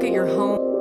look at your home.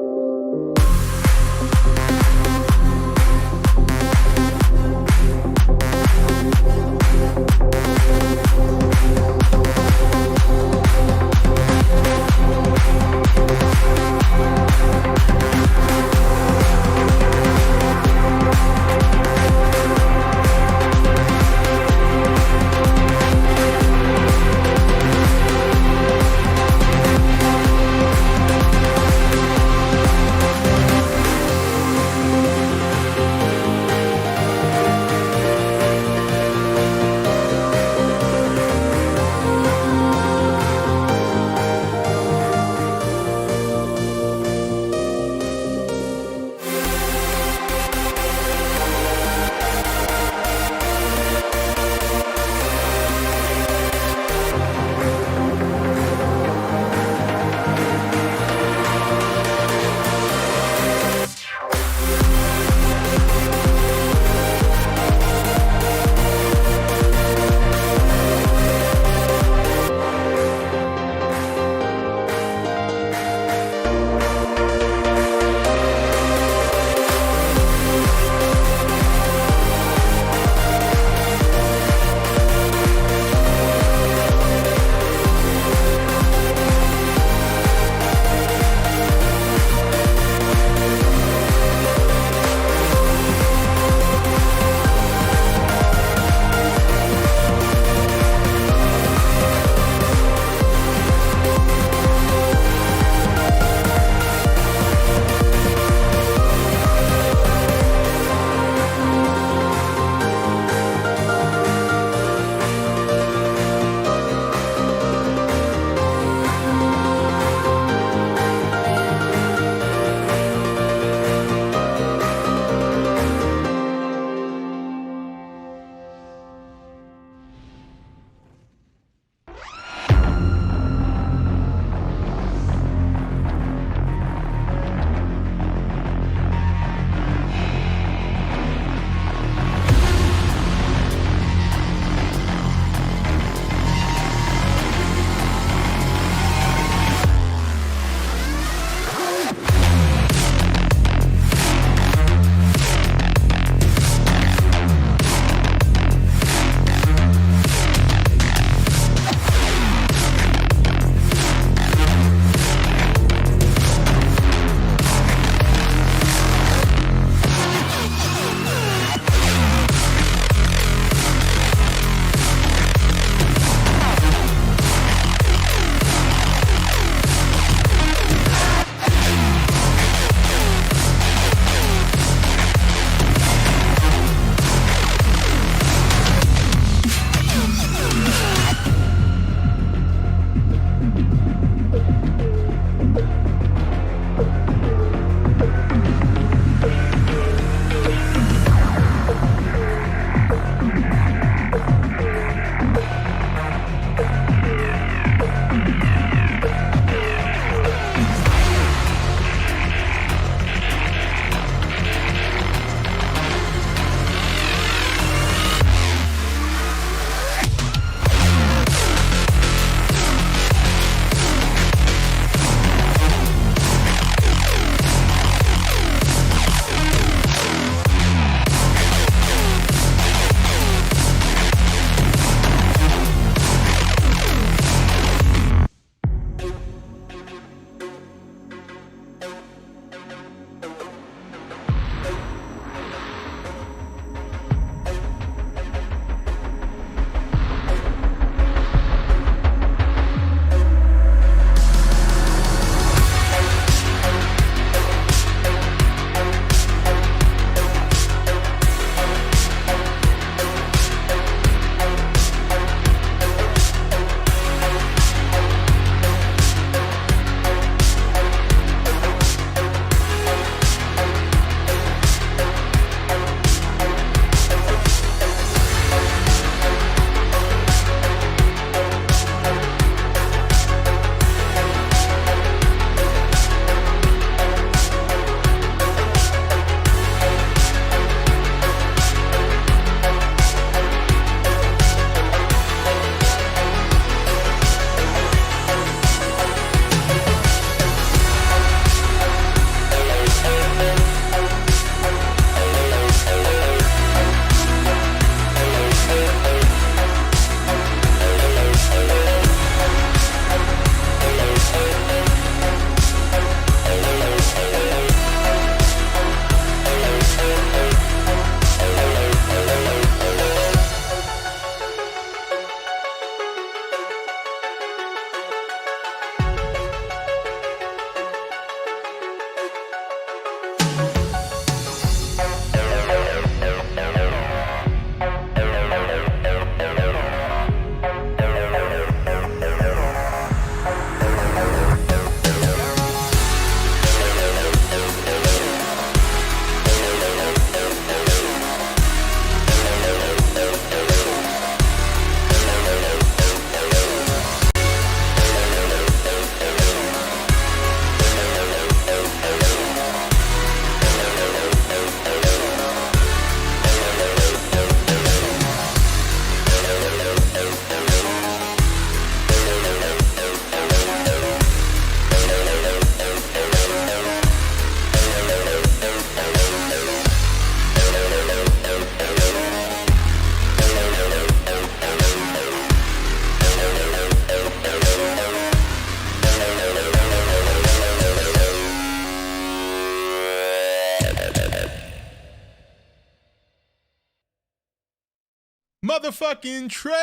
motherfucking trailer.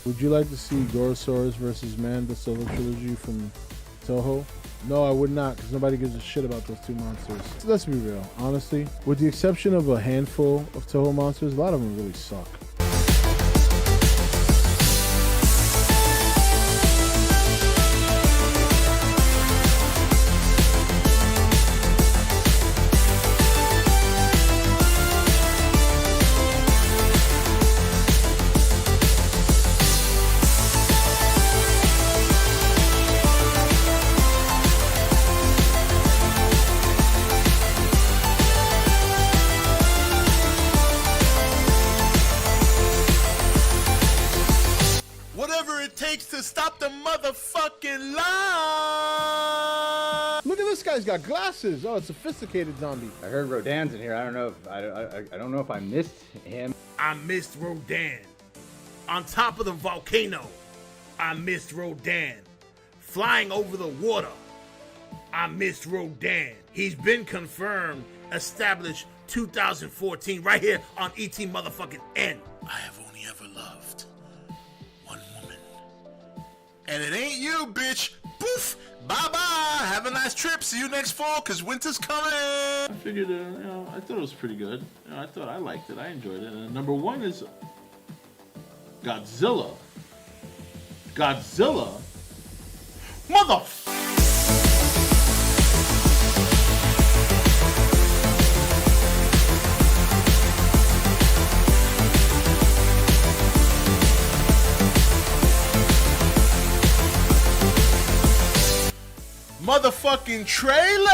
Would you like to see Gorosaurus versus Man, the Silver Trilogy from Toho? No, I would not, because nobody gives a shit about those two monsters. So let's be real, honestly. With the exception of a handful of Toho monsters, a lot of them really suck. To stop the motherfucking lie. Look at this guy's got glasses. Oh, it's a sophisticated zombie. I heard Rodan's in here. I don't know if I don't know if I missed him. I missed Rodan. On top of the volcano, I missed Rodan. Flying over the water, I missed Rodan. He's been confirmed, established 2014, right here on E.T.N motherfucking N. I have only ever loved one woman. And it ain't you, bitch. Poof. Bye-bye. Have a nice trip. See you next fall, because winter's coming. I figured, I thought it was pretty good. I liked it. I enjoyed it. And number one is Godzilla. Godzilla? Motherfucker. Motherfucking trailer.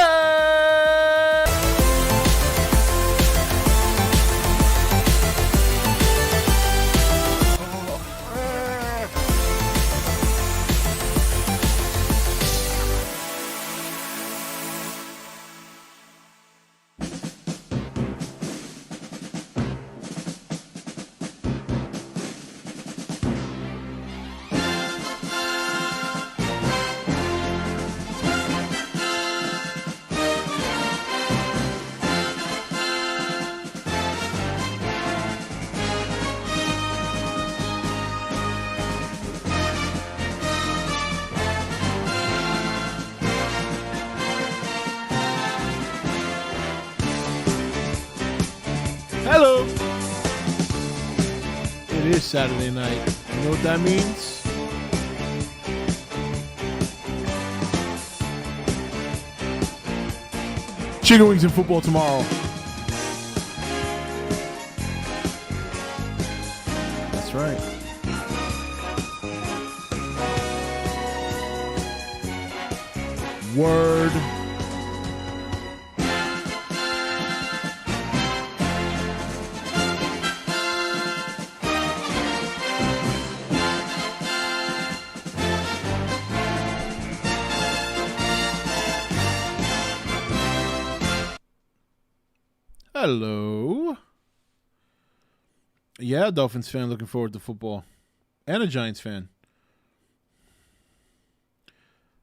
Hello. It is Saturday night. You know what that means? Chicken wings and football tomorrow. That's right. Word. Hello. Yeah, Dolphins fan looking forward to football. And a Giants fan.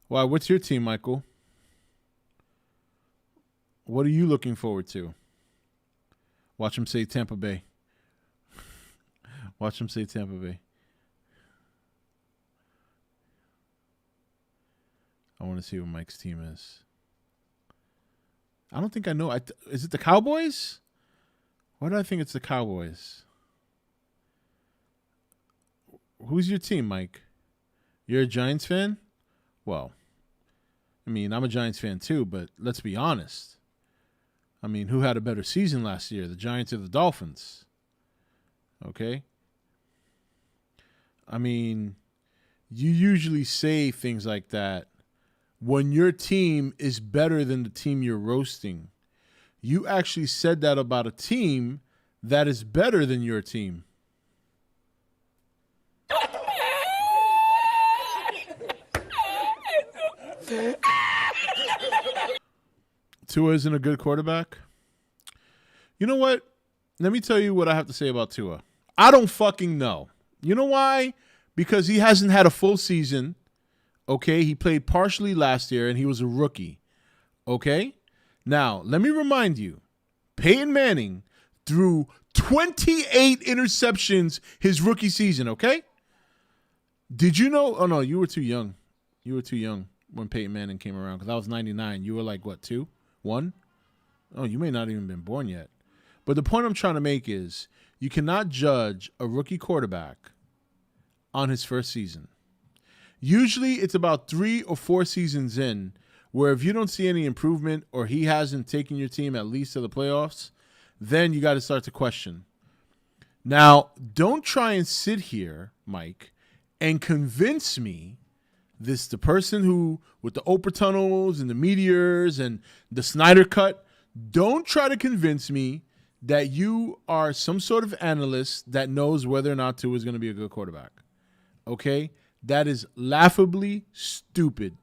Why, what's your team, Michael? What are you looking forward to? Watch him say Tampa Bay. Watch him say Tampa Bay. I want to see what Mike's team is. I don't think I know. Is it the Cowboys? Why do I think it's the Cowboys? Who's your team, Mike? You're a Giants fan? Well, I mean, I'm a Giants fan too, but let's be honest. I mean, who had a better season last year, the Giants or the Dolphins? Okay? I mean, you usually say things like that when your team is better than the team you're roasting. You actually said that about a team that is better than your team. Tua isn't a good quarterback? You know what? Let me tell you what I have to say about Tua. I don't fucking know. You know why? Because he hasn't had a full season. Okay? He played partially last year, and he was a rookie. Okay? Now, let me remind you, Peyton Manning threw 28 interceptions his rookie season, okay? Did you know? Oh, no, you were too young. You were too young when Peyton Manning came around because I was 99. You were like, what, 2? 1? Oh, you may not even been born yet. But the point I'm trying to make is you cannot judge a rookie quarterback on his first season. Usually it's about 3 or 4 seasons in where if you don't see any improvement or he hasn't taken your team at least to the playoffs, then you got to start to question. Now, don't try and sit here, Mike, and convince me the person who, with the Oprah tunnels and the meteors and the Snyder cut, don't try to convince me that you are some sort of analyst that knows whether or not Tua is going to be a good quarterback. Okay? That is laughably stupid.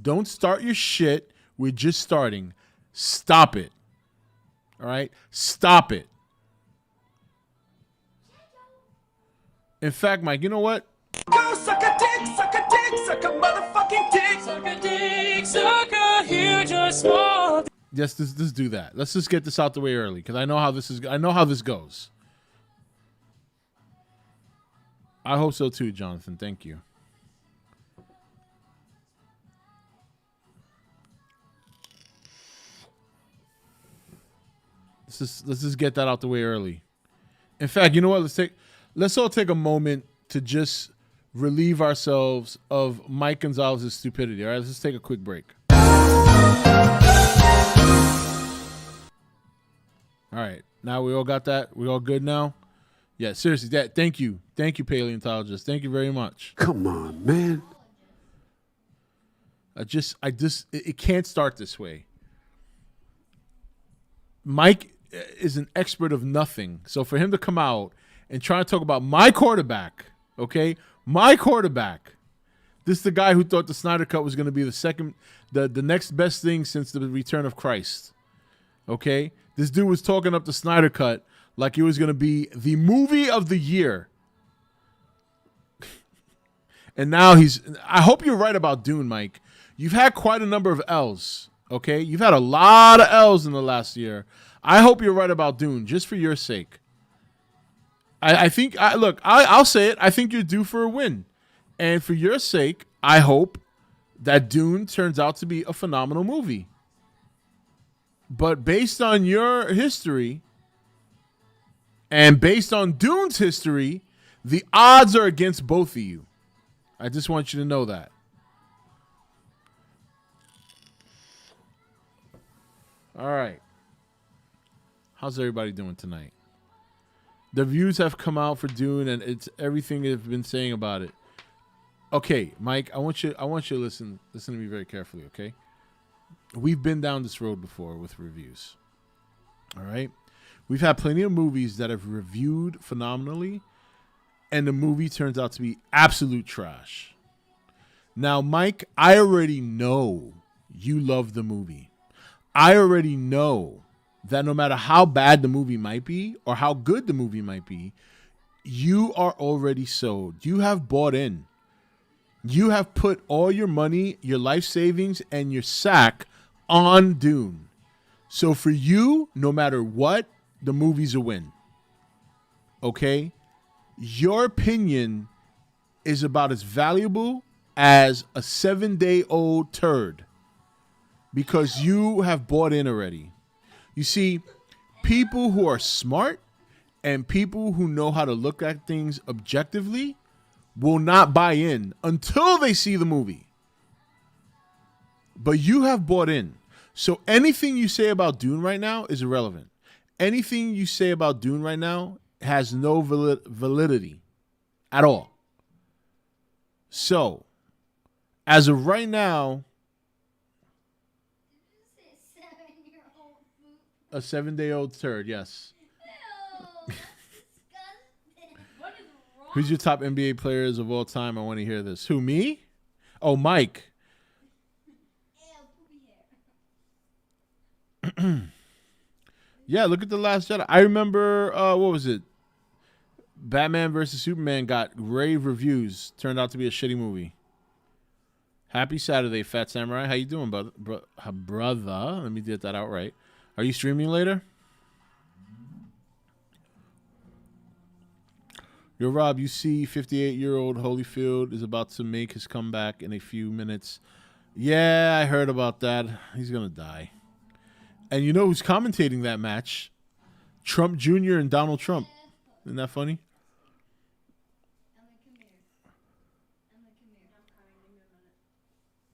Don't start your shit. We're just starting. Stop it. All right? Stop it. In fact, Mike, you know what? Go suck a dick, suck a dick, suck a motherfucking dick. Suck a dick, suck a huge or small. Yes, let's do that. Let's just get this out the way early because I know how this goes. I hope so too, Jonathan. Thank you. Let's just get that out the way early. In fact, you know what? Let's all take a moment to just relieve ourselves of Mike Gonzalez's stupidity. All right, let's just take a quick break. All right, now we all got that. We all good now? Yeah, seriously, thank you, paleontologist. Thank you very much. Come on, man. It can't start this way. Mike is an expert of nothing, so for him to come out and try to talk about my quarterback, okay, my quarterback. This is the guy who thought the Snyder Cut was going to be the next best thing since the return of Christ. Okay? This dude was talking up the Snyder Cut like it was going to be the movie of the year. And now I hope you're right about Dune, Mike. You've had quite a number of L's, okay? You've had a lot of L's in the last year. I hope you're right about Dune, just for your sake. I'll say it. I think you're due for a win. And for your sake, I hope that Dune turns out to be a phenomenal movie. But based on your history and based on Dune's history, the odds are against both of you. I just want you to know that. All right. How's everybody doing tonight? The views have come out for Dune, and it's everything they've been saying about it. Okay, Mike, I want you to listen to me very carefully, okay? We've been down this road before with reviews. All right? We've had plenty of movies that have reviewed phenomenally, and the movie turns out to be absolute trash. Now, Mike, I already know you love the movie. I already know that no matter how bad the movie might be or how good the movie might be, you are already sold. You have bought in. You have put all your money, your life savings, and your sack on Dune. So for you, no matter what, the movie's a win. Okay? Your opinion is about as valuable as a 7-day-old turd because you have bought in already. You see, people who are smart and people who know how to look at things objectively will not buy in until they see the movie. But you have bought in. So anything you say about Dune right now is irrelevant. Anything you say about Dune right now has no validity at all. So, as of right now, A 7-day-old turd, yes. Who's your top NBA players of all time? I want to hear this. Who, me? Oh, Mike. Yeah, look at The Last Jedi. I remember, what was it? Batman versus Superman got rave reviews. Turned out to be a shitty movie. Happy Saturday, Fat Samurai. How you doing, brother? Brother, let me get that out right. Are you streaming later? Yo, Rob, you see 58-year-old Holyfield is about to make his comeback in a few minutes. Yeah, I heard about that. He's going to die. And you know who's commentating that match? Trump Jr. and Donald Trump. Isn't that funny?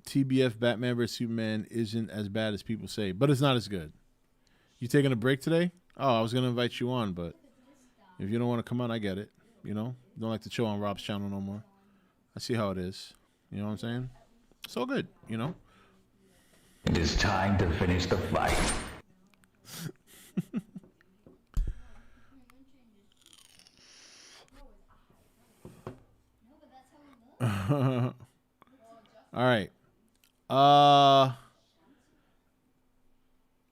TBF Batman vs. Superman isn't as bad as people say, but it's not as good. You taking a break today? Oh, I was going to invite you on, but if you don't want to come on, I get it. You know? You don't like to chill on Rob's channel no more. I see how it is. You know what I'm saying? It's all good, you know? It is time to finish the fight. All right.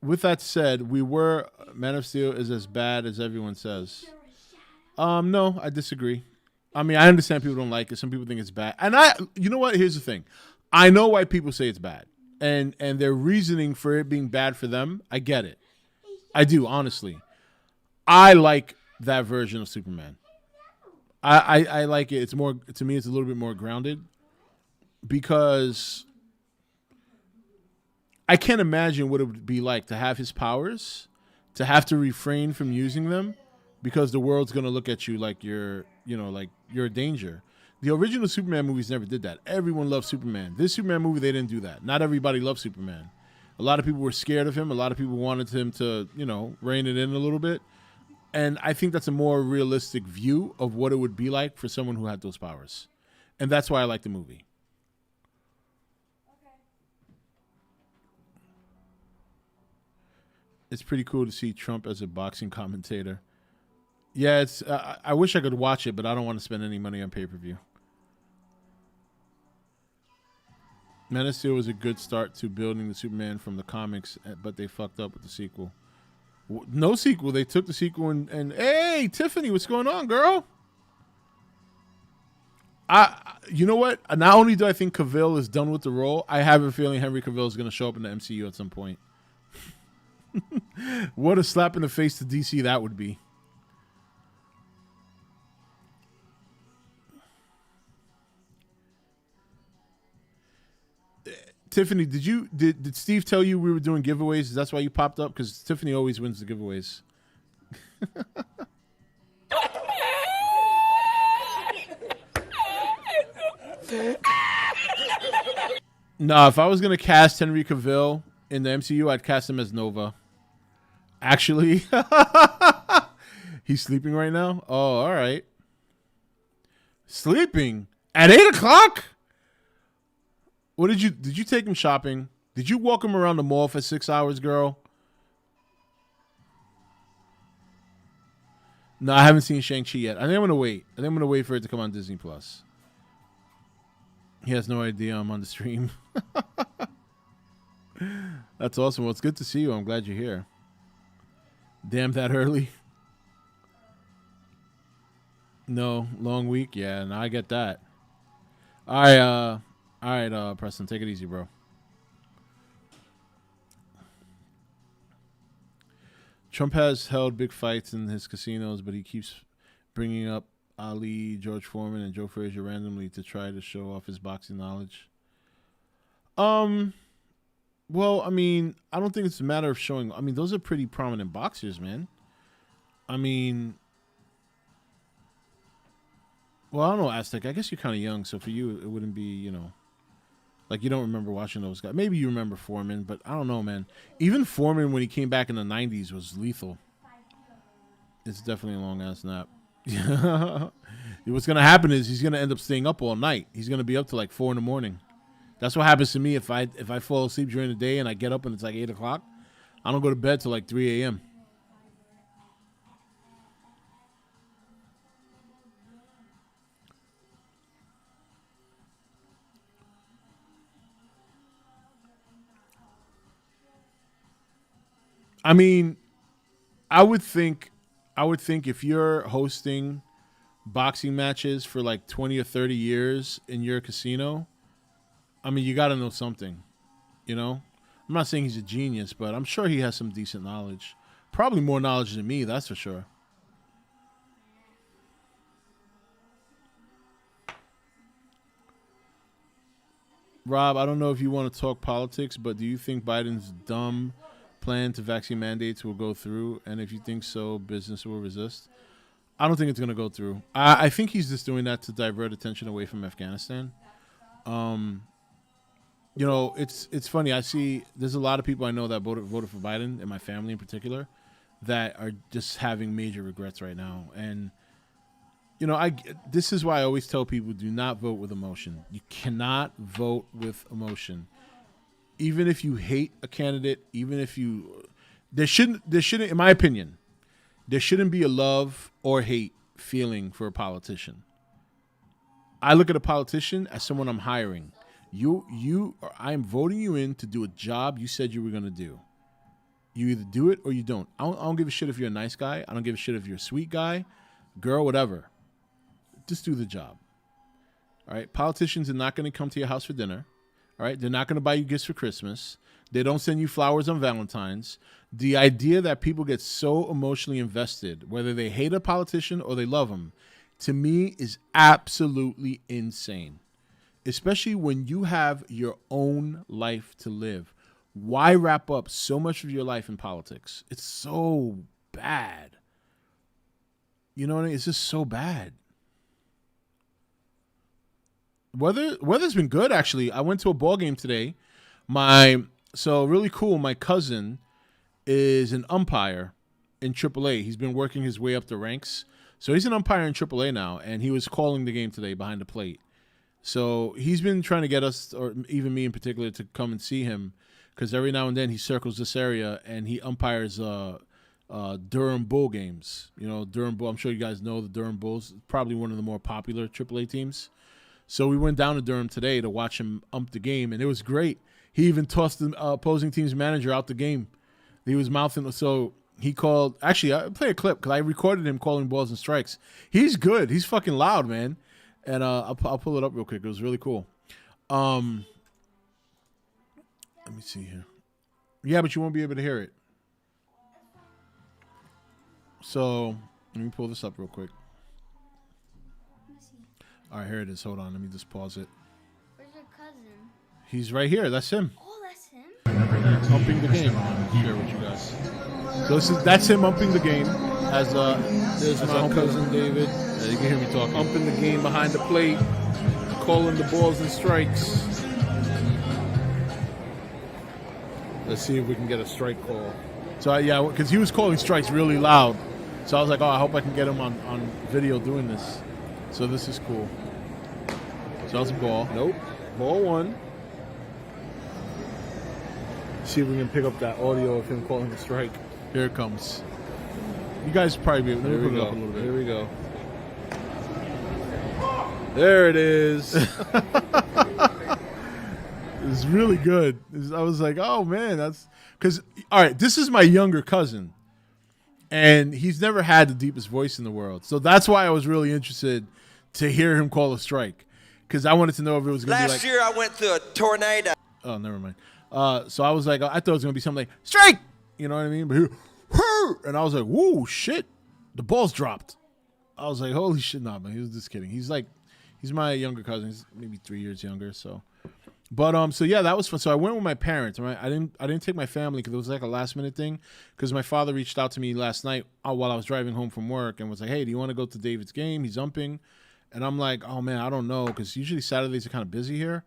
With that said, Man of Steel is as bad as everyone says. No, I disagree. I mean, I understand people don't like it. Some people think it's bad. And you know what? Here's the thing. I know why people say it's bad. And their reasoning for it being bad for them, I get it. I do, honestly. I like that version of Superman. I like it. It's more, to me, it's a little bit more grounded because I can't imagine what it would be like to have his powers, to have to refrain from using them because the world's going to look at you like you're a danger. The original Superman movies never did that. Everyone loved Superman. This Superman movie, they didn't do that. Not everybody loved Superman. A lot of people were scared of him. A lot of people wanted him to, rein it in a little bit. And I think that's a more realistic view of what it would be like for someone who had those powers. And that's why I like the movie. It's pretty cool to see Trump as a boxing commentator. Yeah, it's. I wish I could watch it, but I don't want to spend any money on pay-per-view. Man of Steel was a good start to building the Superman from the comics, but they fucked up with the sequel. No sequel. They took the sequel and hey, Tiffany, what's going on, girl? You know what? Not only do I think Cavill is done with the role, I have a feeling Henry Cavill is going to show up in the MCU at some point. What a slap in the face to DC that would be. Tiffany, did Steve tell you we were doing giveaways? That's why you popped up? Because Tiffany always wins the giveaways. No, if I was going to cast Henry Cavill in the MCU, I'd cast him as Nova. Actually, he's sleeping right now? Oh, all right. Sleeping? At 8 o'clock? What did you take him shopping? Did you walk him around the mall for 6 hours, girl? No, I haven't seen Shang-Chi yet. I think I'm going to wait. I think I'm going to wait for it to come on Disney+. He has no idea I'm on the stream. That's awesome. Well, it's good to see you. I'm glad you're here. Damn, that early? No, long week? Yeah, no, I get that. All right, Preston, take it easy, bro. Trump has held big fights in his casinos, but he keeps bringing up Ali, George Foreman, and Joe Frazier randomly to try to show off his boxing knowledge. Well, I mean, I don't think it's a matter of showing. I mean, those are pretty prominent boxers, man. I mean, well, I don't know, Aztec. I guess you're kind of young, so for you, it wouldn't be, like you don't remember watching those guys. Maybe you remember Foreman, but I don't know, man. Even Foreman, when he came back in the 90s, was lethal. It's definitely a long-ass nap. What's going to happen is he's going to end up staying up all night. He's going to be up to like 4 in the morning. That's what happens to me if I fall asleep during the day and I get up and it's like 8 o'clock. I don't go to bed till like 3 a.m. I mean, I would think if you're hosting boxing matches for like 20 or 30 years in your casino, I mean, you got to know something, you know? I'm not saying he's a genius, but I'm sure he has some decent knowledge. Probably more knowledge than me, that's for sure. Rob, I don't know if you want to talk politics, but do you think Biden's dumb plan to vaccine mandates will go through? And if you think so, business will resist? I don't think it's going to go through. I think he's just doing that to divert attention away from Afghanistan. You know, it's funny. I see there's a lot of people I know that voted for Biden, and my family in particular, that are just having major regrets right now. And, you know, this is why I always tell people, do not vote with emotion. You cannot vote with emotion. Even if you hate a candidate, even if there shouldn't, in my opinion, there shouldn't be a love or hate feeling for a politician. I look at a politician as someone I'm hiring. I'm voting you in to do a job you said you were going to do. You either do it or you don't. I don't give a shit if you're a nice guy. I don't give a shit if you're a sweet guy, girl, whatever. Just do the job. All right? Politicians are not going to come to your house for dinner. All right, they're not going to buy you gifts for Christmas. They don't send you flowers on Valentine's. The idea that people get so emotionally invested, whether they hate a politician or they love him, to me is absolutely insane. Especially when you have your own life to live. Why wrap up so much of your life in politics? It's so bad. You know what I mean? It's just so bad. Weather's been good, actually. I went to a ball game today. So really cool. My cousin is an umpire in AAA. He's been working his way up the ranks. So he's an umpire in AAA now, and he was calling the game today behind the plate. So he's been trying to get us, or even me in particular, to come and see him, because every now and then he circles this area and he umpires Durham Bull games. You know, Durham Bull. I'm sure you guys know the Durham Bulls. Probably one of the more popular AAA teams. So we went down to Durham today to watch him ump the game, and it was great. He even tossed the opposing team's manager out the game. He was mouthing. So he called. Actually, I play a clip because I recorded him calling balls and strikes. He's good. He's fucking loud, man. And I'll pull it up real quick. It was really cool. Let me see here. Yeah, but you won't be able to hear it. So let me pull this up real quick. All right, here it is. Hold on. Let me just pause it. Where's your cousin? He's right here. That's him. Oh, that's him? Umping the game. I'll share with you guys. So that's him umping the game. There's my cousin David. Yeah, you can hear me talking. Umping the game behind the plate, calling the balls and strikes. Let's see if we can get a strike call. So, yeah, because he was calling strikes really loud. So I was like, oh, I hope I can get him on video doing this. So this is cool. So that's a ball. Nope. Ball one. See if we can pick up that audio of him calling the strike. Here it comes. You guys probably be able to put it up a little bit. Here we go. There it is. It's really good. I was like, oh, man, that's... Because, all right, this is my younger cousin. And he's never had the deepest voice in the world. So that's why I was really interested to hear him call a strike. Because I wanted to know if it was going to be like... Last year I went through a tornado. Oh, never mind. So I was like, I thought it was going to be something like, strike! You know what I mean? But he, and I was like, whoa, shit. The ball's dropped. I was like, holy shit, nah, man. He was just kidding. He's my younger cousin. He's maybe 3 years younger, so... But so yeah, that was fun. So I went with my parents. Right? I didn't take my family because it was like a last minute thing. Because my father reached out to me last night while I was driving home from work and was like, "Hey, do you want to go to David's game? He's umping." And I'm like, "Oh man, I don't know," because usually Saturdays are kind of busy here.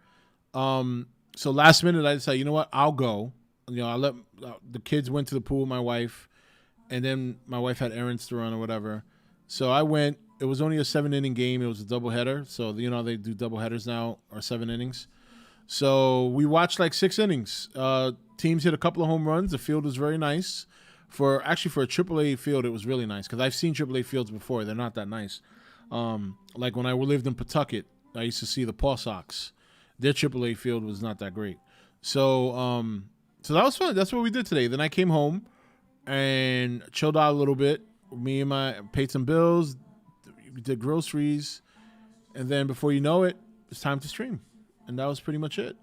So last minute, I decided, you know what, I'll go. You know, I let the kids went to the pool with my wife, and then my wife had errands to run or whatever. So I went. It was only a 7-inning game. It was a doubleheader. So you know they do doubleheaders now or 7 innings. So we watched like 6 innings. Teams hit a couple of home runs. The field was very nice. For a AAA field, it was really nice because I've seen AAA fields before. They're not that nice. Like when I lived in Pawtucket, I used to see the Paw Sox. Their AAA field was not that great. So so that was fun. That's what we did today. Then I came home and chilled out a little bit. Me and my paid some bills, did groceries, and then before you know it, it's time to stream. And that was pretty much it.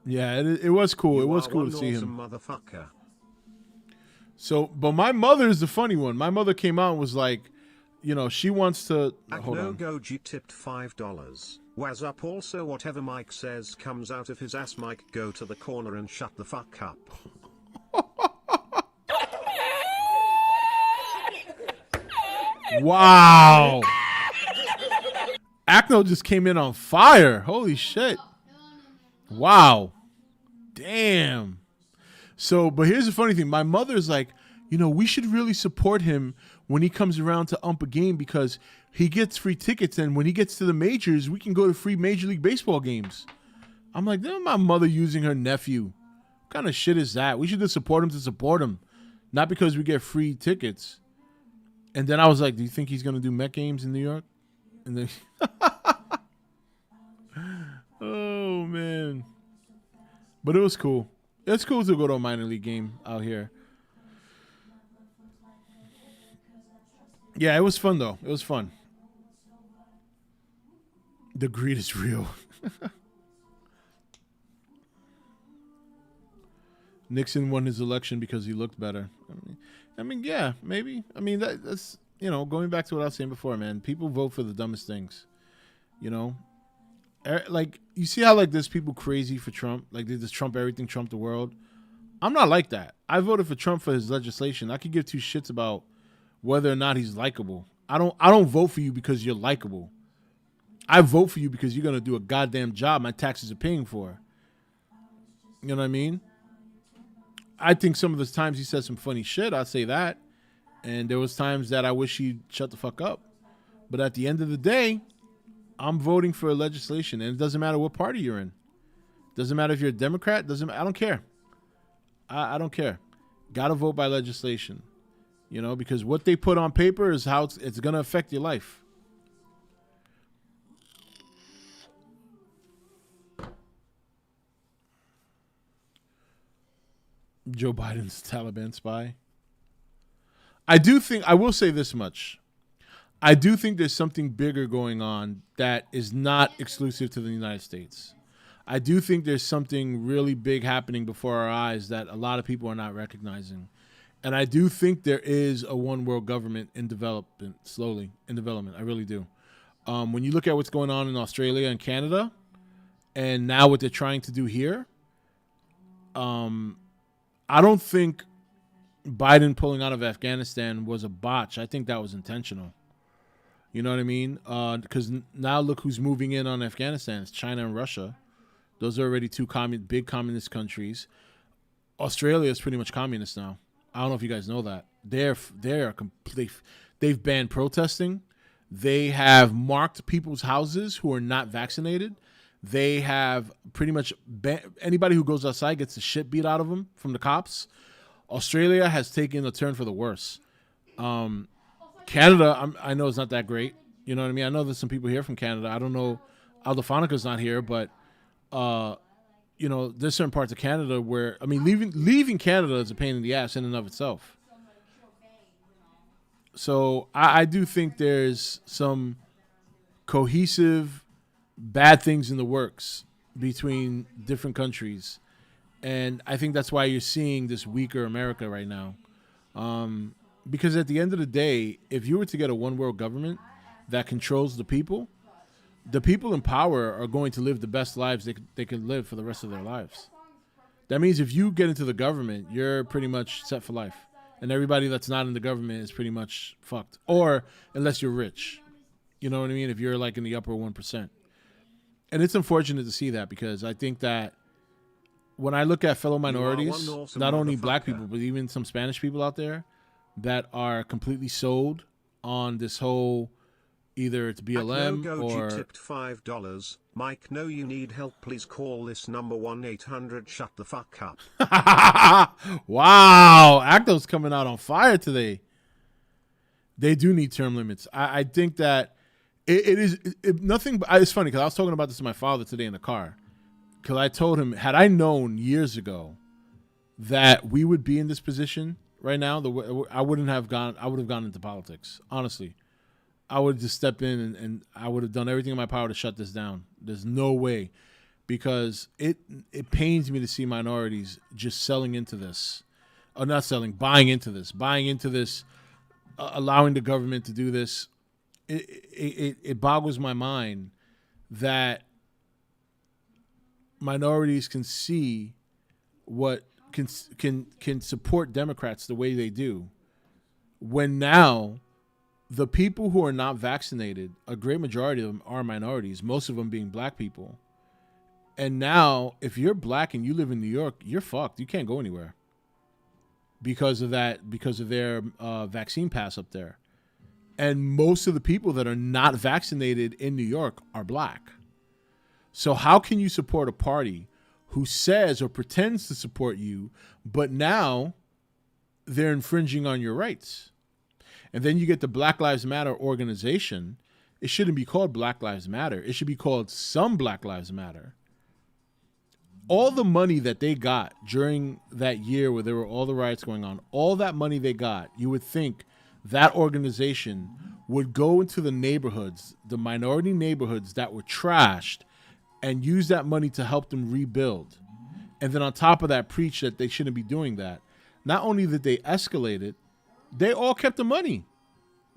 Yeah, it was cool. It was cool to see him. Motherfucker. So, but my mother is the funny one. My mother came out and was like, you know, she wants to. Hold on. Goji tipped $5. Was up also whatever Mike says comes out of his ass. Mike, go to the corner and shut the fuck up. Wow. Acno just came in on fire. Holy shit. Wow. Damn. So, but here's the funny thing. My mother's like, you know, we should really support him when he comes around to ump a game because he gets free tickets. And when he gets to the majors, we can go to free Major League Baseball games. I'm like, that's my mother using her nephew. What kind of shit is that? We should just support him to support him. Not because we get free tickets. And then I was like, do you think he's going to do Met games in New York? And then, oh, man. But it was cool. It's cool to go to a minor league game out here. Yeah, it was fun, though. It was fun. The greed is real. Nixon won his election because he looked better. I mean, yeah, maybe. I mean, that's, you know, going back to what I was saying before, man. People vote for the dumbest things, you know? Like, you see how, like, there's people crazy for Trump? Like, they just Trump everything, Trump the world. I'm not like that. I voted for Trump for his legislation. I could give 2 shits about whether or not he's likable. I don't vote for you because you're likable. I vote for you because you're going to do a goddamn job my taxes are paying for. You know what I mean? I think some of the times he said some funny shit, I'd say that. And there was times that I wish he'd shut the fuck up. But at the end of the day, I'm voting for legislation, and it doesn't matter what party you're in. Doesn't matter if you're a Democrat. I don't care. I don't care. Got to vote by legislation, you know, because what they put on paper is how it's going to affect your life. Joe Biden's Taliban spy. I will say this much. I do think there's something bigger going on that is not exclusive to the United States. I do think there's something really big happening before our eyes that a lot of people are not recognizing. And I do think there is a one world government in development, slowly in development. I really do. When you look at what's going on in Australia and Canada, and now what they're trying to do here, I don't think Biden pulling out of Afghanistan was a botch. I think that was intentional. You know what I mean? Because now look who's moving in on Afghanistan. It's China and Russia. Those are already 2 big communist countries. Australia is pretty much communist now. I don't know if you guys know that. They've banned protesting. They have marked people's houses who are not vaccinated. They have pretty much anybody who goes outside gets the shit beat out of them from the cops. Australia has taken a turn for the worse. Canada, I know it's not that great. You know what I mean? I know there's some people here from Canada. I don't know. Aldefonica's not here, but you know, there's certain parts of Canada where, I mean, leaving Canada is a pain in the ass in and of itself. So I do think there's some cohesive bad things in the works between different countries. And I think that's why you're seeing this weaker America right now. Because at the end of the day, if you were to get a one world government that controls the people in power are going to live the best lives they could live for the rest of their lives. That means if you get into the government, you're pretty much set for life. And everybody that's not in the government is pretty much fucked. Or unless you're rich. You know what I mean? If you're like in the upper 1%. And it's unfortunate to see that because I think that when I look at fellow minorities, not only black people, but even some Spanish people out there that are completely sold on this whole Either it's BLM Goji or tipped $5. Mike, no, you need help. Please call this number 1-800 shut the fuck up. wow, Acto's coming out on fire today. They do need term limits. I think that it is nothing. It's funny because I was talking about this to my father today in the car. Because I told him, had I known years ago that we would be in this position right now, I wouldn't have gone. I would have gone into politics. Honestly, I would just step in and I would have done everything in my power to shut this down. There's no way, because it pains me to see minorities just selling into this, or not selling, buying into this, allowing the government to do this. It boggles my mind that minorities can see what can support Democrats the way they do, when now the people who are not vaccinated, a great majority of them are minorities, most of them being black people. And now if you're black and you live in New York, you're fucked. You can't go anywhere because of that, because of their vaccine pass up there. And most of the people that are not vaccinated in New York are black. So how can you support a party who says or pretends to support you, but now they're infringing on your rights? And then you get the Black Lives Matter organization. It shouldn't be called Black Lives Matter. It should be called Some Black Lives Matter. All the money that they got during that year where there were all the riots going on, all that money they got, you would think that organization would go into the neighborhoods, the minority neighborhoods that were trashed, and use that money to help them rebuild. And then on top of that, preach that they shouldn't be doing that. Not only did they escalate it, they all kept the money.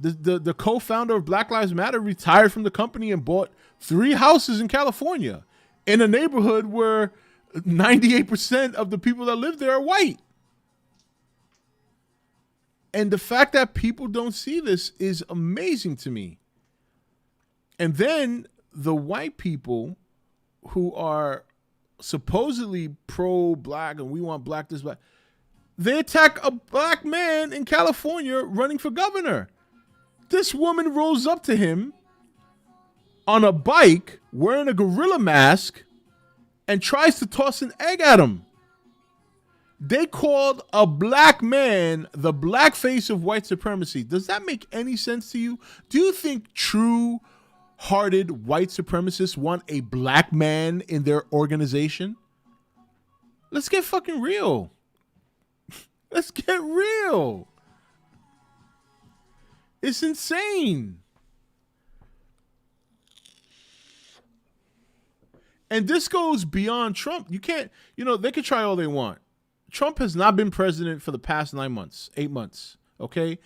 The co-founder of Black Lives Matter retired from the company and bought 3 houses in California in a neighborhood where 98% of the people that live there are white. And the fact that people don't see this is amazing to me. And then the white people who are supposedly pro-black and we want black this, black, they attack a black man in California running for governor. This woman rolls up to him on a bike wearing a gorilla mask and tries to toss an egg at him. They called a black man the black face of white supremacy. Does that make any sense to you? Do you think true-hearted white supremacists want a black man in their organization? Let's get fucking real. Let's get real. It's insane. And this goes beyond Trump. You can't, they can try all they want. Trump has not been president for the past 8 months. Okay?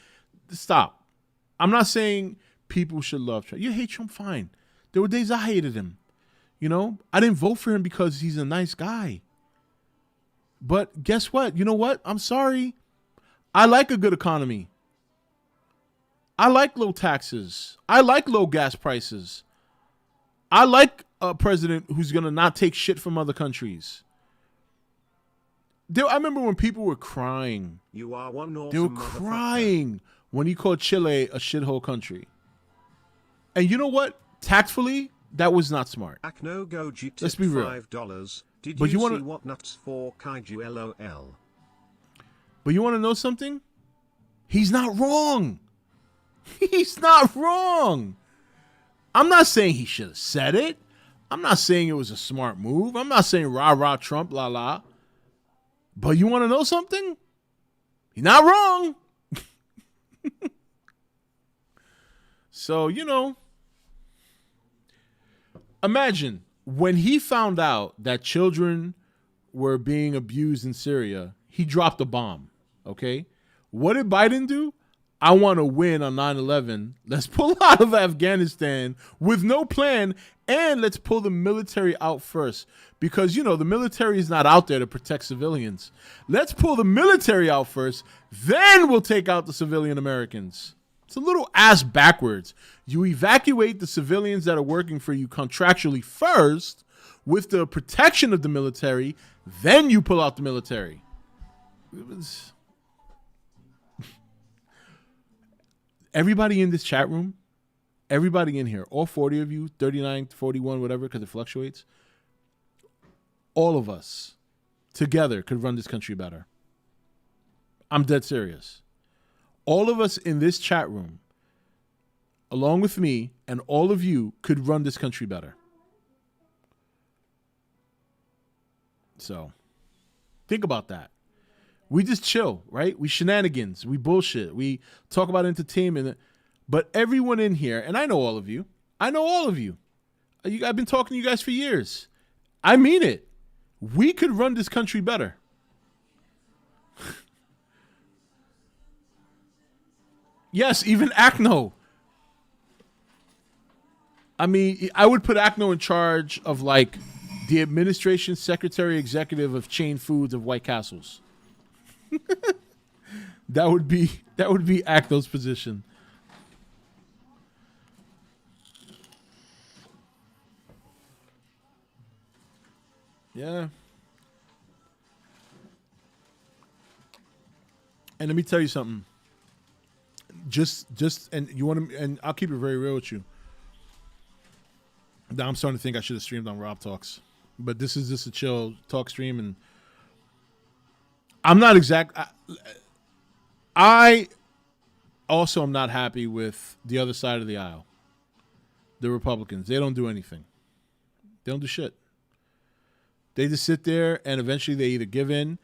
Stop. I'm not saying people should love Trump. You hate Trump, fine. There were days I hated him. I didn't vote for him because he's a nice guy. But guess what? You know what? I'm sorry. I like a good economy. I like low taxes. I like low gas prices. I like a president who's going to not take shit from other countries. I remember when people were crying. You are one awesome. They were crying when he called Chile a shithole country. And you know what? Tactfully, that was not smart. Let's be real. $5. Did but you see what nuts for kaiju LOL? But you want to know something? He's not wrong. He's not wrong. I'm not saying he should have said it. I'm not saying it was a smart move. I'm not saying rah, rah, Trump, la, la. But you want to know something? He's not wrong. So, imagine when he found out that children were being abused in Syria, he dropped a bomb. Okay? What did Biden do? I want to win on 9/11. Let's pull out of Afghanistan with no plan, and let's pull the military out first. Because, the military is not out there to protect civilians. Let's pull the military out first, then we'll take out the civilian Americans. It's a little ass backwards. You evacuate the civilians that are working for you contractually first with the protection of the military, then you pull out the military. Everybody in this chat room, everybody in here, all 40 of you, 39, 41, whatever, because it fluctuates, all of us together could run this country better. I'm dead serious. All of us in this chat room, along with me and all of you, could run this country better. So, think about that. We just chill, right? We shenanigans. We bullshit. We talk about entertainment. But everyone in here, and I know all of you. I've been talking to you guys for years. I mean it. We could run this country better. Yes, even Acno. I mean, I would put Acno in charge of like the administration secretary executive of chain foods of White Castles. That would be Acno's position. Yeah. And let me tell you something. Just and you want to, and I'll keep it very real with you. Now I'm starting to think I should have streamed on Rob Talks, but this is just a chill talk stream, and I'm not exact. I also am not happy with the other side of the aisle, the Republicans. They don't do anything. They don't do shit. They just sit there, and eventually they either give in.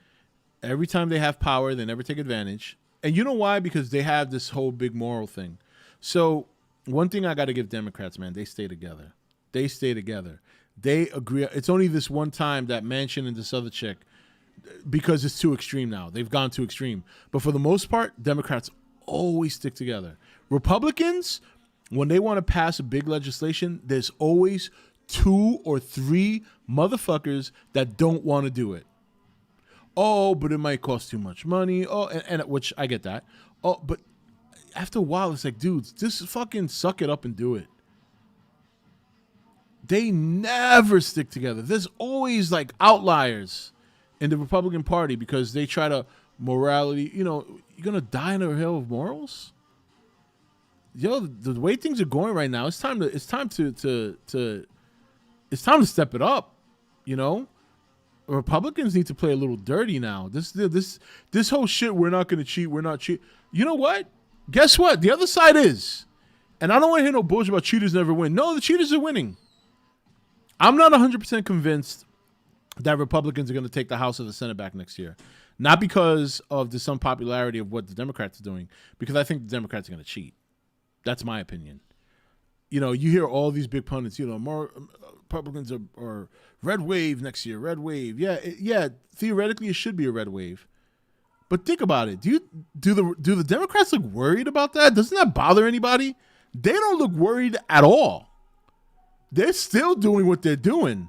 Every time they have power, they never take advantage. And you know why? Because they have this whole big moral thing. So one thing I got to give Democrats, man, they stay together. They stay together. They agree. It's only this one time that Manchin and this other chick, because it's too extreme now. They've gone too extreme. But for the most part, Democrats always stick together. Republicans, when they want to pass a big legislation, there's always 2 or 3 motherfuckers that don't want to do it. Oh, but it might cost too much money. Oh, and which I get that. Oh, but after a while, it's like, dudes, just fucking suck it up and do it. They never stick together. There's always like outliers in the Republican Party because they try to morality. You know, you're gonna die on a hill of morals. Yo, the way things are going right now, it's time to step it up. You know. Republicans need to play a little dirty now. This whole shit, we're not going to cheat, we're not cheat. You know what? Guess what? The other side is. And I don't want to hear no bullshit about cheaters never win. No, the cheaters are winning. I'm not 100% convinced that Republicans are going to take the House or the Senate back next year. Not because of the unpopularity of what the Democrats are doing, because I think the Democrats are going to cheat. That's my opinion. You know, you hear all these big pundits, you know, more Republicans are red wave next year, red wave. Yeah, theoretically it should be a red wave. But think about it. Do the Democrats look worried about that? Doesn't that bother anybody? They don't look worried at all. They're still doing what they're doing.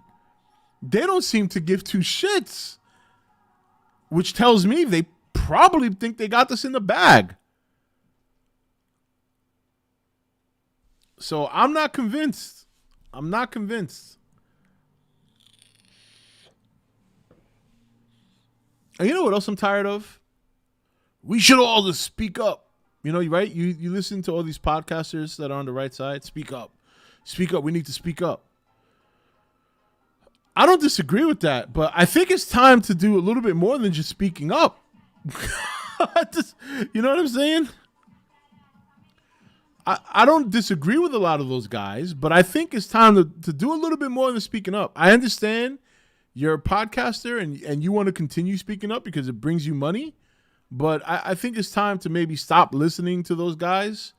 They don't seem to give 2 shits, which tells me they probably think they got this in the bag. So I'm not convinced. And you know what else I'm tired of? We should all just speak up. You know, right? You listen to all these podcasters that are on the right side. Speak up. Speak up. We need to speak up. I don't disagree with that, but I think it's time to do a little bit more than just speaking up. You know what I'm saying? I don't disagree with a lot of those guys, but I think it's time to do a little bit more than speaking up. I understand you're a podcaster and you want to continue speaking up because it brings you money, but I think it's time to maybe stop listening to those guys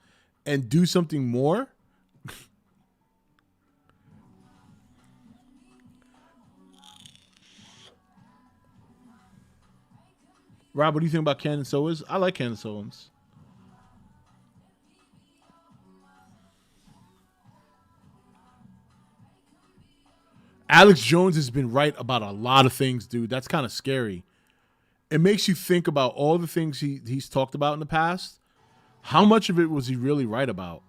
and do something more. Rob, what do you think about Candace Owens? I like Candace Owens. Alex Jones has been right about a lot of things, dude. That's kind of scary. It makes you think about all the things he's talked about in the past. How much of it was he really right about?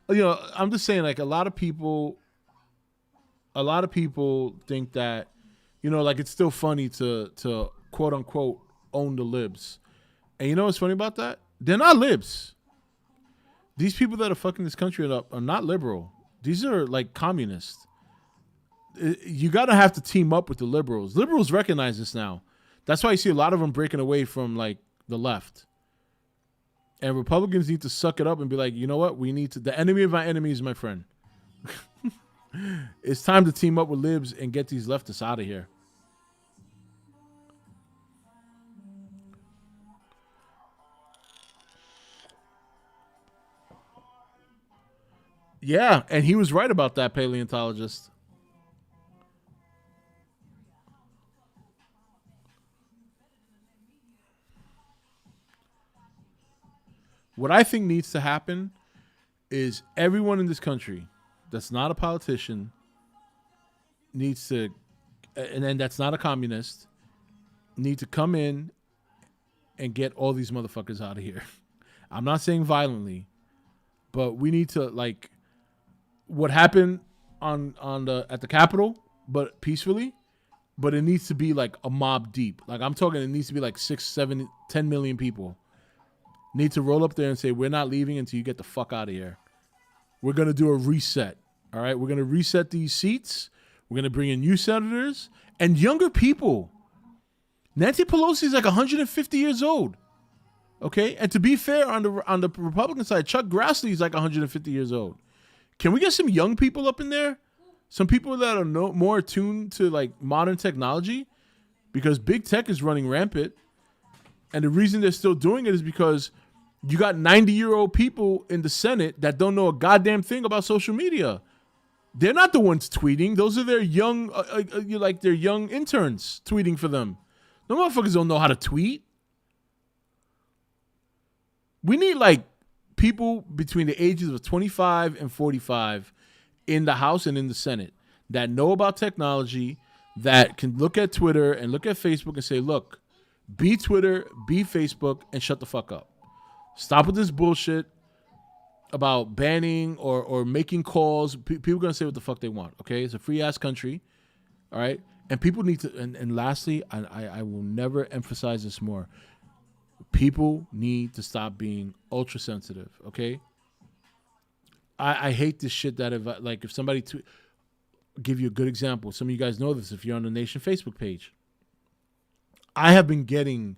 You know, I'm just saying, like, a lot of people think that, you know, like, it's still funny to quote unquote own the libs. And you know what's funny about that? They're not libs. These people that are fucking this country up are not liberal. These are like communists. You got to have to team up with the liberals. Liberals recognize this now. That's why you see a lot of them breaking away from like the left. And Republicans need to suck it up and be like, you know what? We need to. The enemy of my enemy is my friend. It's time to team up with libs and get these leftists out of here. Yeah, and he was right about that paleontologist. What I think needs to happen is everyone in this country that's not a politician needs to, and then that's not a communist, need to come in and get all these motherfuckers out of here. I'm not saying violently, but we need to, like, what happened at the Capitol, but peacefully, but it needs to be like a mob deep. Like, I'm talking, it needs to be like 6, 7, 10 million people need to roll up there and say, we're not leaving until you get the fuck out of here. We're going to do a reset. All right. We're going to reset these seats. We're going to bring in new senators and younger people. Nancy Pelosi is like 150 years old. Okay. And to be fair, on the Republican side, Chuck Grassley is like 150 years old. Can we get some young people up in there? Some people that are more attuned to like modern technology, because big tech is running rampant. And the reason they're still doing it is because you got 90-year-old people in the Senate that don't know a goddamn thing about social media. They're not the ones tweeting. Those are their young, their young interns tweeting for them. No motherfuckers don't know how to tweet. We need like people between the ages of 25 and 45 in the House and in the Senate that know about technology, that can look at Twitter and look at Facebook and say, look, be Twitter, be Facebook, and shut the fuck up. Stop with this bullshit about banning or making calls. People are going to say what the fuck they want, okay? It's a free-ass country, all right? And people need to, and lastly, I will never emphasize this more, people need to stop being ultra-sensitive, okay? I hate this shit that if somebody, give you a good example. Some of you guys know this if you're on the Nation Facebook page. I have been getting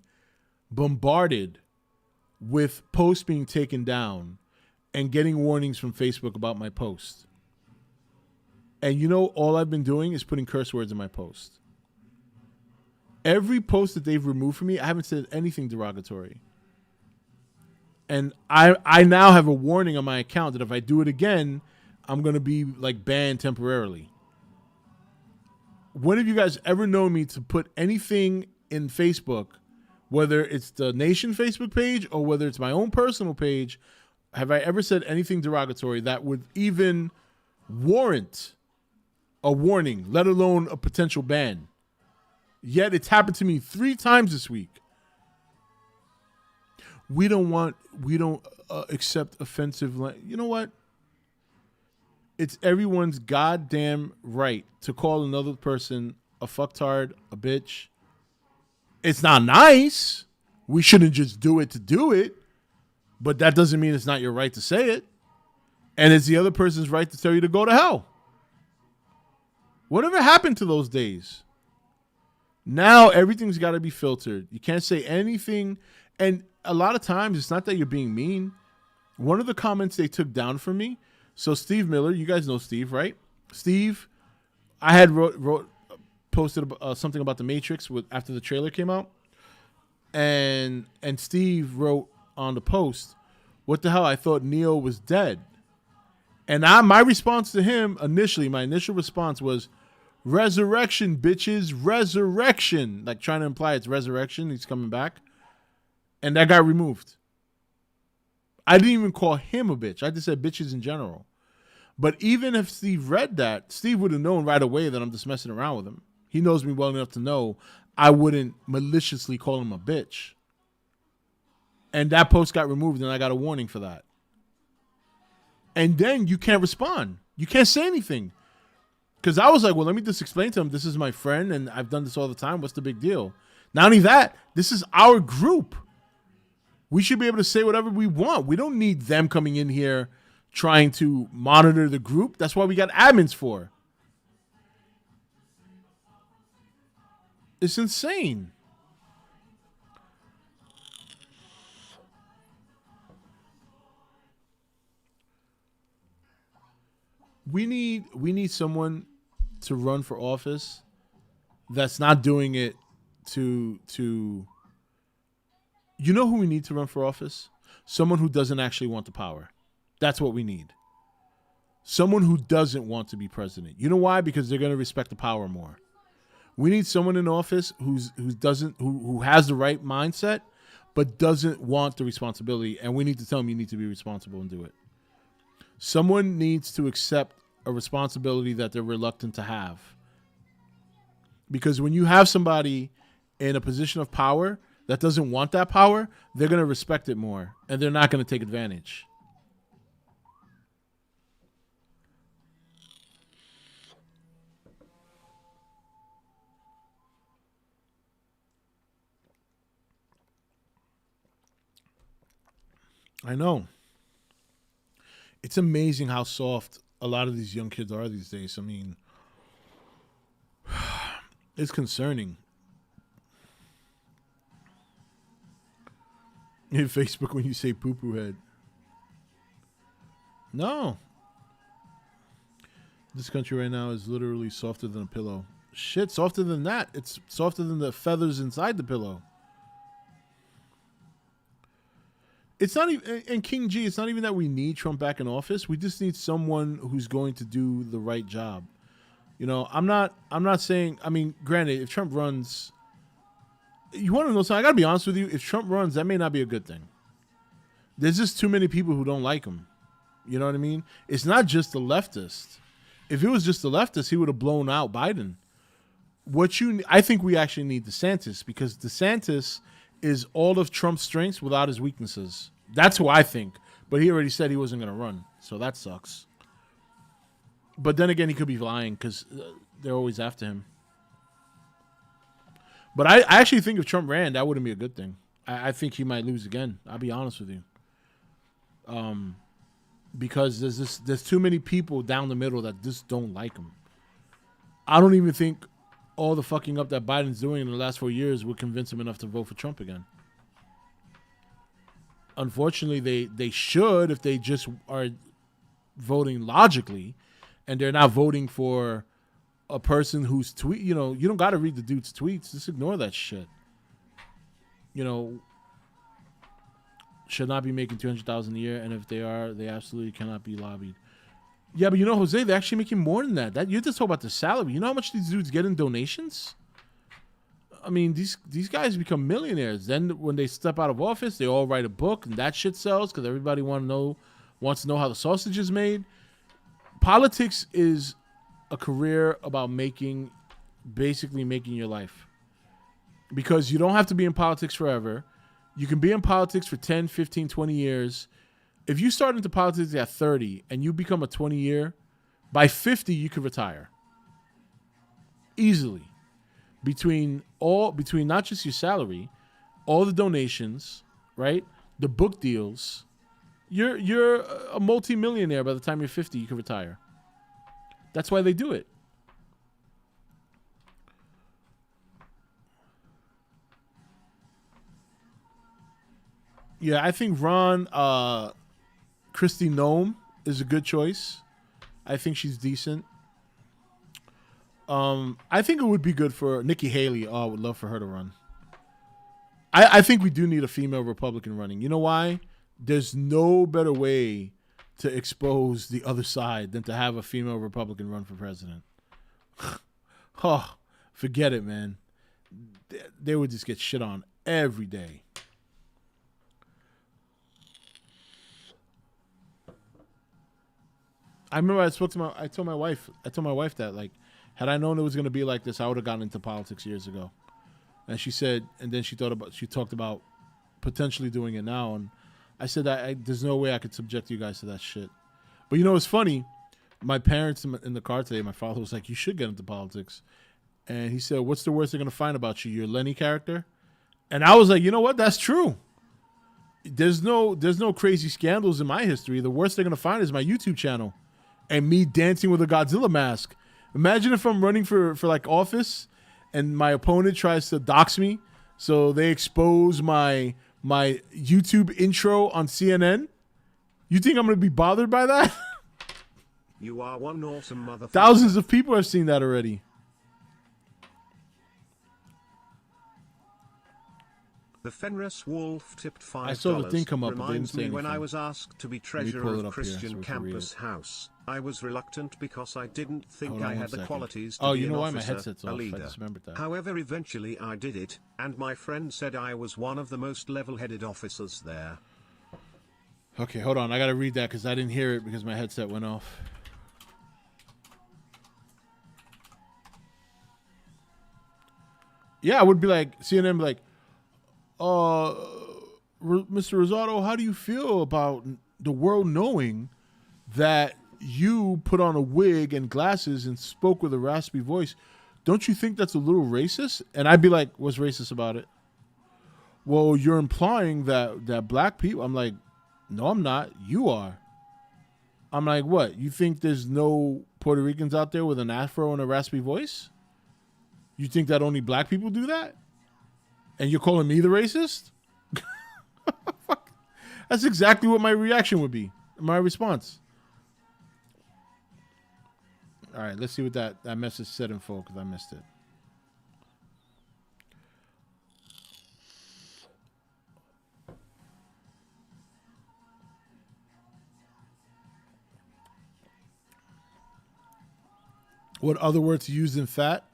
bombarded with posts being taken down and getting warnings from Facebook about my post. And you know, all I've been doing is putting curse words in my post. Every post that they've removed from me, I haven't said anything derogatory. And I now have a warning on my account that if I do it again, I'm going to be like banned temporarily. When have you guys ever known me to put anything in Facebook, whether it's the Nation Facebook page or whether it's my own personal page, have I ever said anything derogatory that would even warrant a warning, let alone a potential ban? Yet it's happened to me 3 times this week. We don't accept offensive. You know what? It's everyone's goddamn right to call another person a fucktard, a bitch. It's not nice. We shouldn't just do it to do it. But that doesn't mean it's not your right to say it. And it's the other person's right to tell you to go to hell. Whatever happened to those days? Now everything's got to be filtered. You can't say anything. And a lot of times it's not that you're being mean. One of the comments they took down from me. So Steve Miller, you guys know Steve, right? Steve, I had posted something about the Matrix after the trailer came out, and Steve wrote on the post, "What the hell? I thought Neo was dead." And my response to him initially, my initial response was, "Resurrection, bitches, resurrection!" Like trying to imply it's resurrection. He's coming back, and that got removed. I didn't even call him a bitch. I just said bitches in general. But even if Steve read that, Steve would have known right away that I'm just messing around with him. He knows me well enough to know I wouldn't maliciously call him a bitch. And that post got removed, and I got a warning for that. And then you can't respond. You can't say anything. Because I was like, well, let me just explain to him, this is my friend, and I've done this all the time. What's the big deal? Not only that, this is our group. We should be able to say whatever we want. We don't need them coming in here trying to monitor the group. That's why we got admins for. It's insane. We need someone to run for office that's not doing it to you know who we need to run for office? Someone who doesn't actually want the power. That's what we need. Someone who doesn't want to be president. You know why? Because they're going to respect the power more. We need someone in office who has the right mindset but doesn't want the responsibility, and we need to tell them you need to be responsible and do it. Someone needs to accept a responsibility that they're reluctant to have. Because when you have somebody in a position of power that doesn't want that power, they're going to respect it more, and they're not going to take advantage. I know. It's amazing how soft a lot of these young kids are these days. I mean, it's concerning. In Facebook when you say poo-poo head. No. This country right now is literally softer than a pillow. Shit, softer than that. It's softer than the feathers inside the pillow. It's not even, and King G, it's not even that we need Trump back in office. We just need someone who's going to do the right job. You know, I'm not saying, I mean, granted, if Trump runs, you want to know something? I got to be honest with you. If Trump runs, that may not be a good thing. There's just too many people who don't like him. You know what I mean? It's not just the leftist. If it was just the leftist, he would have blown out Biden. I think we actually need DeSantis, because DeSantis is all of Trump's strengths without his weaknesses. That's who I think. But he already said he wasn't going to run, so that sucks. But then again, he could be lying because they're always after him. But I actually think if Trump ran, that wouldn't be a good thing. I think he might lose again. I'll be honest with you. Because there's too many people down the middle that just don't like him. I don't even think all the fucking up that Biden's doing in the last 4 years would convince him enough to vote for Trump again. Unfortunately, they should if they just are voting logically, and they're not voting for a person whose tweet, you know, you don't got to read the dude's tweets. Just ignore that shit. You know, should not be making $200,000 a year, and if they are, they absolutely cannot be lobbied. Yeah, but you know, Jose, they're actually making more than that. You're just talking about the salary. You know how much these dudes get in donations? I mean, these guys become millionaires. Then when they step out of office, they all write a book, and that shit sells because everybody wants to know how the sausage is made. Politics is a career about basically making your life. Because you don't have to be in politics forever. You can be in politics for 10, 15, 20 years. If you start into politics at 30 and you become a 20-year, by 50 you could retire. Easily. Between not just your salary, all the donations, right? The book deals, you're a multi-millionaire by the time you're 50, you can retire. That's why they do it. Yeah, I think Ron Kristi Noem is a good choice. I think she's decent. I think it would be good for Nikki Haley. Oh, I would love for her to run. I think we do need a female Republican running. You know why? There's no better way to expose the other side than to have a female Republican run for president. Oh, forget it, man. They would just get shit on every day. I remember I told my wife that, like, had I known it was going to be like this, I would have gotten into politics years ago. And she said, and then she talked about potentially doing it now. And I said, there's no way I could subject you guys to that shit. But you know, it's funny. My parents in the car today, my father was like, you should get into politics. And he said, what's the worst they're going to find about you? Your Lenny character? And I was like, you know what? That's true. there's no crazy scandals in my history. The worst they're gonna find is my YouTube channel and me dancing with a Godzilla mask. Imagine if I'm running for like office and my opponent tries to dox me, so they expose my YouTube intro on CNN. You think I'm gonna be bothered by that? You are one awesome motherfucker. Thousands of people have seen that already. The Fenris Wolf tipped $5. I saw the thing come up, but they didn't Reminds say me when anything. I was asked to be pull treasurer it of up here so Christian we can read Campus it. House. I was reluctant because I didn't think Hold on I one had the second. qualities to Oh, be you know an why? My officer, headset's a off. I leader. just remembered that. However, eventually I did it, and my friend said I was one of the most level-headed officers there. Okay, hold on. I gotta read that because I didn't hear it because my headset went off. Yeah, I would be like, CNN be like, Mr. Rosado, how do you feel about the world knowing that you put on a wig and glasses and spoke with a raspy voice? Don't you think that's a little racist? And I'd be like, what's racist about it? Well, you're implying that black people. I'm like, no, I'm not. You are. I'm like, what? You think there's no Puerto Ricans out there with an afro and a raspy voice? You think that only black people do that? And you're calling me the racist? That's exactly what my reaction would be. My response. All right, let's see what that message said in full because I missed it. What other words used in fat?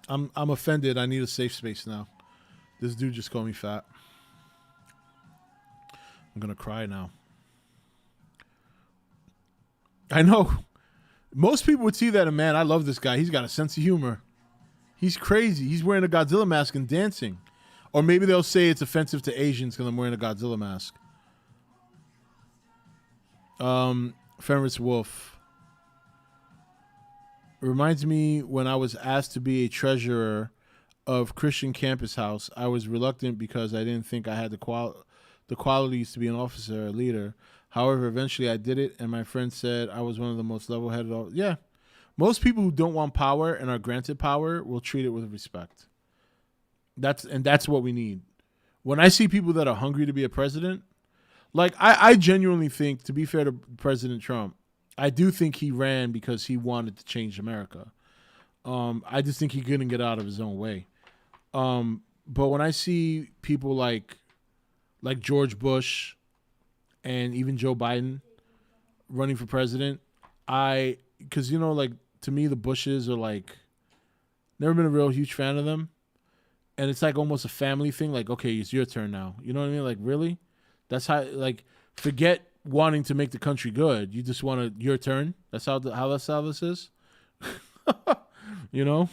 I'm offended. I need a safe space now. This dude just called me fat. I'm gonna cry now. I know. Most people would see that and man, I love this guy. He's got a sense of humor. He's crazy. He's wearing a Godzilla mask and dancing. Or maybe they'll say it's offensive to Asians because I'm wearing a Godzilla mask. Fenris Wolf. Reminds me when I was asked to be a treasurer of Christian Campus House. I was reluctant because I didn't think I had the qualities to be an officer or a leader. However, eventually I did it, and my friend said I was one of the most level-headed. Yeah. Most people who don't want power and are granted power will treat it with respect. That's what we need. When I see people that are hungry to be a president, like I genuinely think, to be fair to President Trump, I do think he ran because he wanted to change America. I just think he couldn't get out of his own way. But when I see people like George Bush and even Joe Biden running for president, because to me the Bushes are like, never been a real huge fan of them, and it's like almost a family thing. Like, okay, it's your turn now. You know what I mean? Like, really? That's how, like, forget wanting to make the country good. You just want your turn. That's how this is. You know?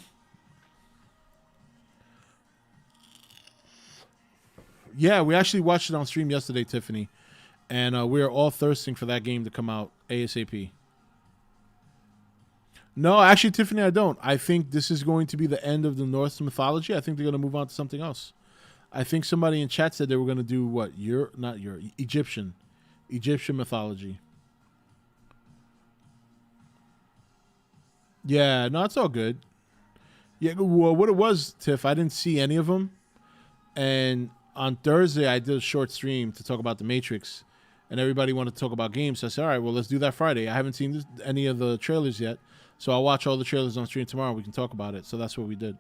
Yeah, we actually watched it on stream yesterday, Tiffany, and we are all thirsting for that game to come out ASAP. No, actually, Tiffany, I don't. I think this is going to be the end of the Norse mythology. I think they're going to move on to something else. I think somebody in chat said they were going to do what? Egyptian mythology. Yeah, no, it's all good. Yeah, well, what it was, Tiff, I didn't see any of them. And on Thursday, I did a short stream to talk about The Matrix, and everybody wanted to talk about games. So I said, all right, well, let's do that Friday. I haven't seen any of the trailers yet, so I'll watch all the trailers on stream tomorrow. We can talk about it. So that's what we did.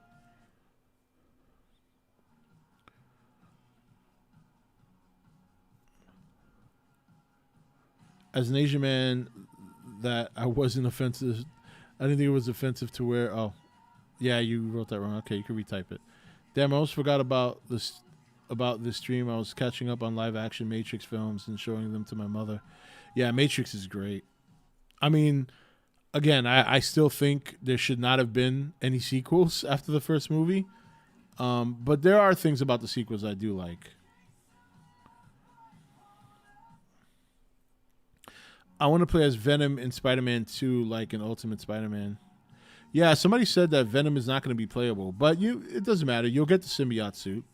As an Asian man, that I wasn't offensive. I didn't think it was offensive to wear. Oh, yeah, you wrote that wrong. Okay, you can retype it. Damn, I almost forgot about this stream. I was catching up on live action Matrix films and showing them to my mother. Yeah, Matrix is great. I mean, again, I still think there should not have been any sequels after the first movie. But there are things about the sequels I do like. I want to play as Venom in Spider-Man 2 like an Ultimate Spider-Man. Yeah, somebody said that Venom is not going to be playable, but it doesn't matter. You'll get the symbiote suit.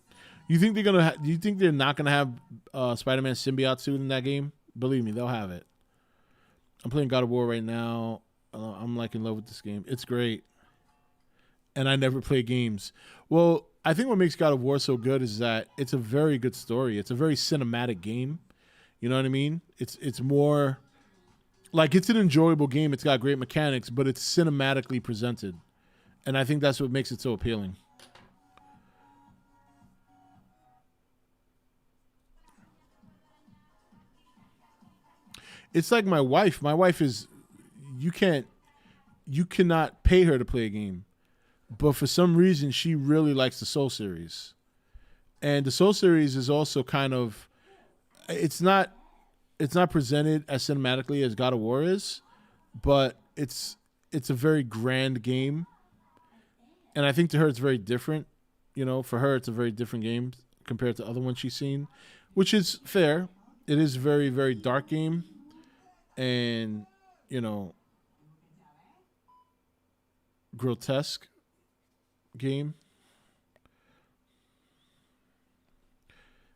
You think they're gonna? Do you think they're not gonna have Spider-Man symbiote suit in that game? Believe me, they'll have it. I'm playing God of War right now. I'm like in love with this game. It's great, and I never play games. Well, I think what makes God of War so good is that it's a very good story. It's a very cinematic game. You know what I mean? It's more like it's an enjoyable game. It's got great mechanics, but it's cinematically presented, and I think that's what makes it so appealing. It's like my wife. My wife is, you cannot pay her to play a game, but for some reason she really likes the Soul series, and the Soul series is also kind of, it's not presented as cinematically as God of War is, but it's a very grand game, and I think to her it's very different. You know, for her it's a very different game compared to other ones she's seen, which is fair. It is a very, very dark game. And, you know, grotesque game.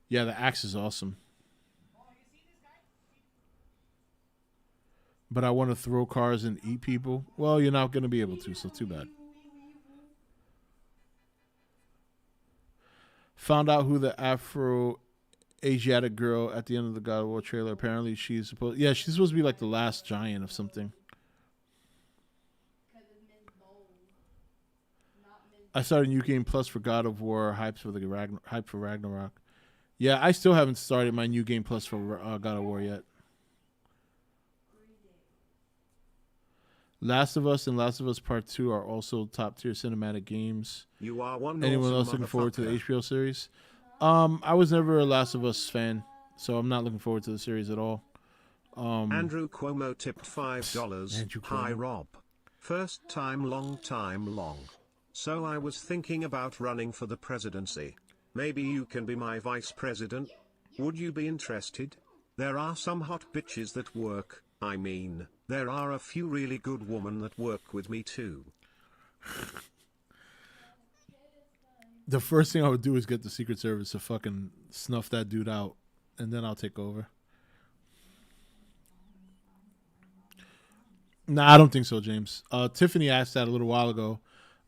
Yeah, the axe is awesome. But I want to throw cars and eat people. Well, you're not going to be able to, so too bad. Found out who the Afro-Asiatic girl at the end of the God of War trailer. Apparently she's supposed to be like the last giant of something. I started New Game Plus for God of War, hype for Ragnarok. Yeah, I still haven't started my New Game Plus for God of War yet. Last of Us and Last of Us Part 2 are also top tier cinematic games. You are one. Anyone else looking forward to the HBO series? I was never a Last of Us fan, so I'm not looking forward to the series at all. Andrew Cuomo tipped $5. Hi Rob. First time, long time, long. So I was thinking about running for the presidency. Maybe you can be my vice president? Would you be interested? There are some hot bitches that work, I mean, there are a few really good women that work with me too. The first thing I would do is get the Secret Service to fucking snuff that dude out, and then I'll take over. Nah, I don't think so, James. Tiffany asked that a little while ago.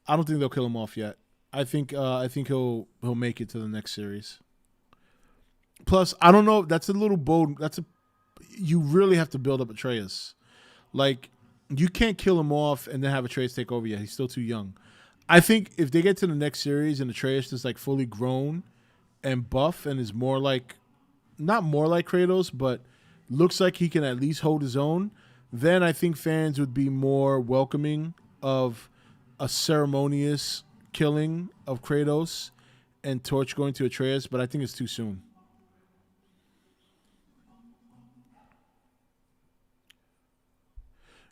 I don't think they'll kill him off yet. I think he'll make it to the next series. Plus, I don't know. That's a little bold. You really have to build up Atreus. Like, you can't kill him off and then have Atreus take over yet. He's still too young. I think if they get to the next series and Atreus is like fully grown and buff and is more like, not more like Kratos, but looks like he can at least hold his own, then I think fans would be more welcoming of a ceremonious killing of Kratos and torch going to Atreus, but I think it's too soon.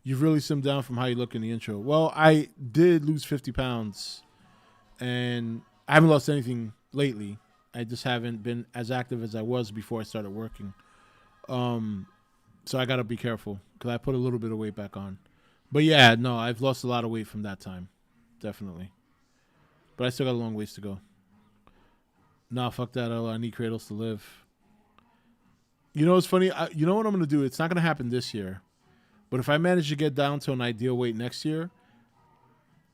You've really slimmed down from how you look in the intro. Well, I did lose 50 pounds, and I haven't lost anything lately. I just haven't been as active as I was before I started working. So I got to be careful because I put a little bit of weight back on. But yeah, no, I've lost a lot of weight from that time. Definitely. But I still got a long ways to go. Nah, fuck that. I need Kratos to live. You know what's funny? You know what I'm going to do? It's not going to happen this year. But if I manage to get down to an ideal weight next year,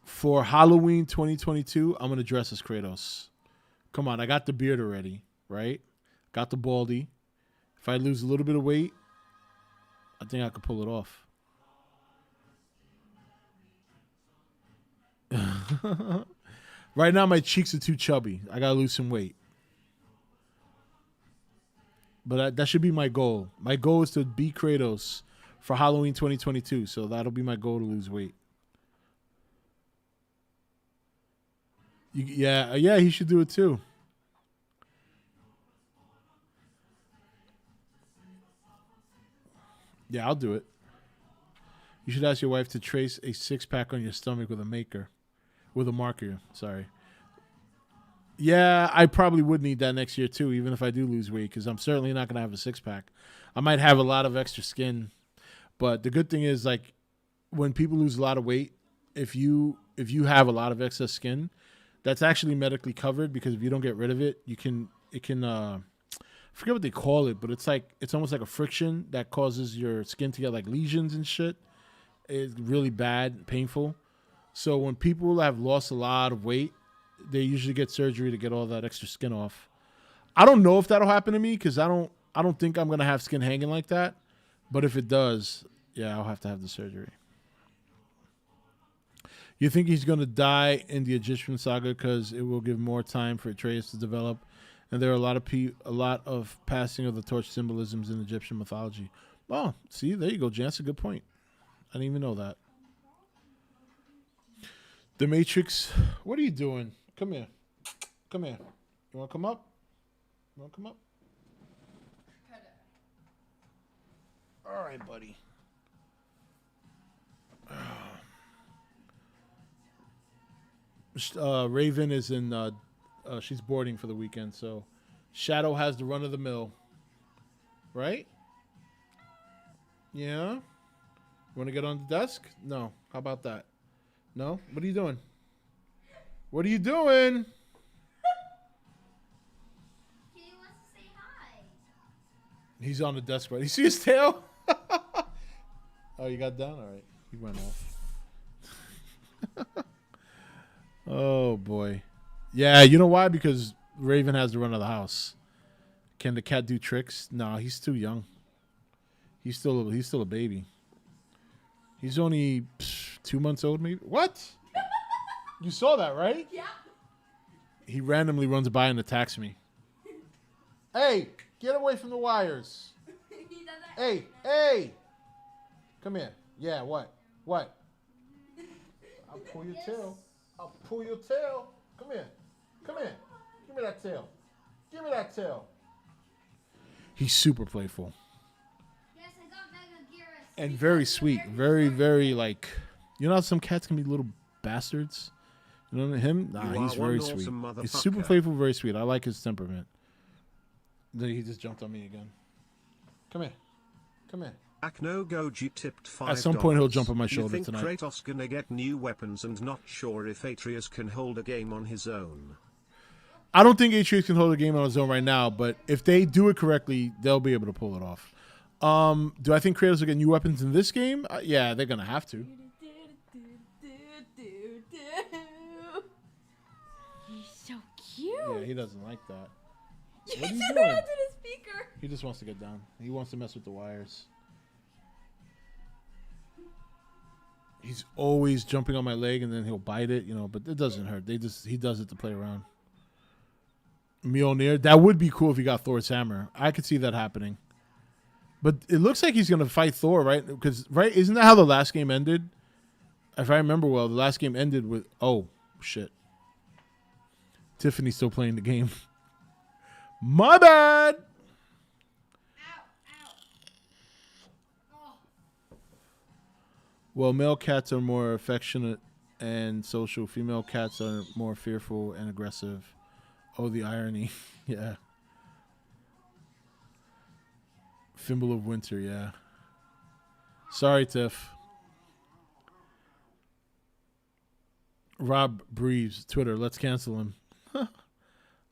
for Halloween 2022, I'm going to dress as Kratos. Come on, I got the beard already, right? Got the baldy. If I lose a little bit of weight, I think I could pull it off. Right now, my cheeks are too chubby. I got to lose some weight. But that should be my goal. My goal is to be Kratos for Halloween 2022, so that'll be my goal to lose weight. Yeah, he should do it too. Yeah, I'll do it. You should ask your wife to trace a six-pack on your stomach with a marker. Sorry. Yeah, I probably would need that next year too, even if I do lose weight, because I'm certainly not going to have a six-pack. I might have a lot of extra skin. But the good thing is, like, when people lose a lot of weight, if you have a lot of excess skin, that's actually medically covered because if you don't get rid of it, it can I forget what they call it, but it's almost like a friction that causes your skin to get like lesions and shit. It's really bad, painful. So when people have lost a lot of weight, they usually get surgery to get all that extra skin off. I don't know if that'll happen to me because I don't think I'm gonna have skin hanging like that. But if it does, yeah, I'll have to have the surgery. You think he's gonna die in the Egyptian saga because it will give more time for Atreus to develop, and there are a lot of passing of the torch symbolisms in Egyptian mythology. Oh, see, there you go, Jan. That's a good point. I didn't even know that. The Matrix. What are you doing? Come here. Come here. You want to come up? You want to come up? All right, buddy. Raven is in. She's boarding for the weekend, so Shadow has the run of the mill. Right? Yeah. You want to get on the desk? No. How about that? No? What are you doing? What are you doing? He wants to say hi. He's on the desk, right? You see his tail? Oh, you got down? All right. He went off. Oh, boy. Yeah, you know why? Because Raven has the run of the house. Can the cat do tricks? No, he's too young. He's still a baby. He's only 2 months old, maybe. What? You saw that, right? Yeah. He randomly runs by and attacks me. Hey, get away from the wires. He does that. Hey. Come here. Yeah, what? I'll pull your tail. Come here. Give me that tail. He's super playful. Yes, I got Mega Gearus. And very sweet. Very, very like, you know how some cats can be little bastards? You know him? Nah, he's very sweet. He's super playful, very sweet. I like his temperament. Then he just jumped on me again. Come here. Akno Goji tipped $5. At some point he'll jump on my shoulder you think tonight. Kratos gonna get new weapons and not sure if Atreus can hold a game on his own. I don't think Atreus can hold a game on his own right now, but if they do it correctly, they'll be able to pull it off. Do I think Kratos will get new weapons in this game? Yeah, they're gonna have to. He's so cute. Yeah, he doesn't like that. You What are you said doing? that to the speaker. He just wants to get down. He wants to mess with the wires. He's always jumping on my leg and then he'll bite it, but it doesn't hurt. He does it to play around. Mjolnir, that would be cool if he got Thor's hammer. I could see that happening. But it looks like he's going to fight Thor, right? Because, isn't that how the last game ended? If I remember well, the last game ended with, oh, shit. Tiffany's still playing the game. My bad! Well, male cats are more affectionate and social. Female cats are more fearful and aggressive. Oh, the irony. Yeah. Thimble of winter, yeah. Sorry, Tiff. Rob Breeze, Twitter, let's cancel him.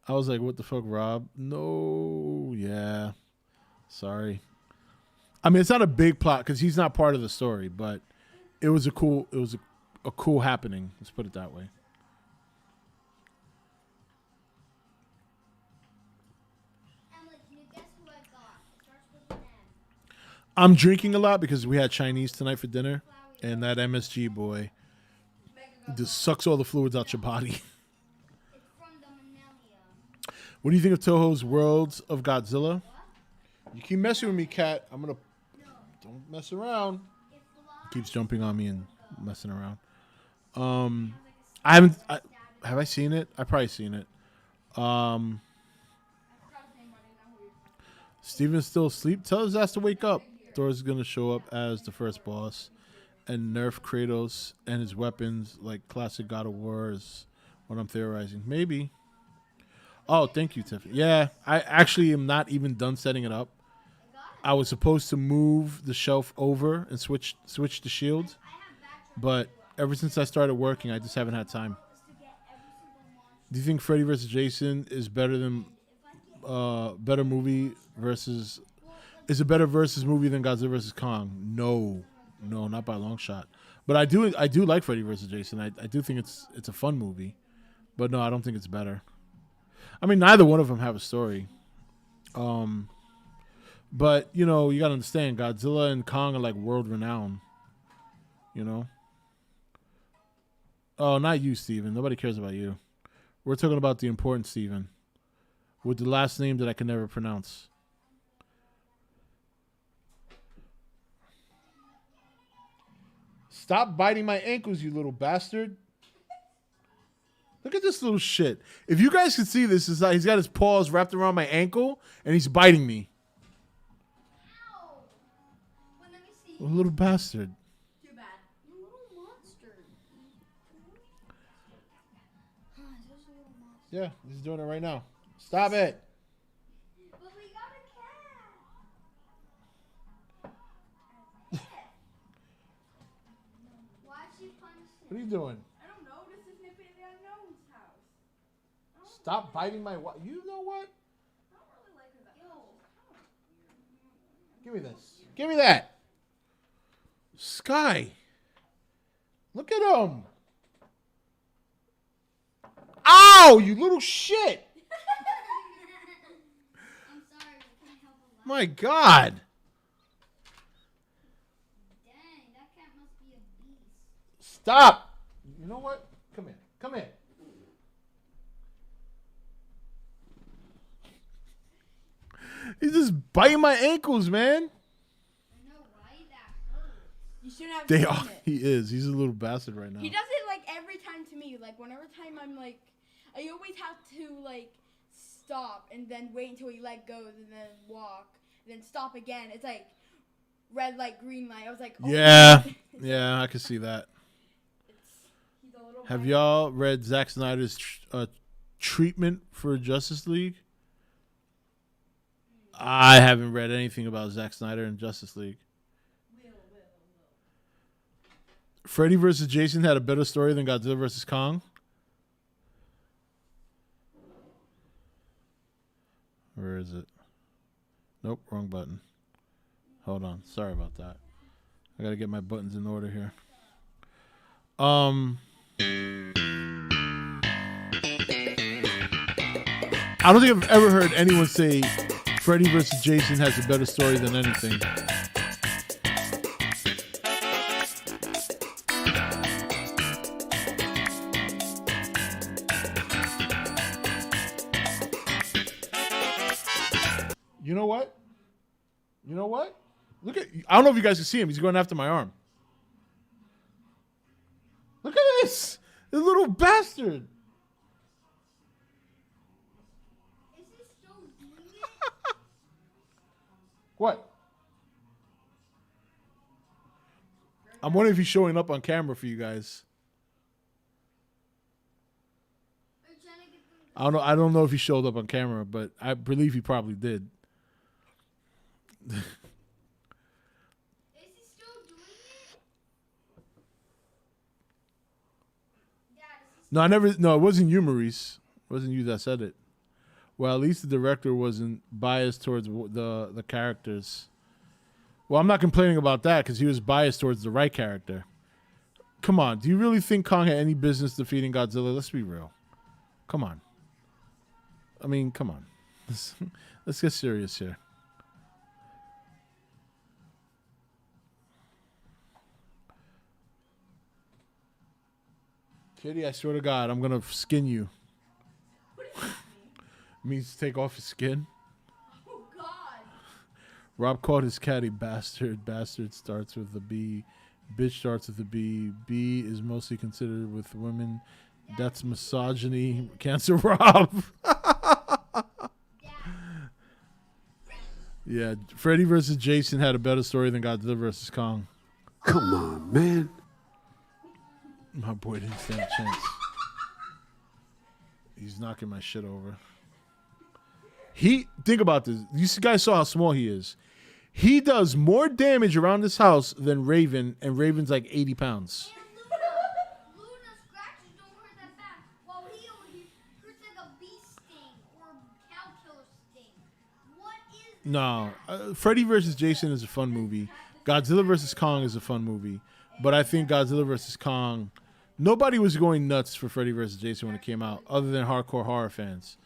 I was like, what the fuck, Rob? No, yeah. Sorry. I mean, it's not a big plot because he's not part of the story, but it was a cool happening. Let's put it that way. Emily, can you guess who I got? It starts with an M. I'm drinking a lot because we had Chinese tonight for dinner, and that MSG boy just sucks all the fluids out your body. It's from the Millennium. What do you think of Toho's Worlds of Godzilla? You keep messing with me, cat. I'm gonna don't mess around. Keeps jumping on me and messing around. Have I seen it? I've probably seen it. Steven's still asleep. Tell his ass to wake up. Thor's gonna show up as the first boss and nerf Kratos and his weapons like classic God of War is what I'm theorizing. Maybe. Oh, thank you, Tiffany. Yeah, I actually am not even done setting it up. I was supposed to move the shelf over and switch the shield, but ever since I started working, I just haven't had time. Do you think Freddy vs. Jason is better than better movie versus is a better versus movie than Godzilla vs. Kong? No, not by a long shot. But I do like Freddy vs. Jason. I do think it's a fun movie, but no, I don't think it's better. I mean, neither one of them have a story. But you know, you gotta understand, Godzilla and Kong are like world renowned. You know. Oh, not you, Steven. Nobody cares about you. We're talking about the important Steven with the last name that I can never pronounce. Stop biting my ankles, you little bastard. Look at this little shit. If you guys could see this, it's like he's got his paws wrapped around my ankle and he's biting me. Ow. Well, let me see. A little bastard. Too bad. You little monster. Is this a little monster? Yeah, he's doing it right now. Stop it. But we got a cat. Why she punished him? What are you doing? I don't know. This is Nippy the Unknown's house. Stop biting my what? You know what? I don't really like her that much. Give me this. Give me that. Sky. Look at him. Ow, you little shit. I'm sorry, I can't help but laugh. My God. Dang, that cat must be a beast. Stop. You know what? Come here. Come here. He's just biting my ankles, man. I know, right? That hurts. You shouldn't have They seen are. it. He is. He's a little bastard right now. He does it like every time to me. Like whenever time I'm like, I always have to like stop and then wait until he let go and then walk and then stop again. It's like red light, green light. I was like, oh Yeah. my God. Yeah, I can see that. He's a little Have bite. y'all read Zack Snyder's treatment for Justice League? I haven't read anything about Zack Snyder and Justice League. Freddy vs. Jason had a better story than Godzilla vs. Kong. Where is it? Nope, wrong button. Hold on. Sorry about that. I gotta get my buttons in order here. I don't think I've ever heard anyone say Freddy vs. Jason has a better story than anything. You know what? You know what? Look at. I don't know if you guys can see him. He's going after my arm. Look at this. This little bastard. Is he still doing it? What? I'm wondering if he's showing up on camera for you guys. Are you trying to get them I don't know. I don't know if he showed up on camera, but I believe he probably did. Is he still doing it? Dad, is he No, I never. No, it wasn't you, Maurice. It wasn't you that said it. Well, at least the director wasn't biased towards the characters. Well, I'm not complaining about that because he was biased towards the right character. Come on, do you really think Kong had any business defeating Godzilla? Let's be real. Come on. I mean, come on. Let's get serious here. Kitty, I swear to God, I'm gonna skin you. Means take off his skin. Oh God. Rob called his cat a bastard. Bastard starts with a B. Bitch starts with a B. B is mostly considered with women. That's misogyny. Cancer Rob. Yeah, Freddy vs. Jason had a better story than Godzilla vs. Kong. Come on, man. My boy didn't stand a chance. He's knocking my shit over. Think about this. You guys saw how small he is. He does more damage around this house than Raven, and Raven's like 80 pounds. Luna scratches don't hurt that bad. While No, Freddy versus Jason is a fun movie. Godzilla versus Kong is a fun movie, but I think Godzilla versus Kong. Nobody was going nuts for Freddy versus Jason when it came out, other than hardcore horror fans.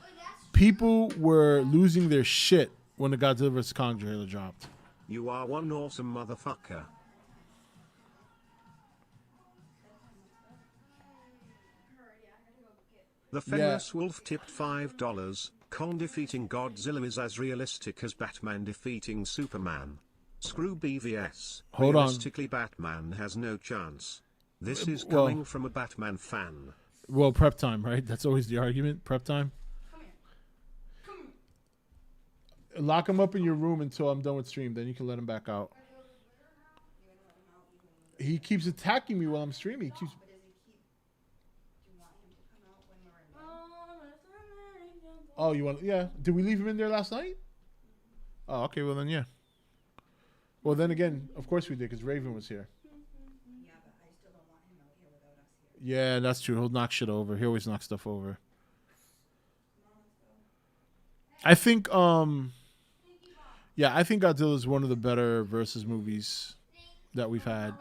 People were losing their shit when the Godzilla vs. Kong trailer dropped. You are one awesome motherfucker. The famous wolf tipped $5. Kong defeating Godzilla is as realistic as Batman defeating Superman. Screw BVS. Hold on. Realistically, Batman has no chance. This is coming from a Batman fan. Well, prep time, right? That's always the argument. Prep time. Lock him up in your room until I'm done with stream. Then you can let him back out. He keeps attacking me while I'm streaming. He keeps... Oh, you want? Yeah. Did we leave him in there last night? Oh, okay. Well, then, yeah. Well, then again, of course we did, because Raven was here. Yeah, but I still don't want him out here without us Yeah, here. that's true. He'll knock shit over. He always knocks stuff over. I think, yeah, I think Godzilla is one of the better versus movies that we've had.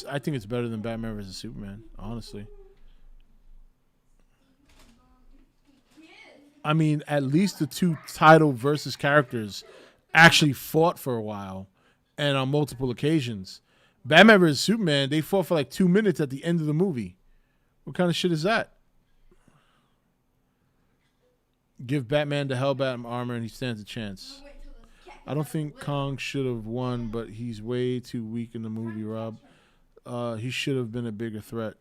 I think it's better than Batman vs. Superman, honestly. I mean, at least the two title versus characters actually fought for a while and on multiple occasions. Batman vs. Superman, they fought for like 2 minutes at the end of the movie. What kind of shit is that? Give Batman the Hellbat armor and he stands a chance. I don't think Kong should have won, but he's way too weak in the movie, Rob. He should have been a bigger threat.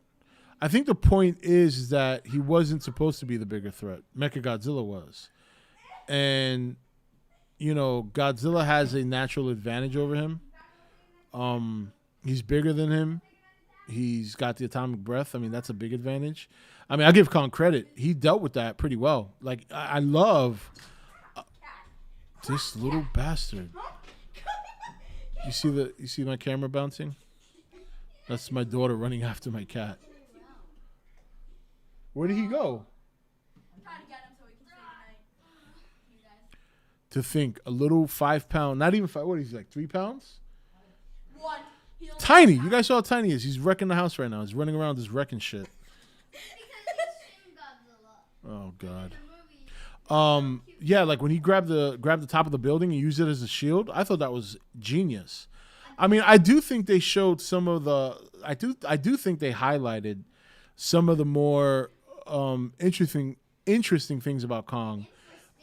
I think the point is that he wasn't supposed to be the bigger threat. Mechagodzilla was. And, you know, Godzilla has a natural advantage over him. He's bigger than him. He's got the atomic breath. I mean, that's a big advantage. I mean, I give Kong credit. He dealt with that pretty well. Like, I love this little bastard. You see my camera bouncing? That's my daughter running after my cat. Where did he go? I'm trying to get him so we can stay tonight. To think, a little 5 pound, not even 5, what is he, like 3 pounds? One. Tiny. You guys saw how tiny he is. He's wrecking the house right now. He's running around just wrecking shit. Oh, God. Yeah, like when he grabbed the top of the building and used it as a shield, I thought that was genius. I mean, I do think they showed some of the, I do think they highlighted some of the more interesting things about Kong,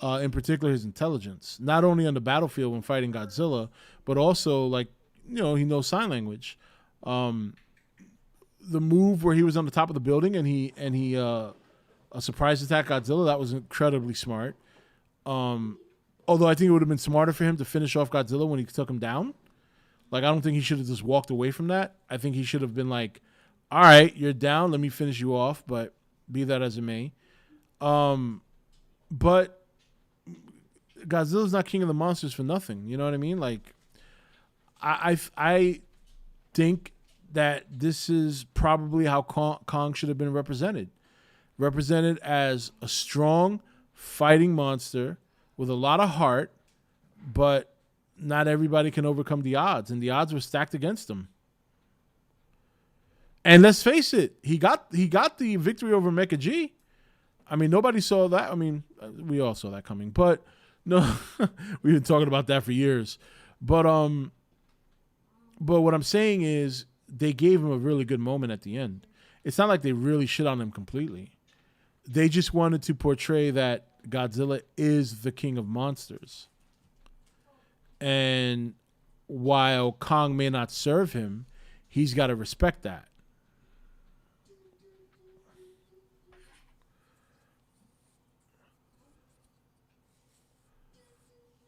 in particular his intelligence. Not only on the battlefield when fighting Godzilla, but also like, you know, he knows sign language. The move where he was on the top of the building and he a surprise attack Godzilla, that was incredibly smart. Although I think it would have been smarter for him to finish off Godzilla when he took him down. Like, I don't think he should have just walked away from that. I think he should have been like, all right, you're down, let me finish you off, but be that as it may. But Godzilla's not king of the monsters for nothing. You know what I mean? Like, I think that this is probably how Kong should have been represented. Represented as a strong fighting monster with a lot of heart, but not everybody can overcome the odds, and the odds were stacked against him. And let's face it, he got the victory over Mecha G. I mean, nobody saw that. I mean, we all saw that coming, but no, we've been talking about that for years. But what I'm saying is they gave him a really good moment at the end. It's not like they really shit on him completely. They just wanted to portray that Godzilla is the king of monsters. And while Kong may not serve him, he's got to respect that.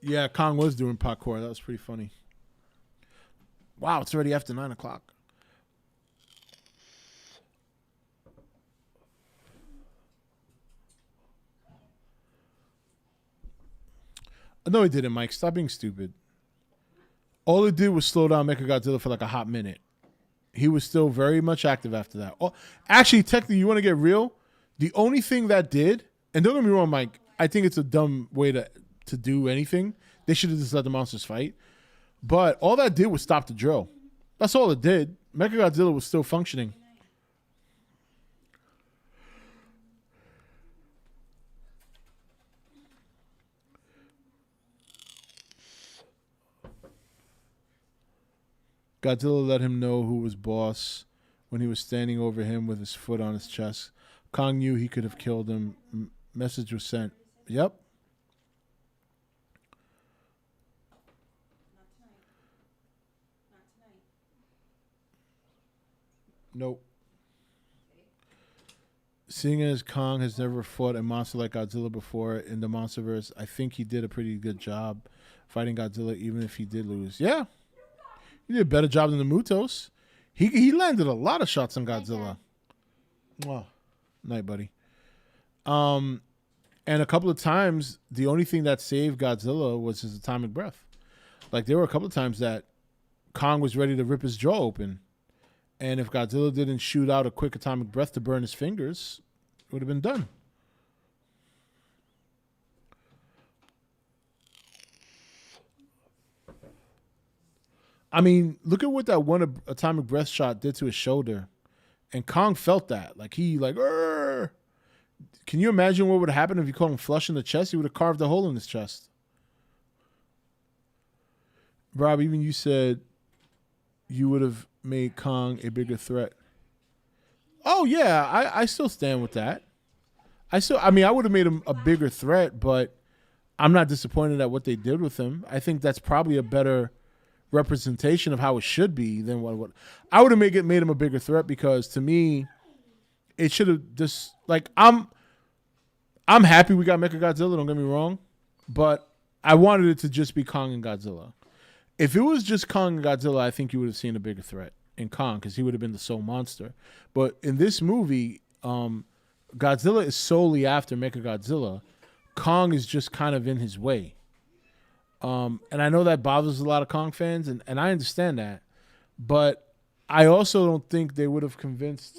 Yeah, Kong was doing parkour. That was pretty funny. Wow, it's already after 9 o'clock. No, it didn't, Mike. Stop being stupid. All it did was slow down Mechagodzilla for like a hot minute. He was still very much active after that. Oh, actually, technically, you want to get real? The only thing that did, and don't get me wrong, Mike, I think it's a dumb way to do anything. They should have just let the monsters fight. But all that did was stop the drill. That's all it did. Mechagodzilla was still functioning. Godzilla let him know who was boss when he was standing over him with his foot on his chest. Kong knew he could have killed him. Message was sent. Yep. Nope. Seeing as Kong has never fought a monster like Godzilla before in the MonsterVerse, I think he did a pretty good job fighting Godzilla, even if he did lose. Yeah. He did a better job than the Mutos. He landed a lot of shots on Godzilla. Wow. Night, buddy. And a couple of times, the only thing that saved Godzilla was his atomic breath. Like, there were a couple of times that Kong was ready to rip his jaw open. And if Godzilla didn't shoot out a quick atomic breath to burn his fingers, it would have been done. I mean, look at what that one atomic breath shot did to his shoulder. And Kong felt that. Like, Arr! Can you imagine what would have happened if you caught him flush in the chest? He would have carved a hole in his chest. Rob, even you said you would have made Kong a bigger threat. Oh, yeah, I still stand with that. I would have made him a bigger threat, but I'm not disappointed at what they did with him. I think that's probably a better representation of how it should be than what I would have made him a bigger threat, because to me it should have just, like, I'm happy we got Mechagodzilla, don't get me wrong, but I wanted it to just be Kong and Godzilla. If it was just Kong and Godzilla, I think you would have seen a bigger threat in Kong, because he would have been the sole monster. But in this movie, Godzilla is solely after Mechagodzilla. Kong is just kind of in his way. And I know that bothers a lot of Kong fans, and I understand that. But I also don't think they would have convinced...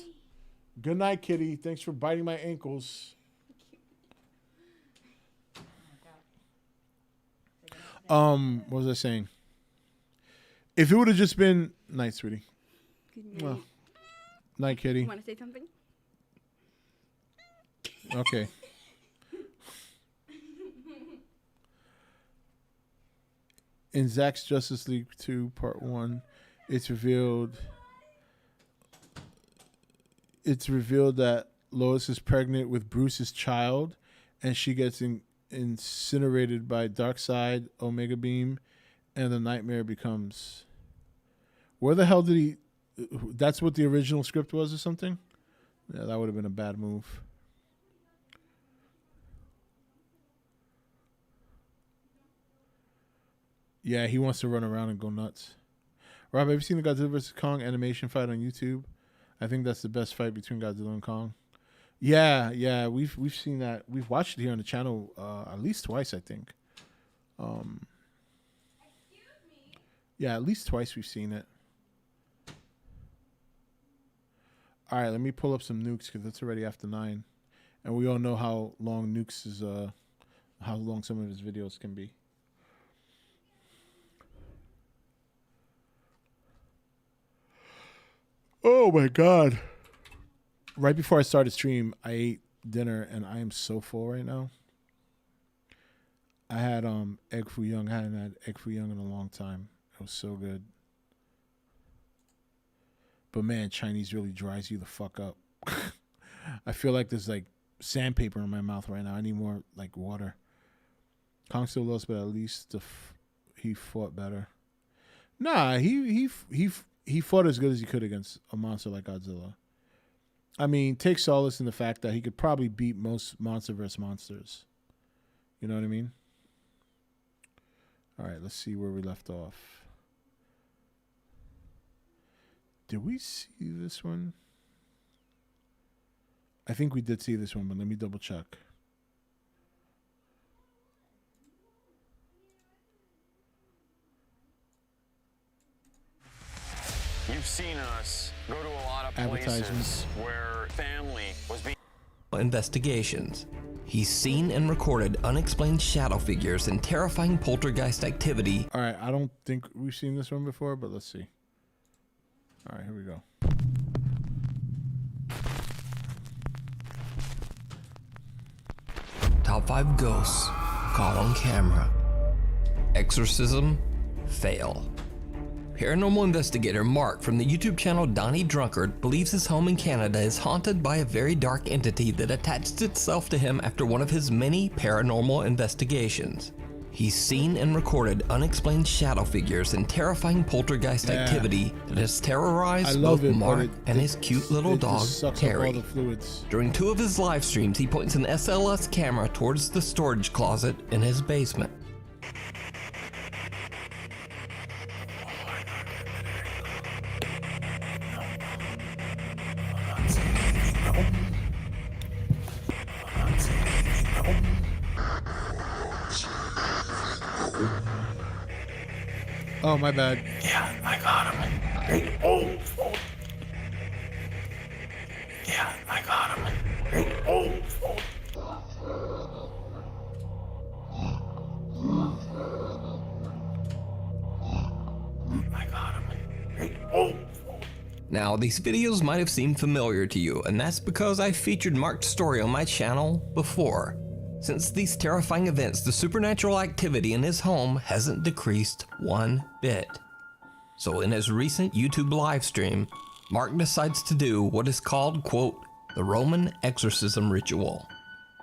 Good night, kitty. Thanks for biting my ankles. What was I saying? If it would have just been... Night, sweetie. Well, night, kitty. You want to say something? Okay. In Zack's Justice League 2 Part 1, it's revealed that Lois is pregnant with Bruce's child, and she gets incinerated by Darkseid, Omega Beam, and the nightmare becomes... Where the hell did he... That's what the original script was or something? Yeah, that would have been a bad move. Yeah, he wants to run around and go nuts. Rob, have you seen the Godzilla vs. Kong animation fight on YouTube? I think that's the best fight between Godzilla and Kong. Yeah, we've seen that. We've watched it here on the channel at least twice, I think. Yeah, at least twice we've seen it. All right, let me pull up some Nukes, because it's already after 9, and we all know how long Nukes is. How long some of his videos can be. Oh my God. Right before I started stream, I ate dinner and I am so full right now. I had egg foo young. I hadn't had egg foo young in a long time. It was so good. But man, Chinese really dries you the fuck up. I feel like there's like sandpaper in my mouth right now. I need more like water. Kong still lost, but at least he fought better. Nah, he fought as good as he could against a monster like Godzilla. I mean, take solace in the fact that he could probably beat most MonsterVerse monsters. You know what I mean? All right, let's see where we left off. Did we see this one? I think we did see this one, but let me double check. You've seen us go to a lot of places where family was being... Investigations. He's seen and recorded unexplained shadow figures and terrifying poltergeist activity. All right, I don't think we've seen this one before, but let's see. All right, here we go. Top 5 ghosts caught on camera. Exorcism, fail. Paranormal investigator Mark from the YouTube channel Donnie Drunkard believes his home in Canada is haunted by a very dark entity that attached itself to him after one of his many paranormal investigations. He's seen and recorded unexplained shadow figures and terrifying poltergeist activity that has terrorized both Mark and his cute little dog, Terry. During 2 of his live streams, he points an SLS camera towards the storage closet in his basement. Oh, my bad. Yeah, I got him. Hey, oh. Yeah, I got him. Hey, oh. I got him. Hey, oh. Now, these videos might have seemed familiar to you, and that's because I featured Mark's story on my channel before. Since these terrifying events, the supernatural activity in his home hasn't decreased one bit. So in his recent YouTube live stream, Mark decides to do what is called, quote, the Roman exorcism ritual.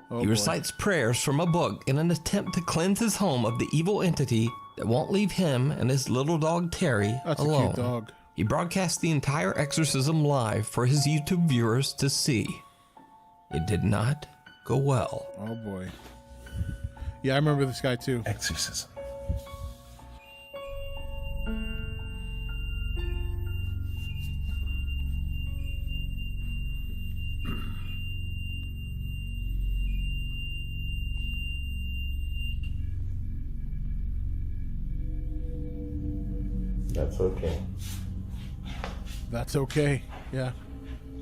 He recites prayers from a book in an attempt to cleanse his home of the evil entity that won't leave him and his little dog Terry alone. That's a cute dog. He broadcasts the entire exorcism live for his YouTube viewers to see. It did not go well. Oh boy. Yeah, I remember this guy too. Exorcism. That's okay. That's okay. Yeah.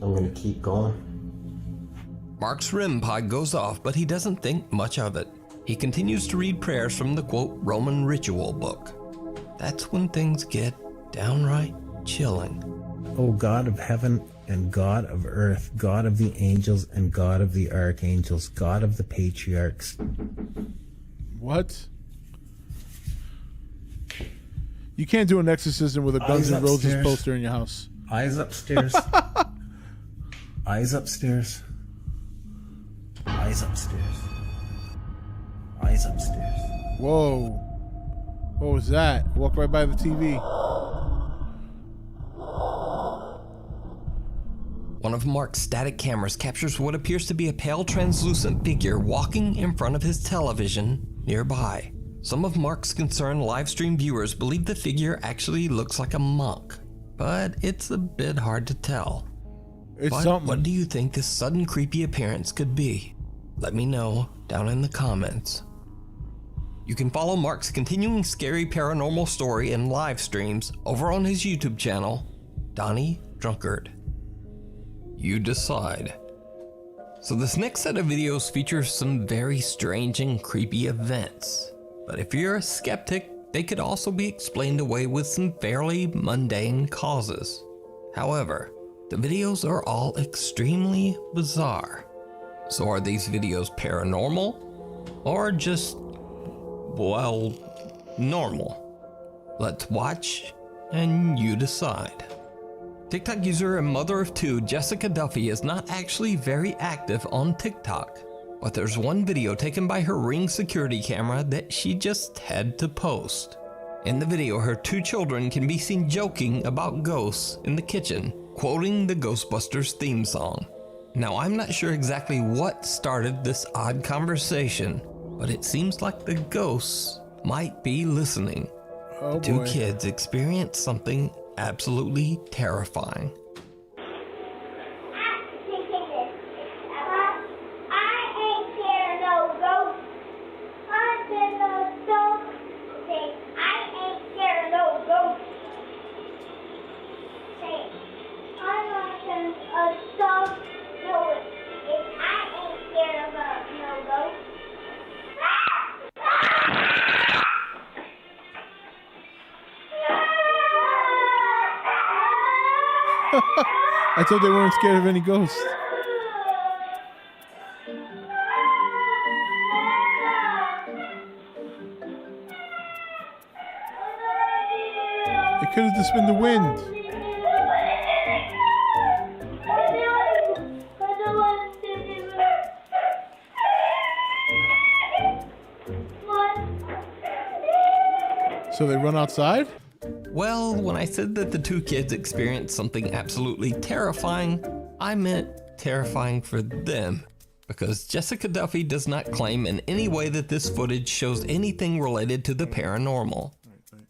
I'm gonna keep going. Mark's REM pod goes off, but he doesn't think much of it. He continues to read prayers from the, quote, Roman ritual book. That's when things get downright chilling. O God of heaven and God of earth, God of the angels and God of the archangels, God of the patriarchs. What? You can't do an exorcism with a Guns N' Roses poster in your house. Eyes upstairs. Eyes upstairs. Eyes upstairs. Eyes upstairs. Whoa. What was that? Walk right by the TV. One of Mark's static cameras captures what appears to be a pale translucent figure walking in front of his television nearby. Some of Mark's concerned live stream viewers believe the figure actually looks like a monk, but it's a bit hard to tell. What do you think this sudden creepy appearance could be? Let me know down in the comments. You can follow Mark's continuing scary paranormal story and live streams over on his YouTube channel, Donnie Drunkard. You decide. So this next set of videos features some very strange and creepy events. But if you're a skeptic, they could also be explained away with some fairly mundane causes. However, the videos are all extremely bizarre. So are these videos paranormal or just, well, normal? Let's watch and you decide. TikTok user and mother of 2 Jessica Duffy is not actually very active on TikTok, but there's one video taken by her Ring security camera that she just had to post. In the video, her 2 children can be seen joking about ghosts in the kitchen, quoting the Ghostbusters theme song. Now, I'm not sure exactly what started this odd conversation, but it seems like the ghosts might be listening. The 2 kids experience something absolutely terrifying. I thought they weren't scared of any ghosts. It could have just been the wind. So they run outside? Well, when I said that the two kids experienced something absolutely terrifying, I meant terrifying for them. Because Jessica Duffy does not claim in any way that this footage shows anything related to the paranormal.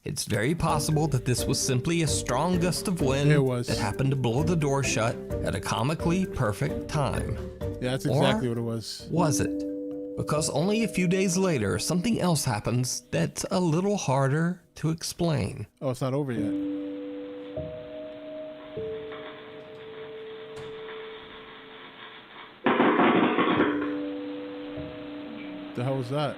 It's very possible that this was simply a strong gust of wind that happened to blow the door shut at a comically perfect time. Yeah, that's exactly what it was. Was it? Because only a few days later, something else happens that's a little harder to explain. Oh, it's not over yet. The hell was that?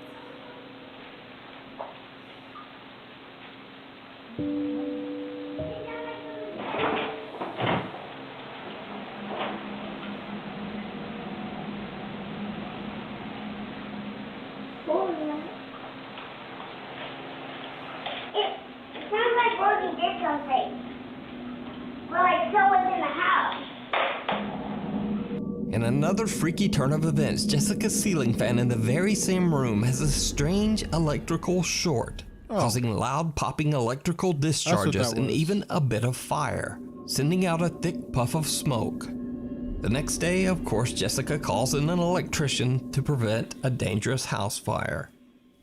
In another freaky turn of events, Jessica's ceiling fan in the very same room has a strange electrical short, causing loud popping electrical discharges and even a bit of fire, sending out a thick puff of smoke. The next day, of course, Jessica calls in an electrician to prevent a dangerous house fire.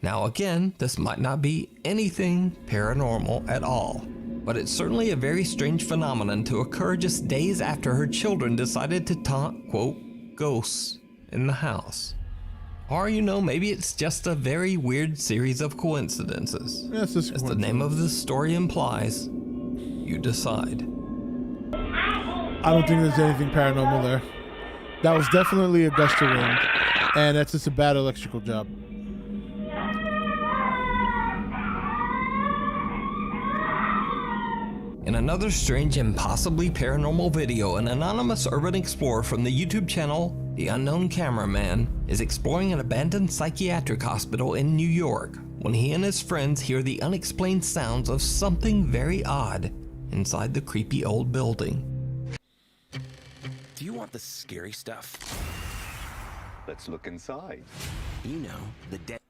Now again, this might not be anything paranormal at all, but it's certainly a very strange phenomenon to occur just days after her children decided to taunt, quote, ghosts in the house. Or, you know, maybe it's just a very weird series of coincidences. Yes, as the name of the story implies, you decide. I don't think there's anything paranormal there. That was definitely a gust of wind, and that's just a bad electrical job. In another strange and possibly paranormal video, an anonymous urban explorer from the YouTube channel The Unknown Cameraman is exploring an abandoned psychiatric hospital in New York when he and his friends hear the unexplained sounds of something very odd inside the creepy old building. Do you want the scary stuff? Let's look inside. You know, the dead.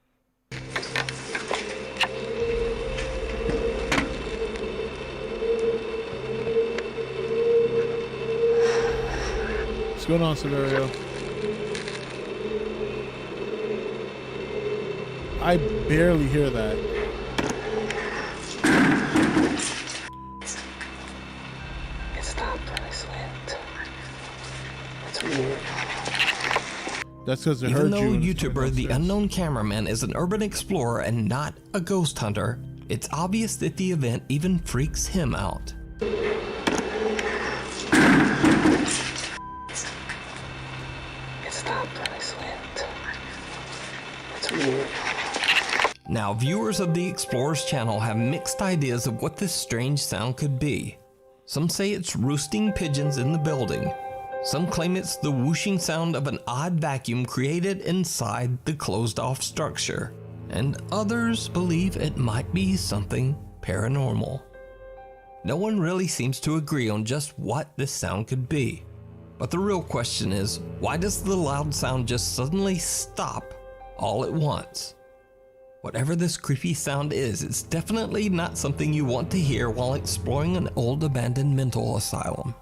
What's going on, Severio? I barely hear that. It stopped when I slipped. It's weird. That's because they Even heard though you. YouTuber The Unknown Cameraman is an urban explorer and not a ghost hunter, it's obvious that the event even freaks him out. It stopped when I slipped. It's weird. Now, viewers of the Explorer's channel have mixed ideas of what this strange sound could be. Some say it's roosting pigeons in the building. Some claim it's the whooshing sound of an odd vacuum created inside the closed-off structure. And others believe it might be something paranormal. No one really seems to agree on just what this sound could be. But the real question is, why does the loud sound just suddenly stop all at once? Whatever this creepy sound is, it's definitely not something you want to hear while exploring an old abandoned mental asylum.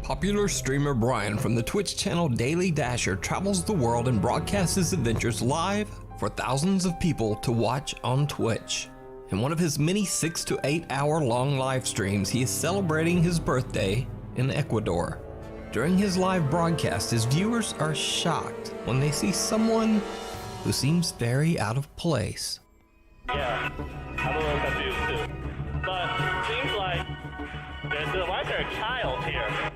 Popular streamer Brian from the Twitch channel Daily Dasher travels the world and broadcasts his adventures live for thousands of people to watch on Twitch. In one of his many 6 to 8 hour long live streams, he is celebrating his birthday in Ecuador. During his live broadcast, his viewers are shocked when they see someone who seems very out of place. Yeah, I'm a little confused too. But it seems like, why is there a child here?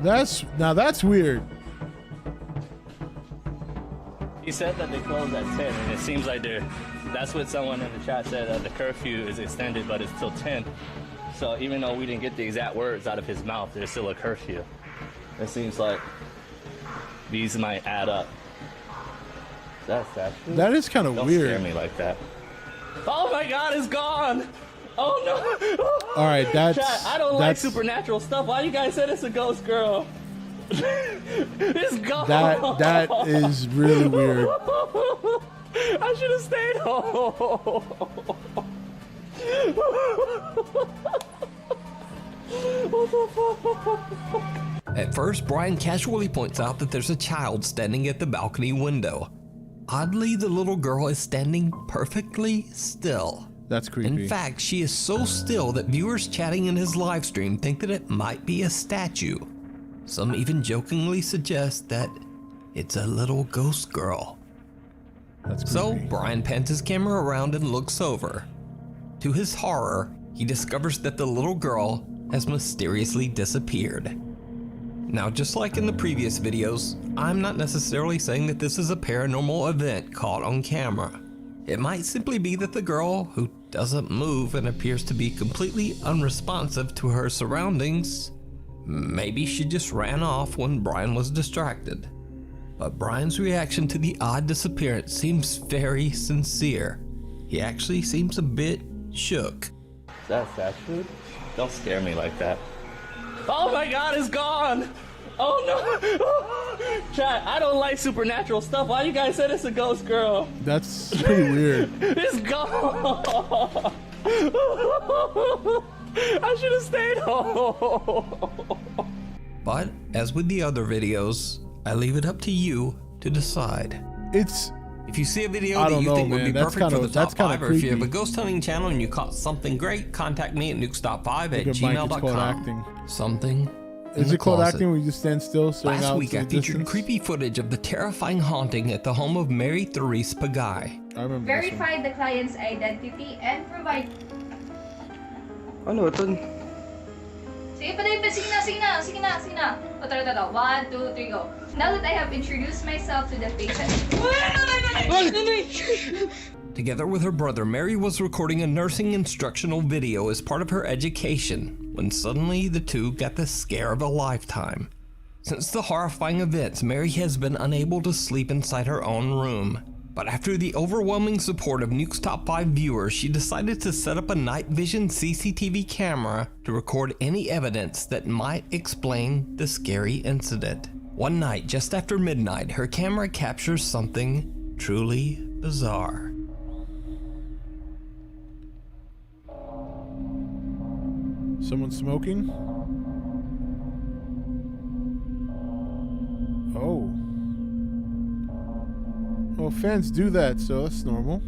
That's weird. He said that they closed at 10, and it seems like that's what someone in the chat said, the curfew is extended, but it's till 10. So even though we didn't get the exact words out of his mouth, there's still a curfew. It seems like these might add up. That's actually... That is kind of weird. Don't scare me like that. Oh my God, it's gone! Oh no! All right, that's... Chat, I don't like supernatural stuff. Why you guys said it's a ghost girl? It's gone! That is really weird. I should have stayed home. What the fuck? At first, Brian casually points out that there's a child standing at the balcony window. Oddly, the little girl is standing perfectly still. That's creepy. In fact, she is so still that viewers chatting in his live stream think that it might be a statue. Some even jokingly suggest that it's a little ghost girl. That's creepy. So, Brian pans his camera around and looks over. To his horror, he discovers that the little girl has mysteriously disappeared. Now, just like in the previous videos, I'm not necessarily saying that this is a paranormal event caught on camera. It might simply be that the girl, who doesn't move and appears to be completely unresponsive to her surroundings, maybe she just ran off when Brian was distracted. But Brian's reaction to the odd disappearance seems very sincere. He actually seems a bit shook. That's actually... Don't scare me like that. Oh my God, it's gone! Oh no! Chat, I don't like supernatural stuff. Why you guys said it's a ghost girl? That's pretty weird. It's gone! I should have stayed home. But, as with the other videos, I leave it up to you to decide. If you see a video that you think would be perfect for the top 5, or if you have a ghost hunting channel and you caught something great, contact me at nukes.5@gmail.com. Something Is it called acting where you just stand still? Last week I featured creepy footage of the terrifying haunting at the home of Mary Therese Pagay. I remember Verify the client's identity and provide... Ano ito? Sige pa, sige na. O, tara. 1, 2, 3, go. Now that I have introduced myself to the patient... Together with her brother, Mary was recording a nursing instructional video as part of her education, when suddenly the two got the scare of a lifetime. Since the horrifying events, Mary has been unable to sleep inside her own room. But after the overwhelming support of Nuke's Top 5 viewers, she decided to set up a night vision CCTV camera to record any evidence that might explain the scary incident. One night, just after midnight, her camera captures something truly bizarre. Someone smoking? Oh. Well, fans do that, so that's normal.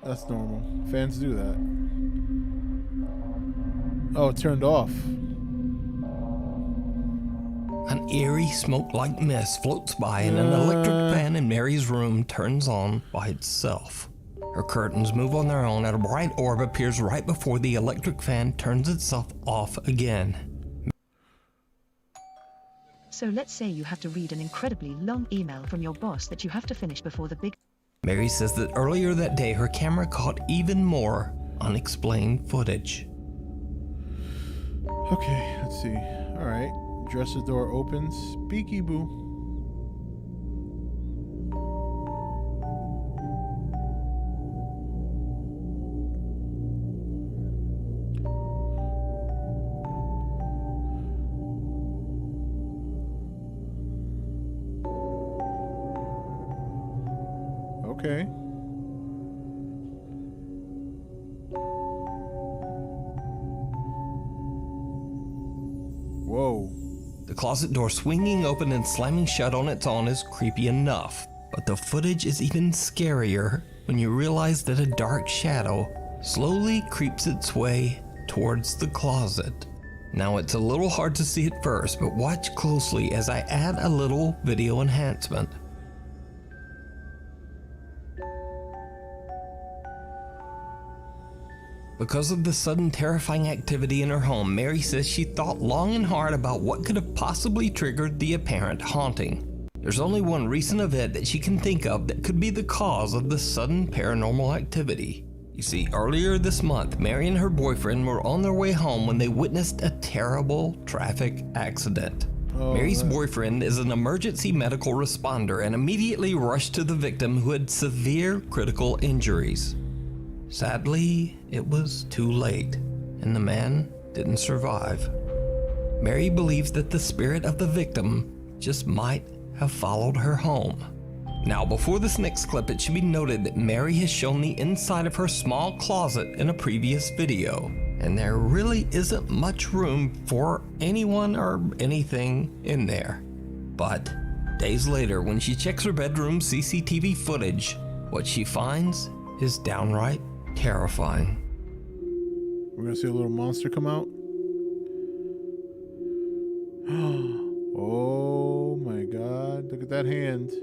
That's normal. Fans do that. Oh, it turned off. An eerie smoke-like mist floats by and an electric fan in Mary's room turns on by itself. Her curtains move on their own and a bright orb appears right before the electric fan turns itself off again. So let's say you have to read an incredibly long email from your boss that you have to finish before the big... Mary says that earlier that day her camera caught even more unexplained footage. Okay, let's see. Alright. Dresser door opens. Peekaboo. Okay. Whoa. The closet door swinging open and slamming shut on its own is creepy enough, but the footage is even scarier when you realize that a dark shadow slowly creeps its way towards the closet. Now it's a little hard to see at first, but watch closely as I add a little video enhancement. Because of the sudden terrifying activity in her home, Mary says she thought long and hard about what could have possibly triggered the apparent haunting. There's only one recent event that she can think of that could be the cause of the sudden paranormal activity. You see, earlier this month, Mary and her boyfriend were on their way home when they witnessed a terrible traffic accident. Mary's boyfriend is an emergency medical responder and immediately rushed to the victim, who had severe critical injuries. Sadly, it was too late, and the man didn't survive. Mary believes that the spirit of the victim just might have followed her home. Now, before this next clip, it should be noted that Mary has shown the inside of her small closet in a previous video, and there really isn't much room for anyone or anything in there. But days later, when she checks her bedroom CCTV footage, what she finds is downright terrifying. We're gonna see a little monster come out. Oh my God, look at that hand.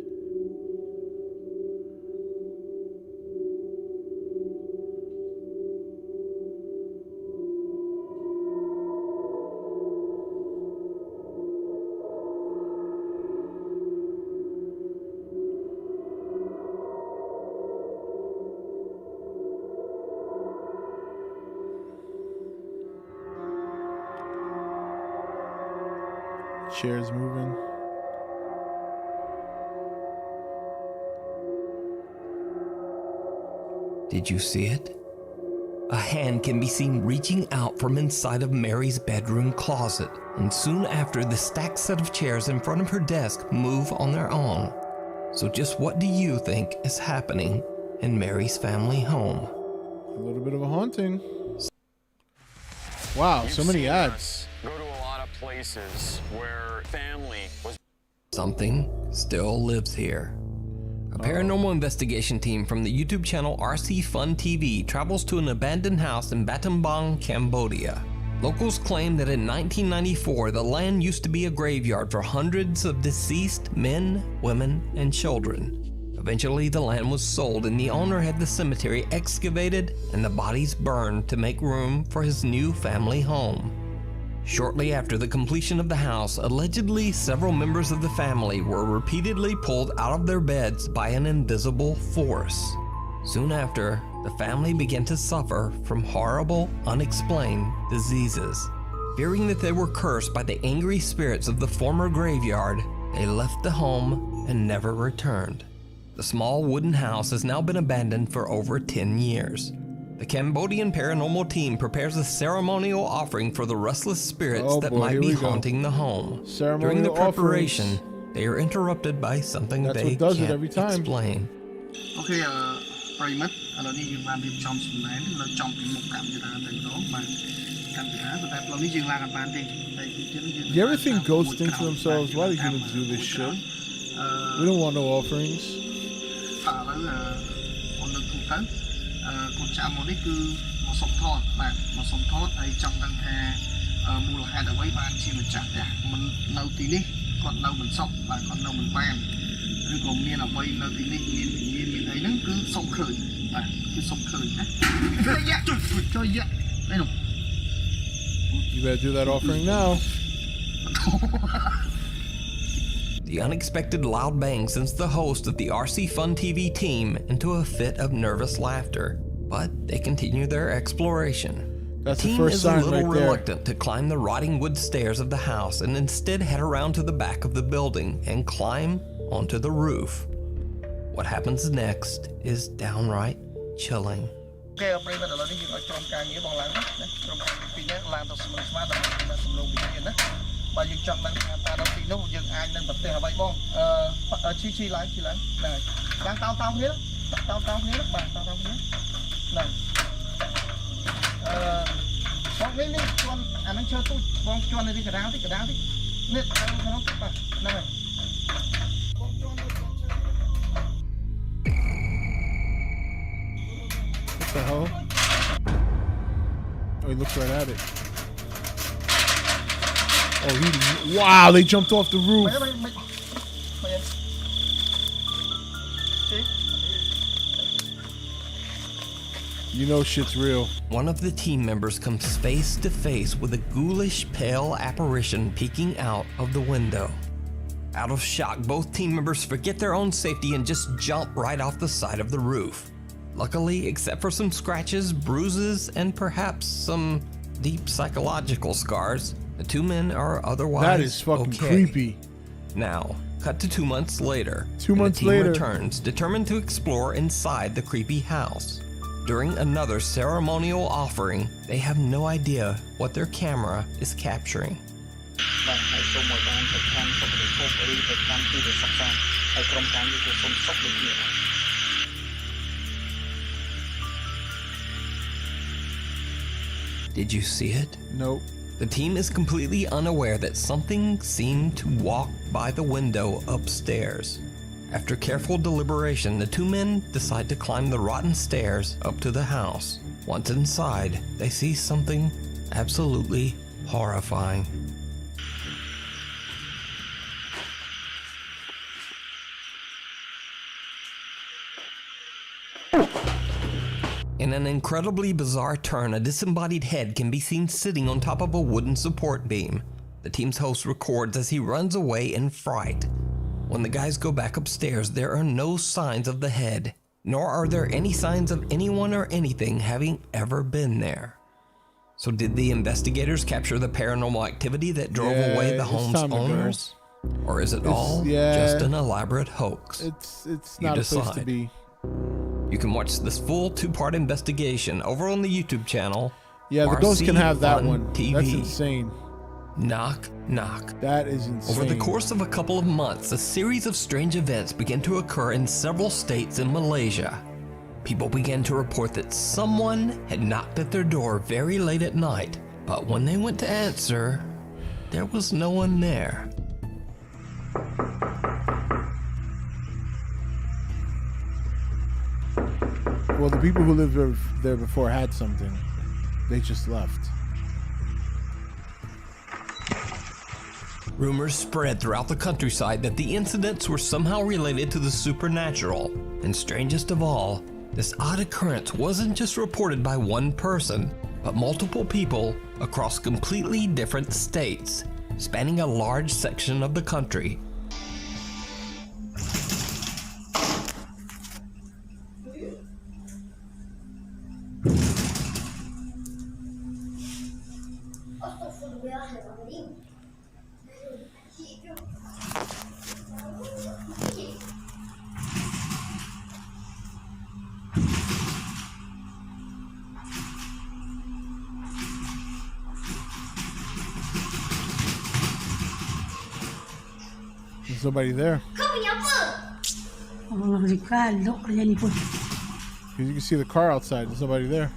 Chairs moving. Did you see it? A hand can be seen reaching out from inside of Mary's bedroom closet, and soon after, the stacked set of chairs in front of her desk move on their own. So just what do you think is happening in Mary's family home? A little bit of a haunting. Wow, so many ads. Go to a lot of places where family was. Something still lives here. A paranormal investigation team from the YouTube channel RC Fun TV travels to an abandoned house in Battambang, Cambodia. Locals claim that in 1994, the land used to be a graveyard for hundreds of deceased men, women, and children. Eventually, the land was sold and the owner had the cemetery excavated and the bodies burned to make room for his new family home. Shortly after the completion of the house, allegedly several members of the family were repeatedly pulled out of their beds by an invisible force. Soon after, the family began to suffer from horrible, unexplained diseases. Fearing that they were cursed by the angry spirits of the former graveyard, they left the home and never returned. The small wooden house has now been abandoned for over 10 years. The Cambodian paranormal team prepares a ceremonial offering for the restless spirits that might be haunting the home. During the preparation, they are interrupted by something they can't explain. Okay, ប្រិមិត្តឥឡូវនេះយើងបានរៀបចំសម្ដែងនៅចំពីមុខកាមេរ៉ាតែម្ដងបាទកាមេរ៉ាតែផ្លូវនេះយើងឡើងអត់បានទេតែទីទៀតយើង Do you ever think ghosts think to themselves, why do humans do this shit? We don't want no offerings. ឥឡូវខ្ញុំលើកទូទៅកូនចៅមកនេះគឺមកសុំថតបាទមកសុំថតហើយចង់ដឹងថាមូលហេតុអ្វីបានជាម្ចាស់ផ្ទះមិននៅទីនេះគាត់នៅមិនសុខបាទគាត់នៅមិនបានឬក៏មានអ្វីនៅទីនេះមានអីហ្នឹងគឺសុំឃើញបាទគឺសុំឃើញណាយ៉ាជួយយ៉ានេះនោះ You better do that offering now. The unexpected loud bang sends the host of the RC Fun TV team into a fit of nervous laughter, but they continue their exploration. That's the team the first is sign a little right there. reluctant to climb the rotting wood stairs of the house and instead head around to the back of the building and climb onto the roof. What happens next is downright chilling. Okay, ប្រិយមិត្តឥឡូវនេះយើងឲ្យក្រុមការងារបងឡើងណាក្រុមការងារពីរនាក់ឡើងទៅស្មើដើម្បីសំឡូងវិញ្ញាណណាបើយើងចង់ដឹងថាតើនៅទីនោះយើងអាចនឹងប្រទេសអ្វីបងឈីឡើងហ្នឹងហើយឡើងតោគ្នាគ្នាបាទតោគ្នាហ្នឹងបងនេះជន់អាហ្នឹងឈើទូចបងជន់នៅទីកណ្ដាលនេះទៅក្នុងបាទហ្នឹងហើយ What the hell? Oh, he looks right at it. Oh, wow, they jumped off the roof. You know shit's real. One of the team members comes face to face with a ghoulish, pale apparition peeking out of the window. Out of shock, both team members forget their own safety and just jump right off the side of the roof. Luckily, except for some scratches, bruises, and perhaps some deep psychological scars, the two men are otherwise That is fucking okay. creepy. Now, cut to 2 months later. 2 and months the team later. returns, determined to explore inside the creepy house. During another ceremonial offering, they have no idea what their camera is capturing. Did you see it? Nope. The team is completely unaware that something seemed to walk by the window upstairs. After careful deliberation, the two men decide to climb the rotten stairs up to the house. Once inside, they see something absolutely horrifying. In an incredibly bizarre turn, a disembodied head can be seen sitting on top of a wooden support beam. The team's host records as he runs away in fright. When the guys go back upstairs, there are no signs of the head, nor are there any signs of anyone or anything having ever been there. So did the investigators capture the paranormal activity that drove away the home's owners? Or is it all just an elaborate hoax? It's not a place to be. You can watch this full 2-part investigation over on the YouTube channel. Yeah, the ghost can have that one. TV. That's insane. Knock, knock. That is insane. Over the course of a couple of months, a series of strange events began to occur in several states in Malaysia. People began to report that someone had knocked at their door very late at night, but when they went to answer, there was no one there. Well, the people who lived there before had something. They just left. Rumors spread throughout the countryside that the incidents were somehow related to the supernatural. And strangest of all, this odd occurrence wasn't just reported by one person, but multiple people across completely different states, spanning a large section of the country. There's nobody there. You can see the car outside. There's nobody there.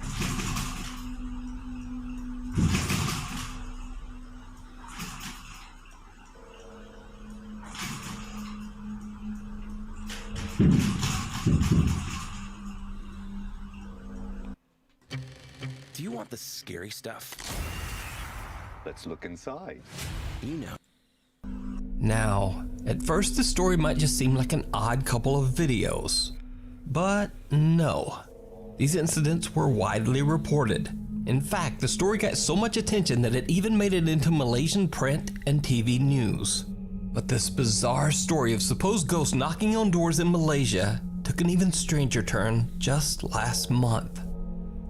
Do you want the scary stuff? Let's look inside. You know. Now, at first the story might just seem like an odd couple of videos. But no. These incidents were widely reported. In fact, the story got so much attention that it even made it into Malaysian print and TV news. But this bizarre story of supposed ghosts knocking on doors in Malaysia took an even stranger turn just last month.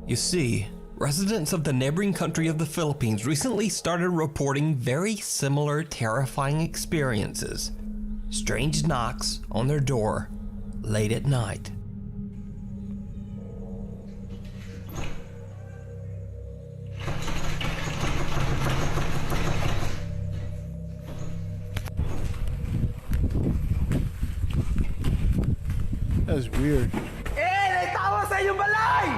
You see, residents of the neighboring country of the Philippines recently started reporting very similar terrifying experiences. Strange knocks on their door late at night. That's weird. May tawa sa inyong balay!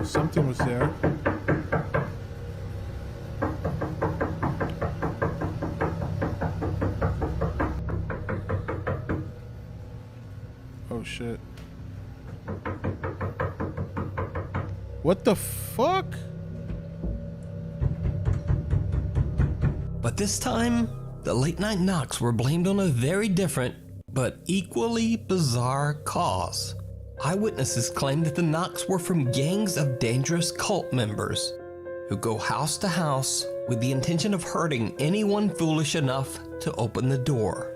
Something was there. Oh shit. What the fuck? But this time, the late night knocks were blamed on a very different, but equally bizarre cause. Eyewitnesses claimed that the knocks were from gangs of dangerous cult members who go house to house with the intention of hurting anyone foolish enough to open the door.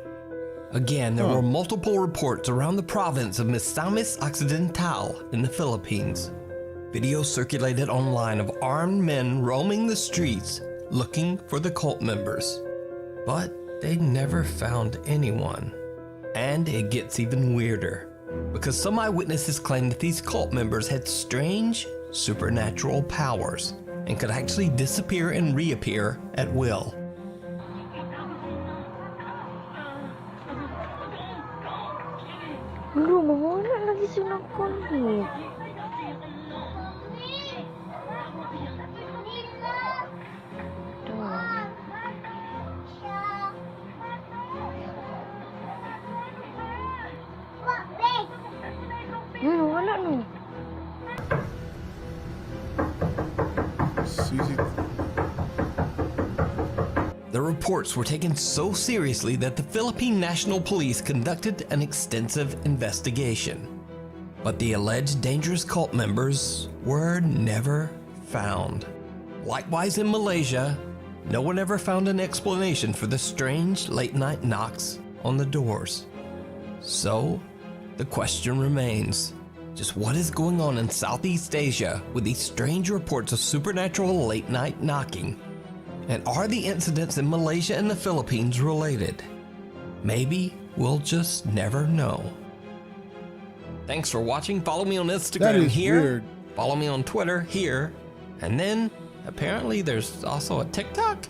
Again, there were multiple reports around the province of Misamis Occidental in the Philippines. Videos circulated online of armed men roaming the streets looking for the cult members. But they never found anyone. And it gets even weirder, because some eyewitnesses claim that these cult members had strange supernatural powers and could actually disappear and reappear at will. Lu, mana lagi sunakon ni? Wala no. The reports were taken so seriously that the Philippine National Police conducted an extensive investigation. But the alleged dangerous cult members were never found. Likewise in Malaysia, no one ever found an explanation for the strange late-night knocks on the doors. So, the question remains, just what is going on in Southeast Asia with these strange reports of supernatural late-night knocking? And are the incidents in Malaysia and the Philippines related? Maybe we'll just never know. Thanks for watching. Follow me on Instagram here. Weird. Follow me on Twitter here. And then, apparently there's also a TikTok?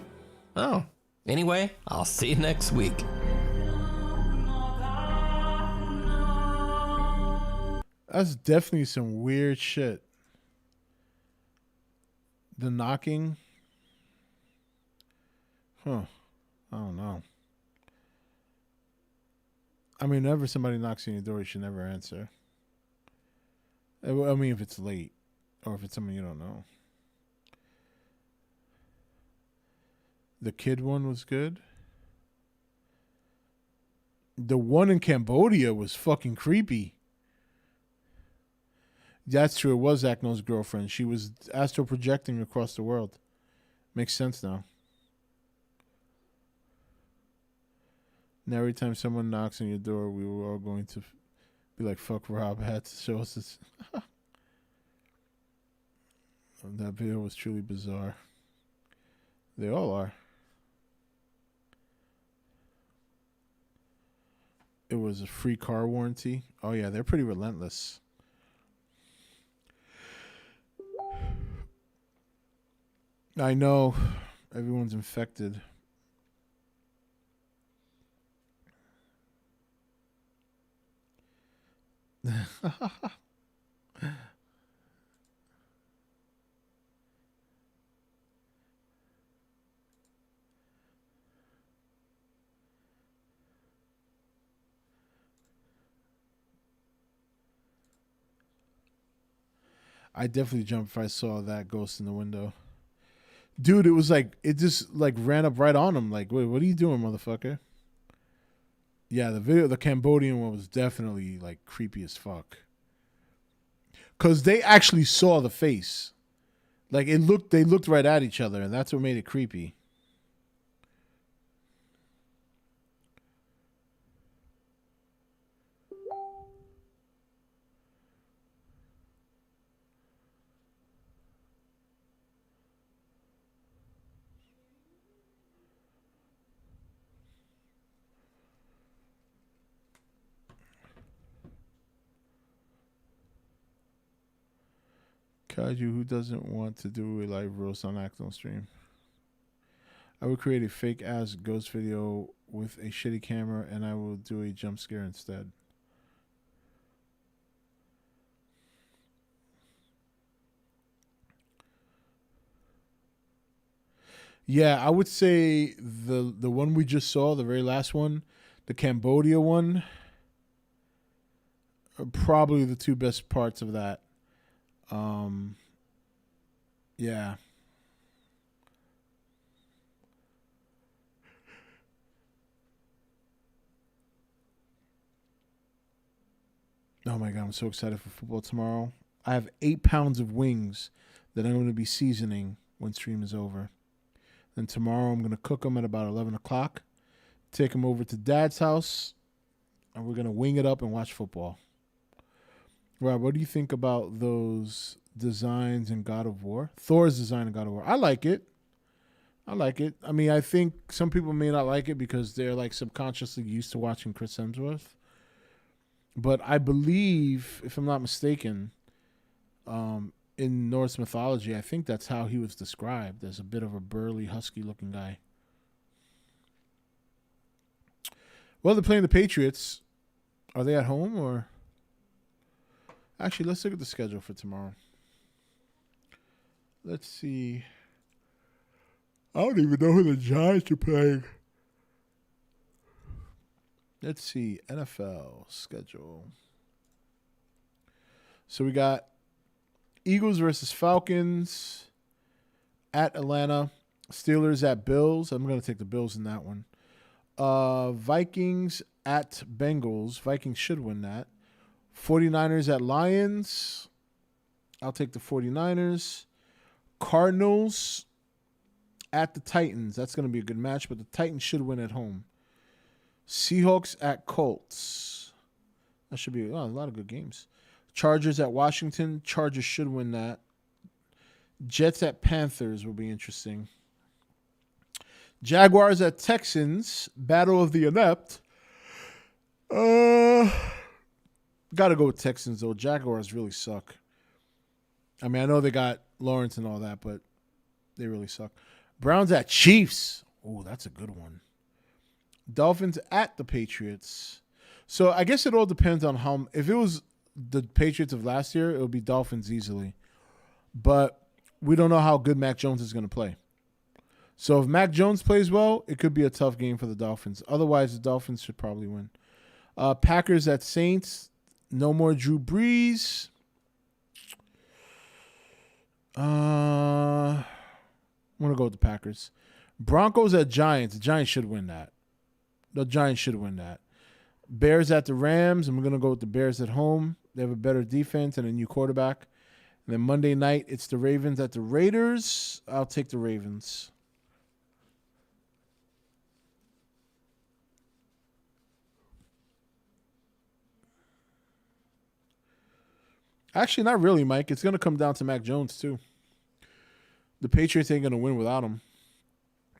Oh. Anyway, I'll see you next week. That's definitely some weird shit. The knocking. Huh. I don't know. I mean, whenever somebody knocks on your door, you should never answer. I mean, if it's late or if it's someone you don't know. The kid one was good. The one in Cambodia was fucking creepy. That's true. It was Akno's girlfriend. She was astral projecting across the world. Makes sense now. Now every time someone knocks on your door, we were all going to be like, fuck Rob had to show us this. That video was truly bizarre. They all are. It was a free car warranty. Oh yeah, they're pretty relentless. I know everyone's infected. I definitely jumped if I saw that ghost in the window. Dude, it was like, it just like ran up right on him. Like, wait, what are you doing, motherfucker? Yeah, the Cambodian one was definitely like creepy as fuck. Cause they actually saw the face. Like they looked right at each other, and that's what made it creepy. Kaiju, who doesn't want to do a live roast on Acton stream? I would create a fake ass ghost video with a shitty camera, and I will do a jump scare instead. Yeah, I would say the one we just saw, the very last one, the Cambodia one. are probably the two best parts of that. Yeah. Oh my God, I'm so excited for football tomorrow. I have 8 pounds of wings that I'm going to be seasoning when stream is over. Then tomorrow I'm going to cook them at about 11 o'clock, take them over to Dad's house, and we're going to wing it up and watch football. Rob, what do you think about those designs in God of War? Thor's design in God of War. I like it. I mean, I think some people may not like it because they're like subconsciously used to watching Chris Hemsworth. But I believe, if I'm not mistaken, in Norse mythology, I think that's how he was described, as a bit of a burly, husky-looking guy. Well, they're playing the Patriots. Are they at home or? Actually, let's look at the schedule for tomorrow. Let's see. I don't even know who the Giants are playing. Let's see. NFL schedule. So we got Eagles versus Falcons at Atlanta. Steelers at Bills. I'm going to take the Bills in that one. Vikings at Bengals. Vikings should win that. 49ers at Lions. I'll take the 49ers. Cardinals at the Titans. That's going to be a good match, but the Titans should win at home. Seahawks at Colts. That should be a lot of good games. Chargers at Washington. Chargers should win that. Jets at Panthers will be interesting. Jaguars at Texans. Battle of the Inept. Got to go with Texans, though. Jaguars really suck. I mean, I know they got Lawrence and all that, but they really suck. Browns at Chiefs. Oh, that's a good one. Dolphins at the Patriots. So I guess it all depends on how. If it was the Patriots of last year, it would be Dolphins easily. But we don't know how good Mac Jones is going to play. So if Mac Jones plays well, it could be a tough game for the Dolphins. Otherwise, the Dolphins should probably win. Packers at Saints. No more Drew Brees. I want to go with the Packers. Broncos at Giants. The Giants should win that. Bears at the Rams. I'm going to go with the Bears at home. They have a better defense and a new quarterback. And then Monday night, it's the Ravens at the Raiders. I'll take the Ravens. Actually, not really, Mike. It's going to come down to Mac Jones, too. The Patriots ain't going to win without him.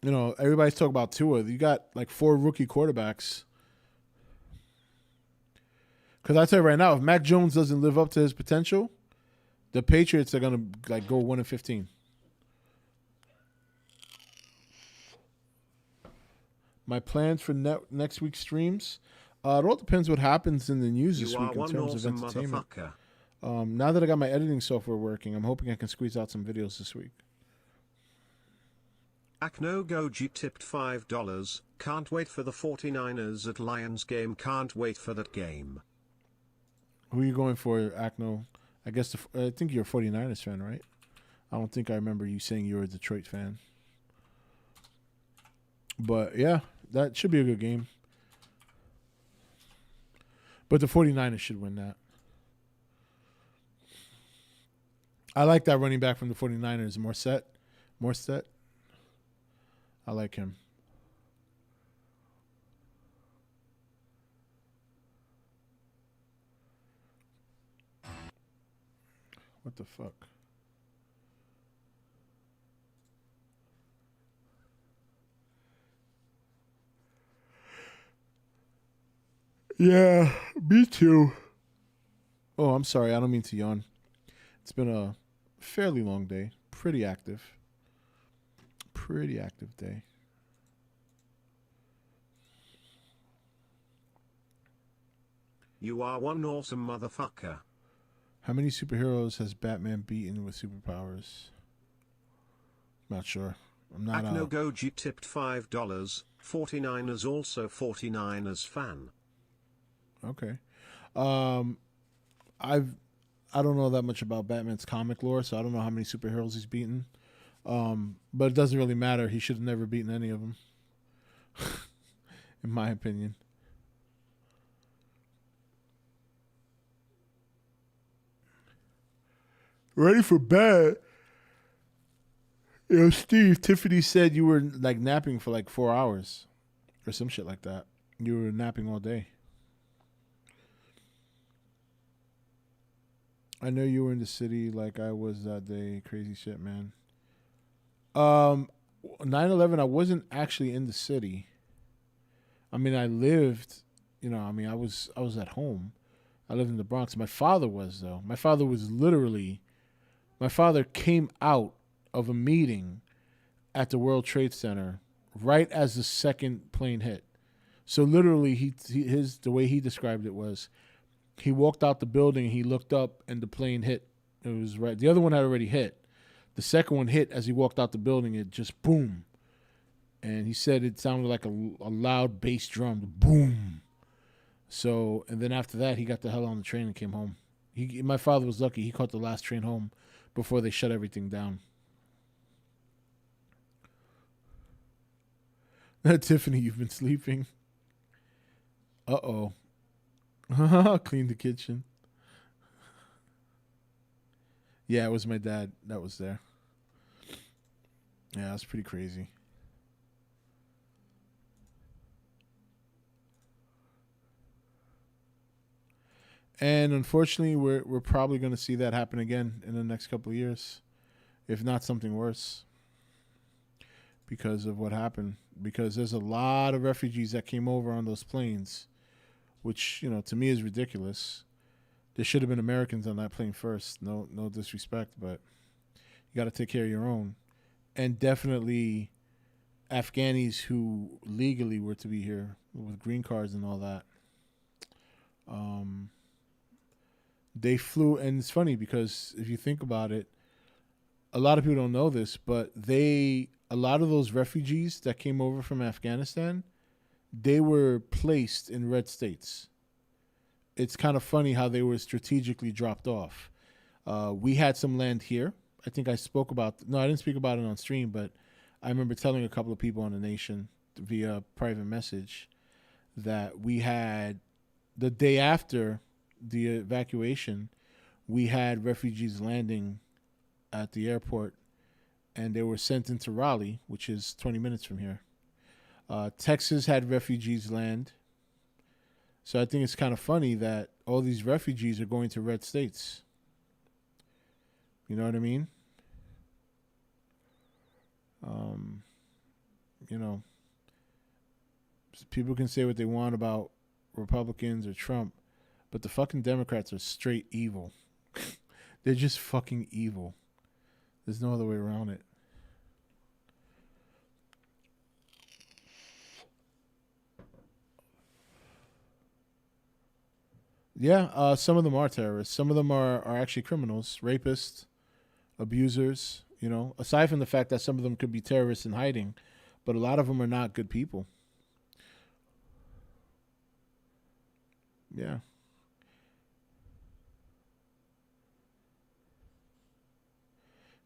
You know, everybody's talking about Tua. You got like 4 rookie quarterbacks. Because I tell you right now, if Mac Jones doesn't live up to his potential, the Patriots are going to like go 1-15. My plans for next week's streams, it all depends what happens in the news this week in terms of entertainment. Now that I got my editing software working, I'm hoping I can squeeze out some videos this week. Akno Goji tipped $5. Can't wait for the 49ers at Lions game. Can't wait for that game. Who are you going for, Akno? I guess I think you're a 49ers fan, right? I don't think I remember you saying you were a Detroit fan. But, yeah, that should be a good game. But the 49ers should win that. I like that running back from the 49ers, Morstead. I like him. What the fuck? Yeah, me too. Oh, I'm sorry. I don't mean to yawn. It's been a fairly long day. Pretty active day. You are one awesome motherfucker. How many superheroes has Batman beaten with superpowers? Not sure. I'm not. Akno Goji tipped $5. 49ers also 49ers fan. Okay. I don't know that much about Batman's comic lore, so I don't know how many superheroes he's beaten. But it doesn't really matter. He should have never beaten any of them, in my opinion. Ready for bed. Steve, Tiffany said you were like napping for like 4 hours or some shit like that. You were napping all day. I know you were in the city like I was that day. Crazy shit, man. 9/11, I wasn't actually in the city. I mean, I lived, I was at home. I lived in the Bronx. My father was, though. My father came out of a meeting at the World Trade Center right as the second plane hit. So literally, the way he described it was, he walked out the building, he looked up, and the plane hit. It was right. The other one had already hit. The second one hit as he walked out the building. It just boom. And he said it sounded like a loud bass drum. Boom. So, and then after that, he got the hell on the train and came home. My father was lucky. He caught the last train home before they shut everything down. Tiffany, you've been sleeping. Uh-oh. Clean the kitchen. Yeah, it was my dad that was there. Yeah, that's pretty crazy. And unfortunately, we're probably going to see that happen again in the next couple of years, if not something worse, because of what happened. Because there's a lot of refugees that came over on those planes, which, to me is ridiculous. There should have been Americans on that plane first. No disrespect, but you got to take care of your own. And definitely Afghanis who legally were to be here with green cards and all that. They flew, and it's funny because if you think about it, a lot of people don't know this, but a lot of those refugees that came over from Afghanistan, they were placed in red states. It's kind of funny how they were strategically dropped off. We had some land here. I think I spoke about, no, I didn't speak about it on stream, but I remember telling a couple of people on the nation via private message that we had, the day after the evacuation, we had refugees landing at the airport, and they were sent into Raleigh, which is 20 minutes from here. Texas had refugees land. So I think it's kind of funny that all these refugees are going to red states. You know what I mean? People can say what they want about Republicans or Trump, but the fucking Democrats are straight evil. They're just fucking evil. There's no other way around it. Yeah, some of them are terrorists. Some of them are actually criminals, rapists, abusers, aside from the fact that some of them could be terrorists in hiding, but a lot of them are not good people. Yeah.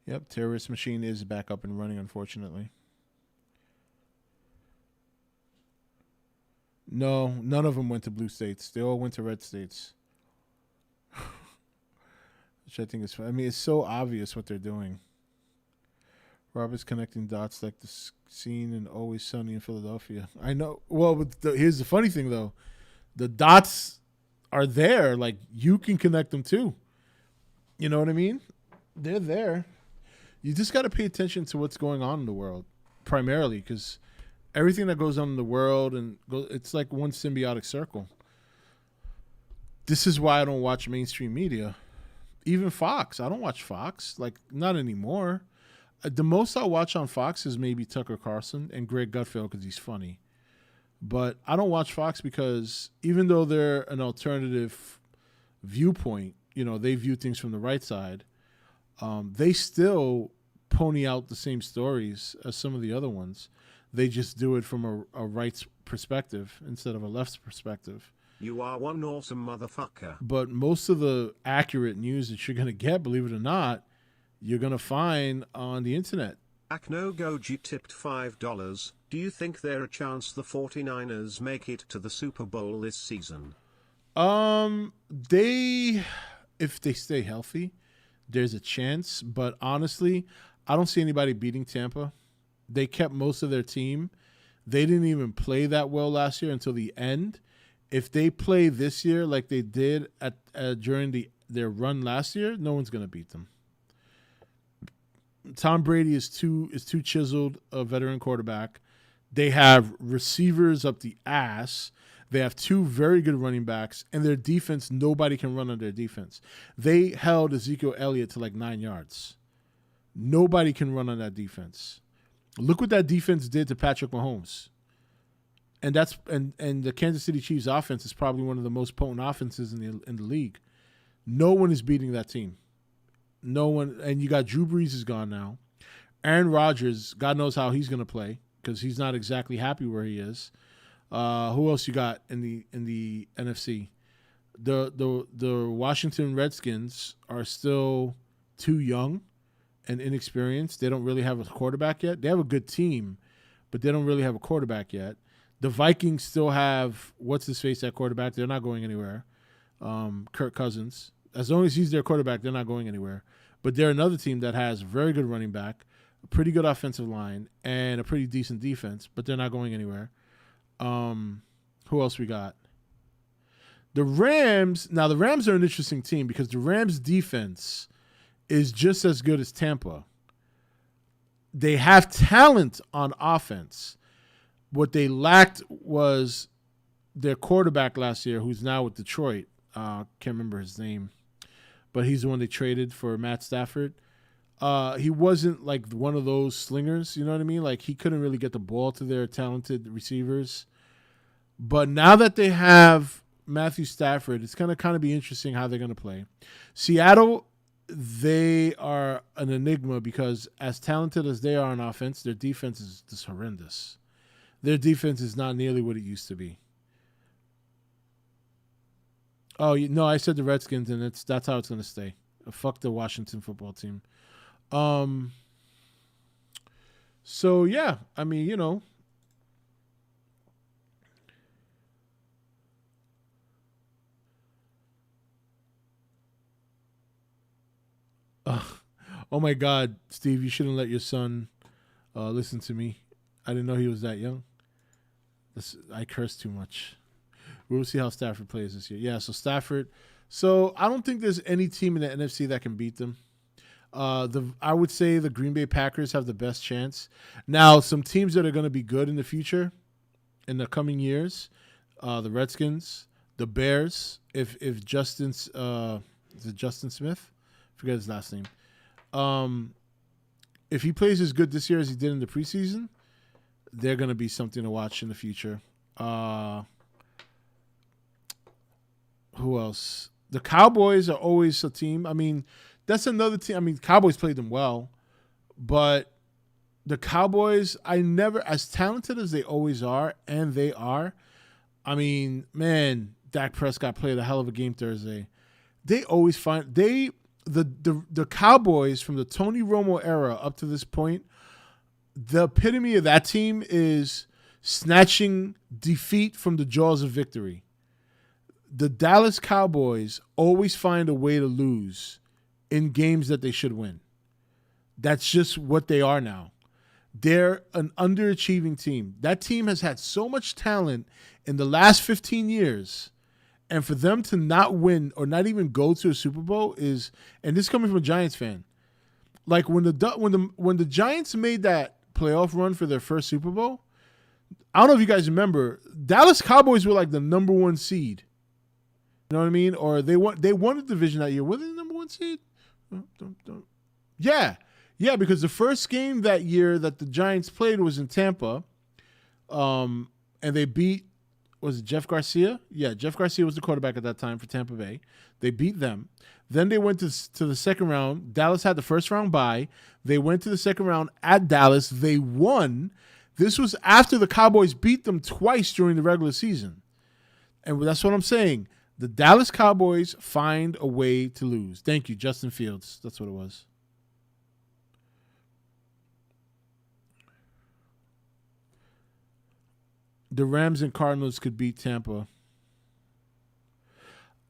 Yep, terrorist machine is back up and running, unfortunately. No, none of them went to blue states. They all went to red states. Which I think is fun. I mean, it's so obvious what they're doing. Robert's connecting dots like the scene in Always Sunny in Philadelphia. I know. Well, but here's the funny thing, though. The dots are there. Like, you can connect them, too. You know what I mean? They're there. You just got to pay attention to what's going on in the world, primarily, because everything that goes on in the world, it's like one symbiotic circle. This is why I don't watch mainstream media. Even Fox. I don't watch Fox. Like, not anymore. The most I watch on Fox is maybe Tucker Carlson and Greg Gutfeld because he's funny. But I don't watch Fox because even though they're an alternative viewpoint, they view things from the right side, they still pony out the same stories as some of the other ones. They just do it from a right's perspective instead of a left's perspective. You are one awesome motherfucker. But most of the accurate news that you're going to get, believe it or not, you're going to find on the internet. Akno Goji tipped $5. Do you think there a chance the 49ers make it to the Super Bowl this season? If they stay healthy, there's a chance. But honestly, I don't see anybody beating Tampa. They kept most of their team. They didn't even play that well last year until the end. If they play this year like they did during their run last year, no one's going to beat them. Tom Brady is too chiseled a veteran quarterback. They have receivers up the ass. They have two very good running backs, and their defense, nobody can run on their defense. They held Ezekiel Elliott to like 9 yards. Nobody can run on that defense. Look what that defense did to Patrick Mahomes. And the Kansas City Chiefs offense is probably one of the most potent offenses in the league. No one is beating that team. No one, and you got Drew Brees is gone now. Aaron Rodgers, God knows how he's going to play because he's not exactly happy where he is. Who else you got in the NFC? The Washington Redskins are still too young and inexperienced. They don't really have a quarterback yet. They have a good team, but they don't really have a quarterback yet. The Vikings still have what's-his-face at quarterback. They're not going anywhere. Kirk Cousins. As long as he's their quarterback, they're not going anywhere. But they're another team that has a very good running back, a pretty good offensive line, and a pretty decent defense, but they're not going anywhere. Who else we got? The Rams. Now, the Rams are an interesting team because the Rams' defense is just as good as Tampa. They have talent on offense. What they lacked was their quarterback last year, who's now with Detroit. Can't remember his name, but he's the one they traded for Matt Stafford. He wasn't like one of those slingers, you know what I mean? Like he couldn't really get the ball to their talented receivers. But now that they have Matthew Stafford, it's going to kind of be interesting how they're going to play. Seattle, they are an enigma because as talented as they are on offense, their defense is just horrendous. Their defense is not nearly what it used to be. Oh, no, I said the Redskins, and that's how it's going to stay. Fuck the Washington football team. So, yeah, I mean, you know. Oh, my God, Steve, you shouldn't let your son listen to me. I didn't know he was that young. I curse too much. We'll see how Stafford plays this year. Yeah, so Stafford. So I don't think there's any team in the NFC that can beat them. I would say the Green Bay Packers have the best chance. Now, some teams that are going to be good in the future, in the coming years, the Redskins, the Bears. If Justin, is it Justin Smith? I forget his last name. If he plays as good this year as he did in the preseason, they're going to be something to watch in the future. Who else? The Cowboys are always a team. I mean, that's another team. I mean, Cowboys played them well, but the Cowboys, as talented as they always are, and they are, I mean, man, Dak Prescott played a hell of a game Thursday. They always find the Cowboys from the Tony Romo era up to this point, the epitome of that team is snatching defeat from the jaws of victory. The Dallas Cowboys always find a way to lose in games that they should win. That's just what they are now. They're an underachieving team. That team has had so much talent in the last 15 years, and for them to not win or not even go to a Super Bowl is, and this is coming from a Giants fan, like when the Giants made that playoff run for their first Super Bowl, I don't know if you guys remember, Dallas Cowboys were like the number one seed. You know what I mean? Or they won the division that year. Were they the number one seed? Yeah, because the first game that year that the Giants played was in Tampa, and they beat, was it Jeff Garcia? Yeah, Jeff Garcia was the quarterback at that time for Tampa Bay. They beat them. Then they went to the second round. Dallas had the first round bye. They went to the second round at Dallas. They won. This was after the Cowboys beat them twice during the regular season. And that's what I'm saying. The Dallas Cowboys find a way to lose. Thank you, Justin Fields. That's what it was. The Rams and Cardinals could beat Tampa.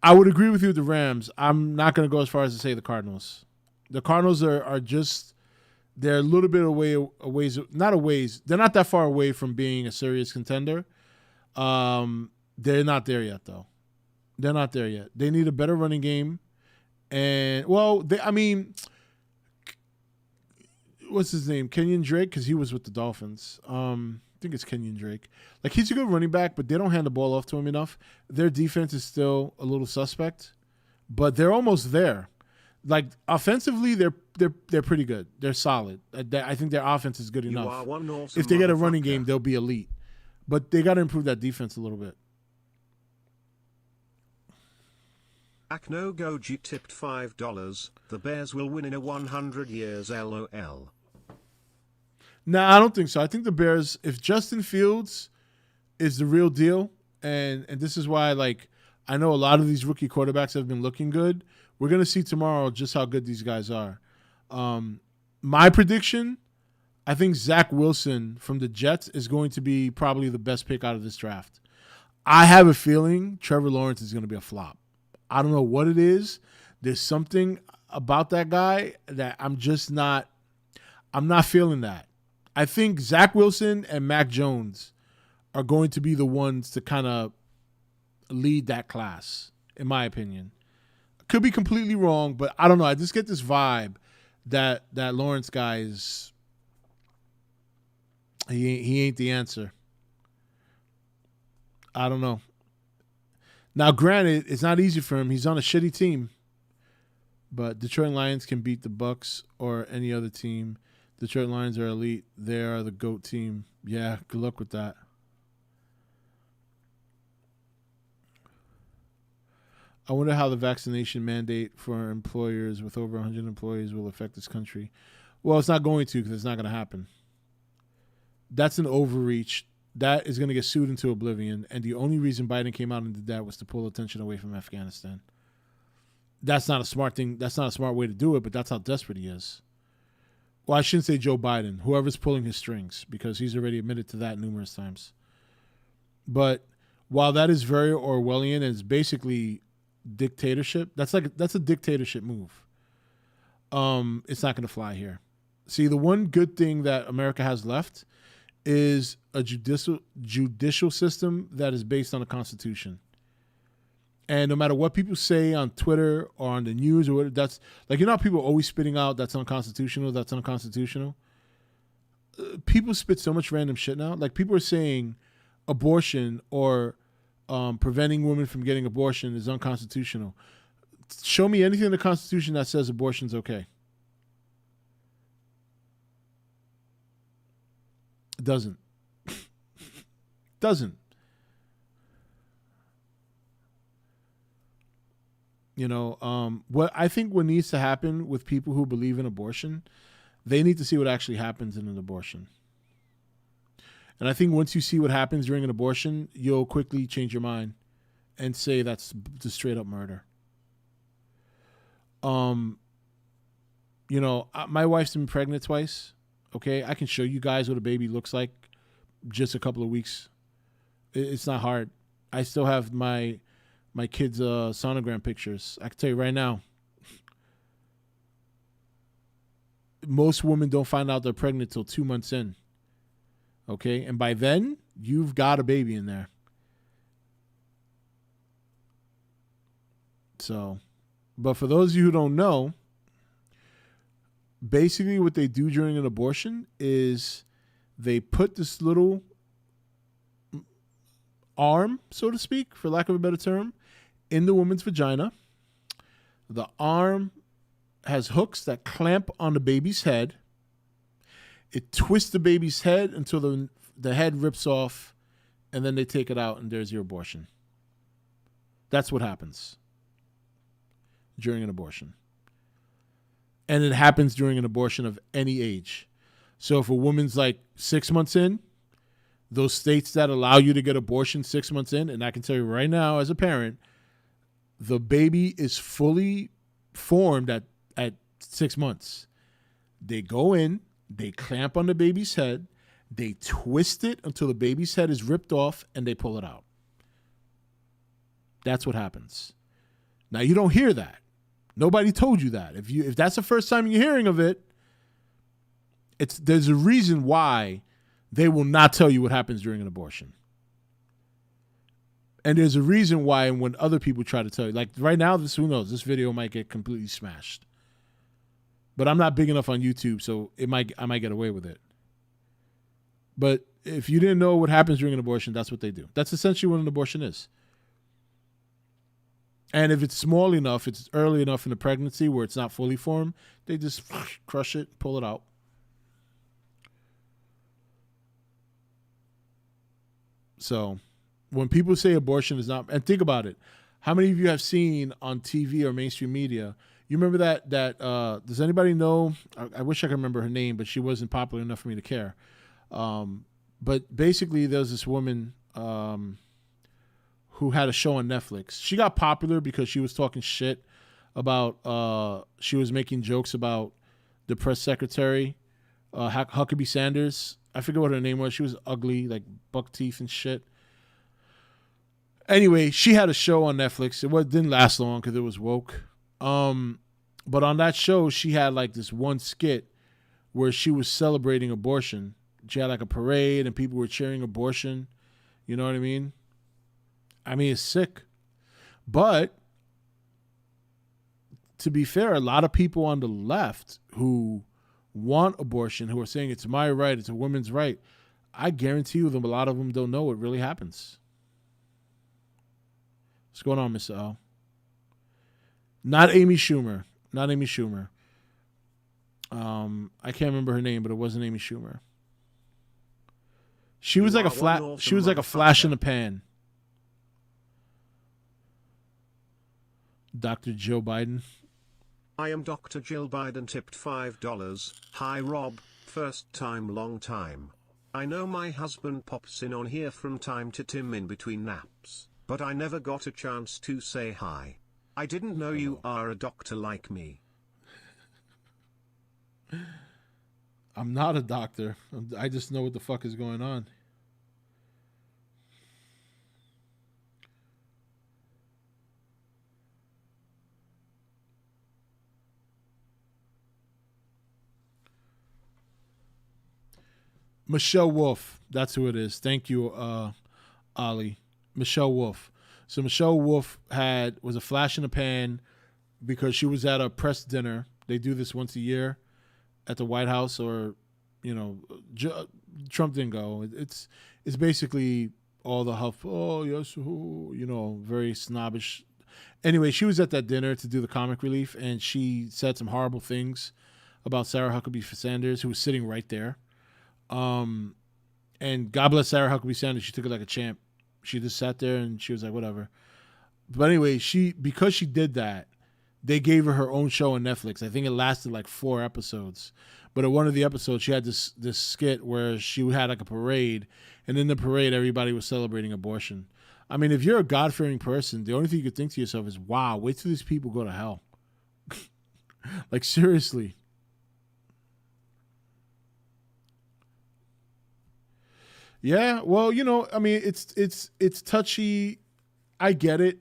I would agree with you with the Rams. I'm not going to go as far as to say the Cardinals. The Cardinals are just, they're a little bit not a ways. They're not that far away from being a serious contender. They're not there yet, though. They're not there yet. They need a better running game. And, well, what's his name? Kenyon Drake, because he was with the Dolphins. I think it's Kenyon Drake. Like, he's a good running back, but they don't hand the ball off to him enough. Their defense is still a little suspect, but they're almost there. Like, offensively, they're pretty good. They're solid. I think their offense is good enough. Awesome if they get a running game, they'll be elite. But they got to improve that defense a little bit. Akno Goji tipped $5. The Bears will win in a 100 years LOL. No, I don't think so. I think the Bears, if Justin Fields is the real deal, and this is why, like, I know a lot of these rookie quarterbacks have been looking good. We're going to see tomorrow just how good these guys are. My prediction, I think Zach Wilson from the Jets is going to be probably the best pick out of this draft. I have a feeling Trevor Lawrence is going to be a flop. I don't know what it is. There's something about that guy that I'm not feeling that. I think Zach Wilson and Mac Jones are going to be the ones to kind of lead that class, in my opinion. Could be completely wrong, but I don't know. I just get this vibe that Lawrence guy is he ain't the answer. I don't know. Now, granted, it's not easy for him. He's on a shitty team. But Detroit Lions can beat the Bucks or any other team. Detroit Lions are elite. They are the GOAT team. Yeah, good luck with that. I wonder how the vaccination mandate for employers with over 100 employees will affect this country. Well, it's not going to, because it's not going to happen. That's an overreach. That is going to get sued into oblivion. And the only reason Biden came out and did that was to pull attention away from Afghanistan. That's not a smart thing. That's not a smart way to do it, but that's how desperate he is. Well, I shouldn't say Joe Biden. Whoever's pulling his strings, because he's already admitted to that numerous times. But while that is very Orwellian and it's basically dictatorship, that's a dictatorship move. It's not going to fly here. See, the one good thing that America has left is a judicial system that is based on the Constitution. And no matter what people say on Twitter or on the news or whatever, that's like, you know how people are always spitting out that's unconstitutional, that's unconstitutional? People spit so much random shit now. Like, people are saying abortion or preventing women from getting abortion is unconstitutional. Show me anything in the Constitution that says abortion's okay. It doesn't. Doesn't. You know, what I think what needs to happen with people who believe in abortion, they need to see what actually happens in an abortion. And I think once you see what happens during an abortion, you'll quickly change your mind and say that's just straight up murder. You know, my wife's been pregnant twice. Okay, I can show you guys what a baby looks like just a couple of weeks. It's not hard. I still have my kids' sonogram pictures. I can tell you right now, most women don't find out they're pregnant till 2 months in. Okay, and by then, you've got a baby in there. So, but for those of you who don't know, basically what they do during an abortion is they put this little arm, so to speak, for lack of a better term, in the woman's vagina. The arm has hooks that clamp on the baby's head. It twists the baby's head until the head rips off, and then they take it out, and there's your abortion. That's what happens during an abortion. And it happens during an abortion of any age. So if a woman's like 6 months in, those states that allow you to get abortion 6 months in, and I can tell you right now as a parent, the baby is fully formed at 6 months. They go in, they clamp on the baby's head, they twist it until the baby's head is ripped off, and they pull it out. That's what happens. Now, you don't hear that. Nobody told you that. If that's the first time you're hearing of it, there's a reason why they will not tell you what happens during an abortion. And there's a reason why when other people try to tell you, like right now, who knows, this video might get completely smashed. But I'm not big enough on YouTube, so I might get away with it. But if you didn't know what happens during an abortion, that's what they do. That's essentially what an abortion is. And if it's small enough, it's early enough in the pregnancy where it's not fully formed, they just crush it, pull it out. So when people say abortion is not, and think about it, how many of you have seen on TV or mainstream media, you remember that does anybody know, I wish I could remember her name, but she wasn't popular enough for me to care. But basically there's this woman who had a show on Netflix. She got popular because she was talking shit about, she was making jokes about the press secretary, Huckabee Sanders. I forget what her name was. She was ugly, like buck teeth and shit. Anyway, she had a show on Netflix. It didn't last long because it was woke. But on that show, she had like this one skit where she was celebrating abortion. She had like a parade and people were cheering abortion. You know what I mean? I mean, it's sick. But to be fair, a lot of people on the left who want abortion, who are saying it's my right, it's a woman's right, I guarantee you them, a lot of them don't know what really happens. What's going on, Mr. L? Not Amy Schumer. Not Amy Schumer. I can't remember her name, but it wasn't Amy Schumer. She was like a flash in the pan. Dr. Joe Biden. I am Dr. Jill Biden, tipped $5. Hi Rob, first time long time. I know my husband pops in on here from time to time in between naps, but I never got a chance to say hi. I didn't know you are a doctor like me. I'm not a doctor. I just know what the fuck is going on. Michelle Wolf. That's who it is. Thank you, Ollie. Michelle Wolf. So Michelle Wolf was a flash in the pan because she was at a press dinner. They do this once a year at the White House, or, you know, Trump didn't go. It's basically all the huff. Oh, yes, you know, very snobbish. Anyway, she was at that dinner to do the comic relief, and she said some horrible things about Sarah Huckabee Sanders, who was sitting right there. And God bless Sarah Huckabee Sanders. She took it like a champ. She just sat there and she was like, whatever. But anyway, because she did that, they gave her own show on Netflix. I think it lasted like 4 episodes. But at one of the episodes, she had this skit where she had like a parade, and in the parade, everybody was celebrating abortion. I mean, if you're a God-fearing person, the only thing you could think to yourself is, wow, wait till these people go to hell. Like, seriously. Yeah, well, you know, I mean, it's touchy. I get it.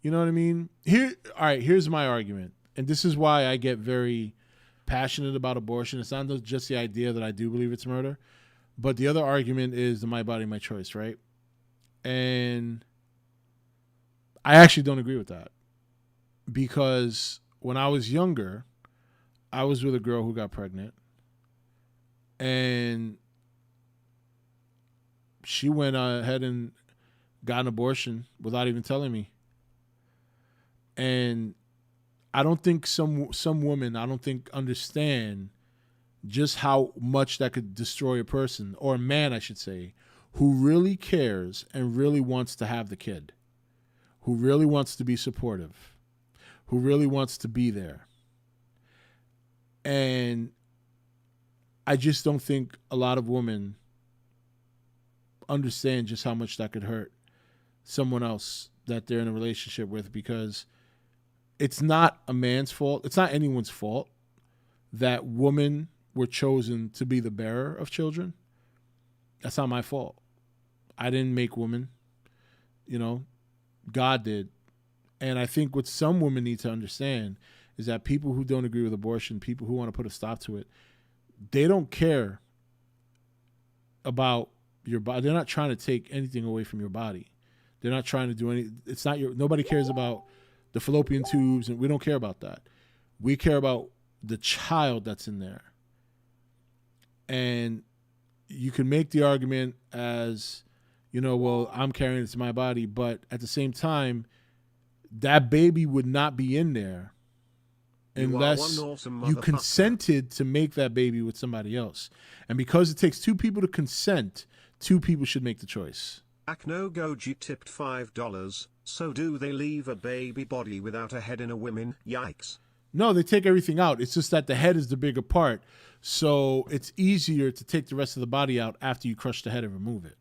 You know what I mean? Here's my argument. And this is why I get very passionate about abortion. It's not just the idea that I do believe it's murder, but the other argument is the my body, my choice, right? And I actually don't agree with that, because when I was younger, I was with a girl who got pregnant, and she went ahead and got an abortion without even telling me. And I don't think some women, I don't think, understand just how much that could destroy a person, or a man, I should say, who really cares and really wants to have the kid, who really wants to be supportive, who really wants to be there. And I just don't think a lot of women understand just how much that could hurt someone else that they're in a relationship with, because it's not a man's fault. It's not anyone's fault that women were chosen to be the bearer of children. That's not my fault. I didn't make women. God did. And I think what some women need to understand is that people who don't agree with abortion, people who want to put a stop to it, they don't care about your body. They're not trying to take anything away from your body. They're not trying to do any. It's not nobody cares about the fallopian tubes, and we don't care about that. We care about the child that's in there. And you can make the argument as, well, I'm carrying it to my body, but at the same time, that baby would not be in there unless you consented to make that baby with somebody else. And because it takes two people to consent, two people should make the choice. Akno Goji tipped $5. So do they leave a baby body without a head in a woman? Yikes. No, they take everything out. It's just that the head is the bigger part. So it's easier to take the rest of the body out after you crush the head and remove it.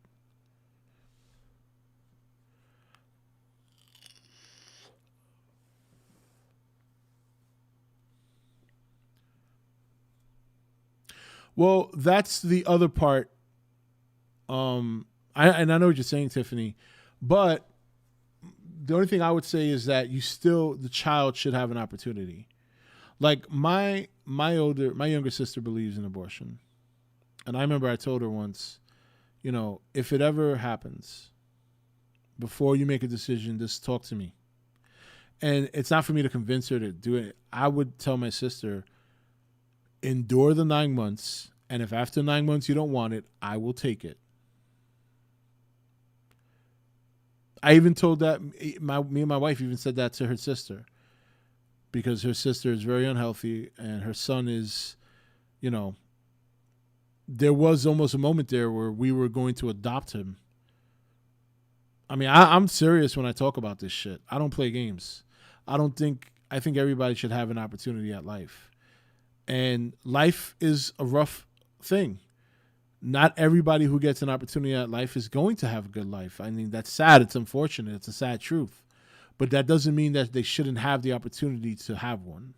Well, that's the other part. I know what you're saying, Tiffany, but the only thing I would say is that the child should have an opportunity. Like my younger sister believes in abortion. And I remember I told her once, if it ever happens, before you make a decision, just talk to me. And it's not for me to convince her to do it. I would tell my sister, endure the 9 months, and if after 9 months you don't want it, I will take it. I even told that, me and my wife even said that to her sister, because her sister is very unhealthy and her son is, there was almost a moment there where we were going to adopt him. I mean, I'm serious when I talk about this shit. I don't play games. I think everybody should have an opportunity at life. And life is a rough thing. Not everybody who gets an opportunity at life is going to have a good life. I mean, that's sad. It's unfortunate. It's a sad truth. But that doesn't mean that they shouldn't have the opportunity to have one.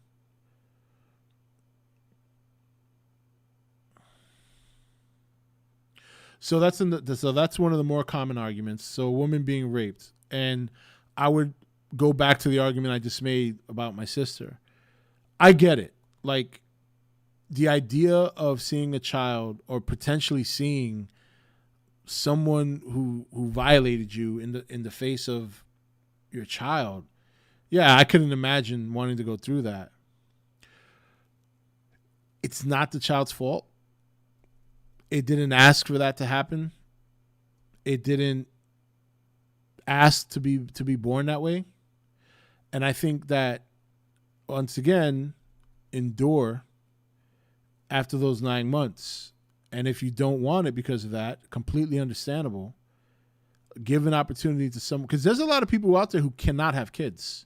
So that's one of the more common arguments. So a woman being raped. And I would go back to the argument I just made about my sister. I get it. Like, the idea of seeing a child or potentially seeing someone who violated you in the face of your child, yeah, I couldn't imagine wanting to go through that. It's not the child's fault. It didn't ask for that to happen. It didn't ask to be born that way. And I think that, once again, endure after those 9 months. And if you don't want it because of that, completely understandable. Give an opportunity to someone, because there's a lot of people out there who cannot have kids.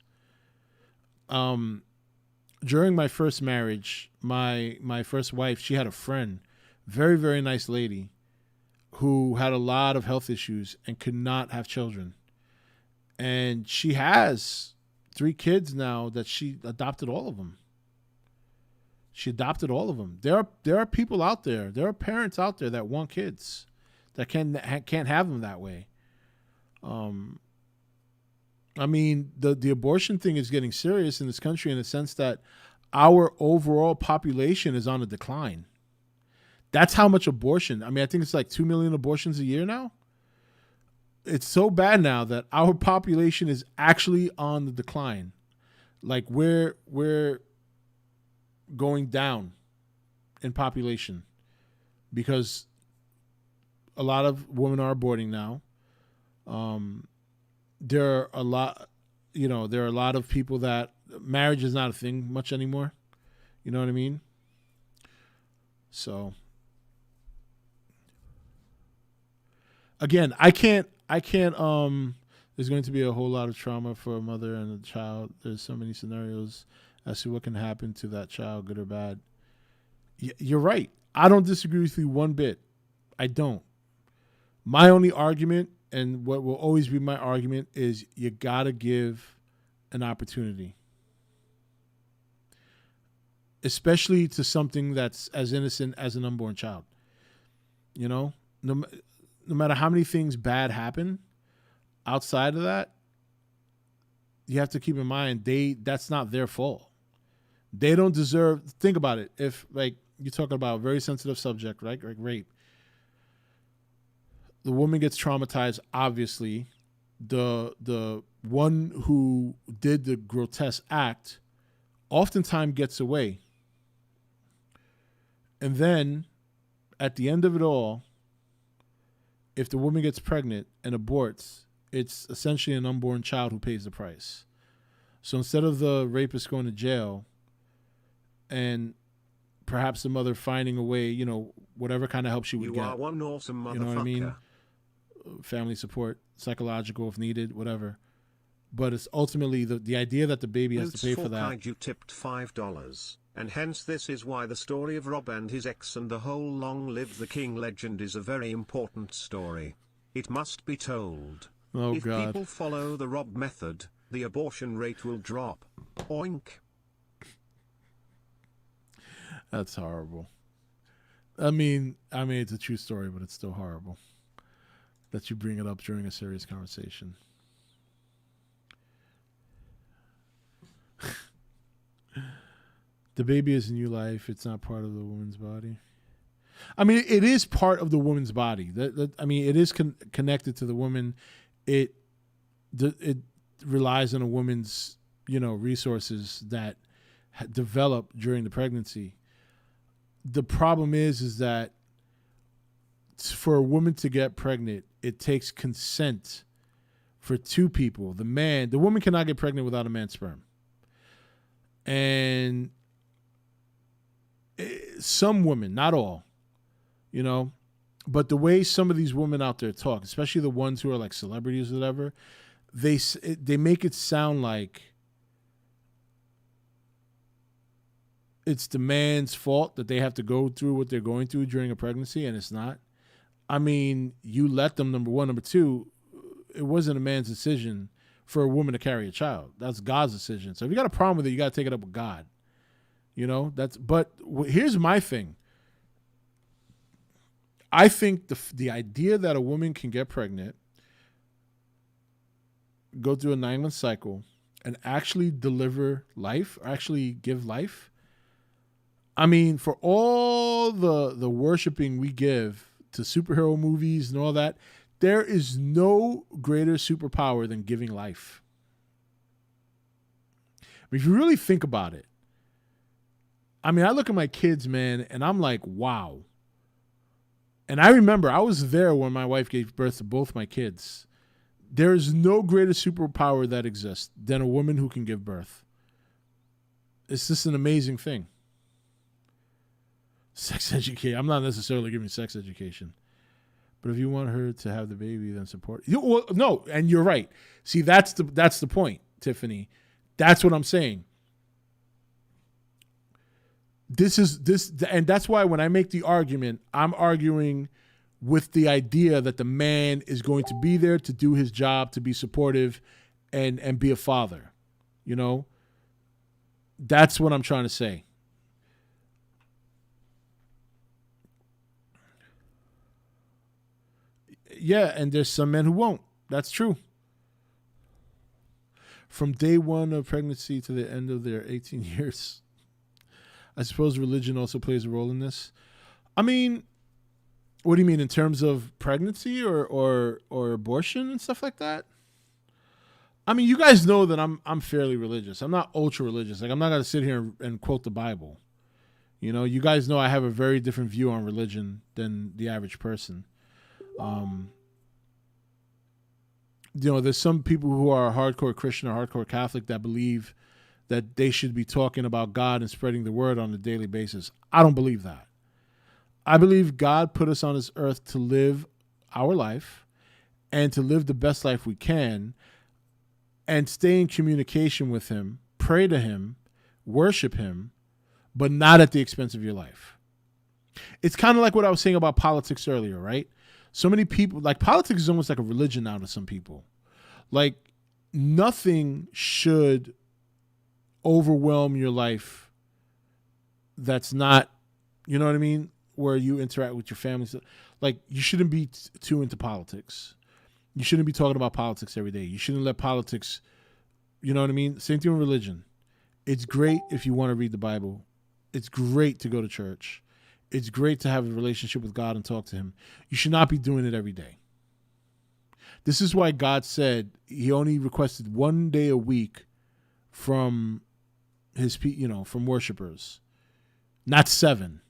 During my first marriage, my first wife, she had a friend, very, very nice lady, who had a lot of health issues and could not have children. And she has 3 kids now that she adopted all of them. She adopted all of them. There are people out there. There are parents out there that want kids that can't have them that way. I mean, the abortion thing is getting serious in this country in the sense that our overall population is on a decline. That's how much abortion. I mean, I think it's like 2 million abortions a year now. It's so bad now that our population is actually on the decline. Like we're going down in population because a lot of women are aborting now. There are a lot of people that marriage is not a thing much anymore. You know what I mean? So again, I can't there's going to be a whole lot of trauma for a mother and a child. There's so many scenarios as to what can happen to that child, good or bad. You're right. I don't disagree with you one bit. I don't. My only argument, and what will always be my argument, is you got to give an opportunity. Especially to something that's as innocent as an unborn child. You know? No matter how many things bad happen, outside of that, you have to keep in mind that's not their fault. They don't deserve. Think about it. If like you're talking about a very sensitive subject, right? Like rape. The woman gets traumatized. Obviously, the one who did the grotesque act oftentimes gets away, and then at the end of it all, if the woman gets pregnant and aborts, it's essentially an unborn child who pays the price. So instead of the rapist going to jail and perhaps the mother finding a way, you know, whatever kind of help she would get. You are one awesome motherfucker. You know what I mean? Family support, psychological if needed, whatever. But it's ultimately the idea that the baby has to pay for that. You tipped $5. And hence this is why the story of Rob and his ex and the whole Long Live the King legend is a very important story. It must be told. Oh, if God. people follow the Rob method, the abortion rate will drop. Oink. That's horrible. I mean, it's a true story, but it's still horrible that you bring it up during a serious conversation. The baby is a new life. It's not part of the woman's body. I mean, it is part of the woman's body. It is connected to the woman. It relies on a woman's, resources that develop during the pregnancy. The problem is that for a woman to get pregnant, it takes consent for two people. The woman cannot get pregnant without a man's sperm. And some women, not all, but the way some of these women out there talk, especially the ones who are like celebrities or whatever, they make it sound like it's the man's fault that they have to go through what they're going through during a pregnancy, and it's not. I mean, you let them, number one. Number two, it wasn't a man's decision for a woman to carry a child. That's God's decision. So if you got a problem with it, you got to take it up with God. But here's my thing. I think the idea that a woman can get pregnant, go through a 9-month cycle, and actually deliver life, or actually give life. I mean, for all the worshiping we give to superhero movies and all that, there is no greater superpower than giving life. I mean, if you really think about it, I mean, I look at my kids, man, and I'm like, wow. And I remember I was there when my wife gave birth to both my kids. There is no greater superpower that exists than a woman who can give birth. It's just an amazing thing. Sex education. I'm not necessarily giving sex education. But if you want her to have the baby, then support. No, and you're right. See, that's the point, Tiffany. That's what I'm saying. And that's why when I make the argument, I'm arguing with the idea that the man is going to be there to do his job, to be supportive, and be a father. That's what I'm trying to say. Yeah, and there's some men who won't. That's true. From day one of pregnancy to the end of their 18 years. I suppose religion also plays a role in this. I mean, what do you mean in terms of pregnancy or abortion and stuff like that? I mean, you guys know that I'm fairly religious. I'm not ultra religious. Like, I'm not going to sit here and quote the Bible. You guys know I have a very different view on religion than the average person. There's some people who are hardcore Christian or hardcore Catholic that believe that they should be talking about God and spreading the word on a daily basis. I don't believe that. I believe God put us on this earth to live our life and to live the best life we can and stay in communication with him, pray to him, worship him, but not at the expense of your life. It's kind of like what I was saying about politics earlier, right? So many people, like, politics is almost like a religion now to some people. Like, nothing should overwhelm your life that's not, you know what I mean, where you interact with your family. Like, you shouldn't be too into politics. You shouldn't be talking about politics every day. You shouldn't let politics, you know what I mean? Same thing with religion. It's great if you want to read the Bible. It's great to go to church. It's great to have a relationship with God and talk to him. You should not be doing it every day. This is why God said he only requested 1 day a week from his, from worshipers, not 7.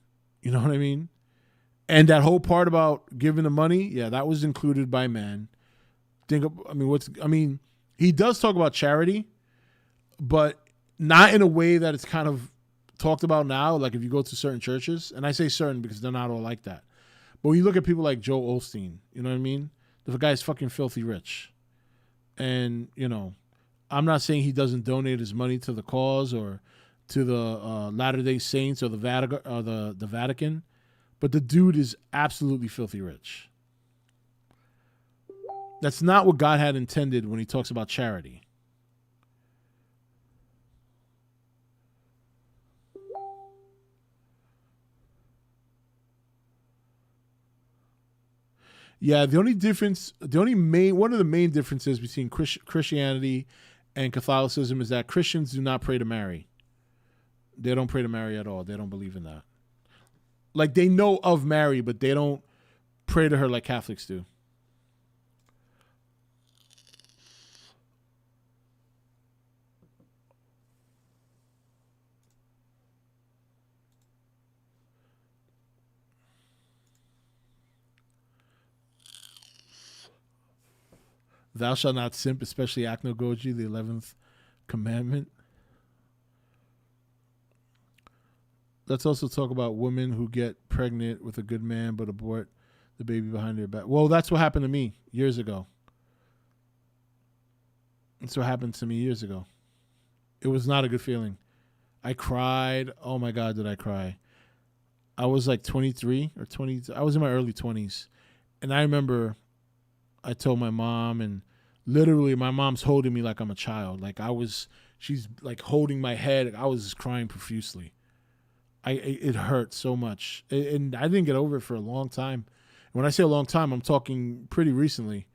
You know what I mean? And that whole part about giving the money, yeah, that was included by man. He does talk about charity, but not in a way that it's kind of talked about now. Like if you go to certain churches, and I say certain because they're not all like that. But when you look at people like Joel Osteen, you know what I mean? The guy's fucking filthy rich. And, I'm not saying he doesn't donate his money to the cause or to the Latter-day Saints or the Vatican, but the dude is absolutely filthy rich. That's not what God had intended when he talks about charity. Yeah, one of the main differences between Christianity and Catholicism is that Christians do not pray to Mary. They don't pray to Mary at all. They don't believe in that. Like, they know of Mary, but they don't pray to her like Catholics do. Thou shalt not simp, especially Aknogoji, the 11th commandment. Let's also talk about women who get pregnant with a good man but abort the baby behind their back. Well, that's what happened to me years ago. That's what happened to me years ago. It was not a good feeling. I cried. Oh my God, did I cry? I was like 23 or 20. I was in my early 20s. And I remember I told my mom, and literally my mom's holding me like I'm a child. Like she's like holding my head. I was just crying profusely. It hurt so much. And I didn't get over it for a long time. When I say a long time, I'm talking pretty recently.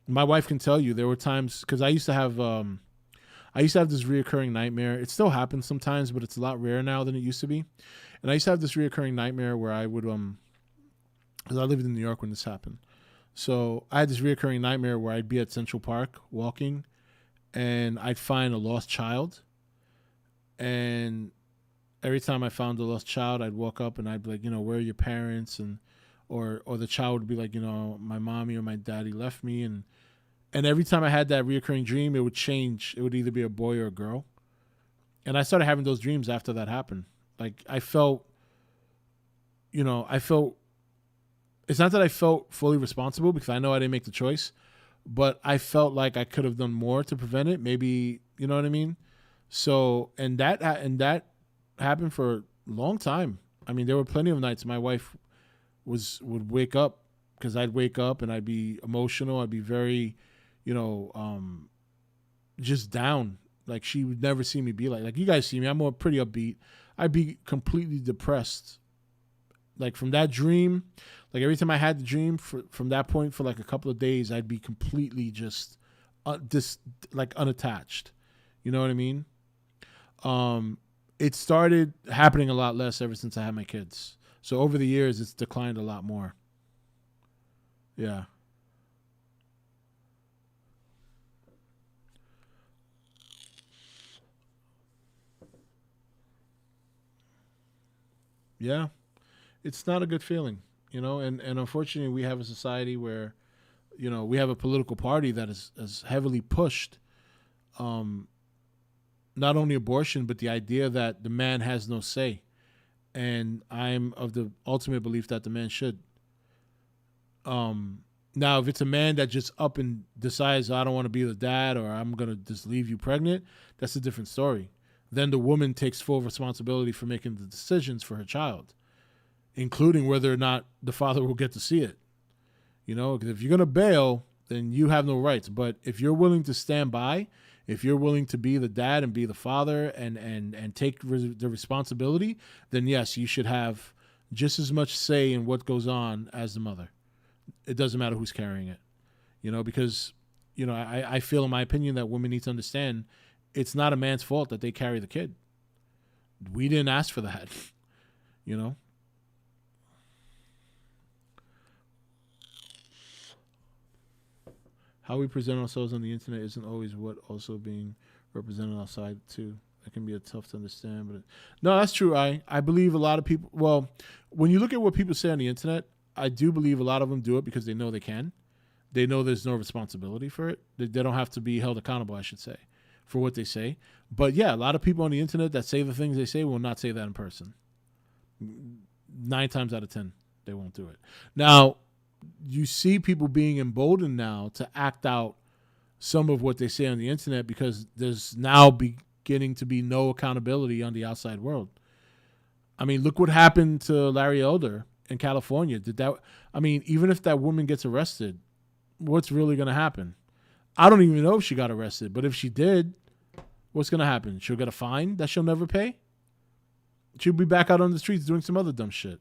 My wife can tell you there were times, because I used to have this reoccurring nightmare. It still happens sometimes, but it's a lot rarer now than it used to be. And I used to have this reoccurring nightmare where I would, because I lived in New York when this happened. So I had this reoccurring nightmare where I'd be at Central Park walking, and I'd find a lost child. And every time I found a lost child, I'd walk up and I'd be like, where are your parents? And or the child would be like, my mommy or my daddy left me. And every time I had that reoccurring dream, it would change. It would either be a boy or a girl. And I started having those dreams after that happened. Like I felt, it's not that I felt fully responsible because I know I didn't make the choice, but I felt like I could have done more to prevent it. Maybe, you know what I mean? So, and that happened for a long time. I mean, there were plenty of nights my wife would wake up, because I'd wake up and I'd be emotional. I'd be very, just down. Like she would never see me be like you guys see me. I'm more pretty upbeat. I'd be completely depressed. Like from that dream, like every time I had the dream from that point for like a couple of days, I'd be completely just like unattached. You know what I mean? It started happening a lot less ever since I had my kids. So over the years, it's declined a lot more. Yeah. Yeah. It's not a good feeling, and unfortunately we have a society where, we have a political party that is heavily pushed, not only abortion, but the idea that the man has no say. And I'm of the ultimate belief that the man should. Now, if it's a man that just up and decides, I don't want to be the dad, or I'm going to just leave you pregnant, that's a different story. Then the woman takes full responsibility for making the decisions for her child, including whether or not the father will get to see it. You know, 'cause if you're gonna bail, then you have no rights. But if you're willing to stand by, if you're willing to be the dad and be the father and take the responsibility, then yes, you should have just as much say in what goes on as the mother. It doesn't matter who's carrying it, you know, because, you know, I feel, in my opinion, that women need to understand it's not a man's fault that they carry the kid. We didn't ask for that, you know. How we present ourselves on the internet isn't always what also being represented outside too. It can be tough to understand, but no, that's true. I believe a lot of people. Well, when you look at what people say on the internet, I do believe a lot of them do it because they know they can. They know there's no responsibility for it. They don't have to be held accountable, I should say, for what they say. But yeah, a lot of people on the internet that say the things they say will not say that in person. 9 times out of 10, they won't do it. Now, you see people being emboldened now to act out some of what they say on the internet because there's now beginning to be no accountability on the outside world. I mean, look what happened to Larry Elder in California. Even if that woman gets arrested, what's really going to happen? I don't even know if she got arrested, but if she did, what's going to happen? She'll get a fine that she'll never pay? She'll be back out on the streets doing some other dumb shit.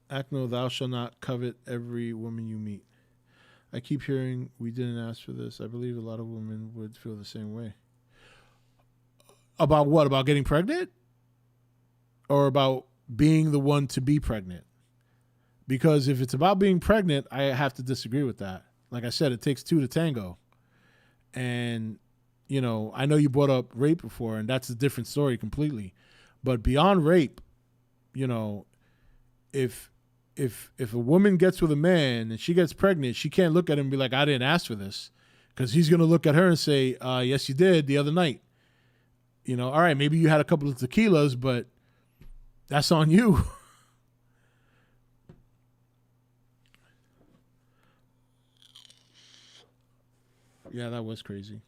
Act no, thou shalt not covet every woman you meet. I keep hearing we didn't ask for this. I believe a lot of women would feel the same way. About what? About getting pregnant? Or about being the one to be pregnant? Because if it's about being pregnant, I have to disagree with that. Like I said, it takes 2 to tango. And, you know, I know you brought up rape before, and that's a different story completely. But beyond rape, you know, if a woman gets with a man and she gets pregnant, she can't look at him and be like, I didn't ask for this. Because he's going to look at her and say, yes, you did the other night. You know, all right, maybe you had a couple of tequilas, but that's on you. Yeah, that was crazy.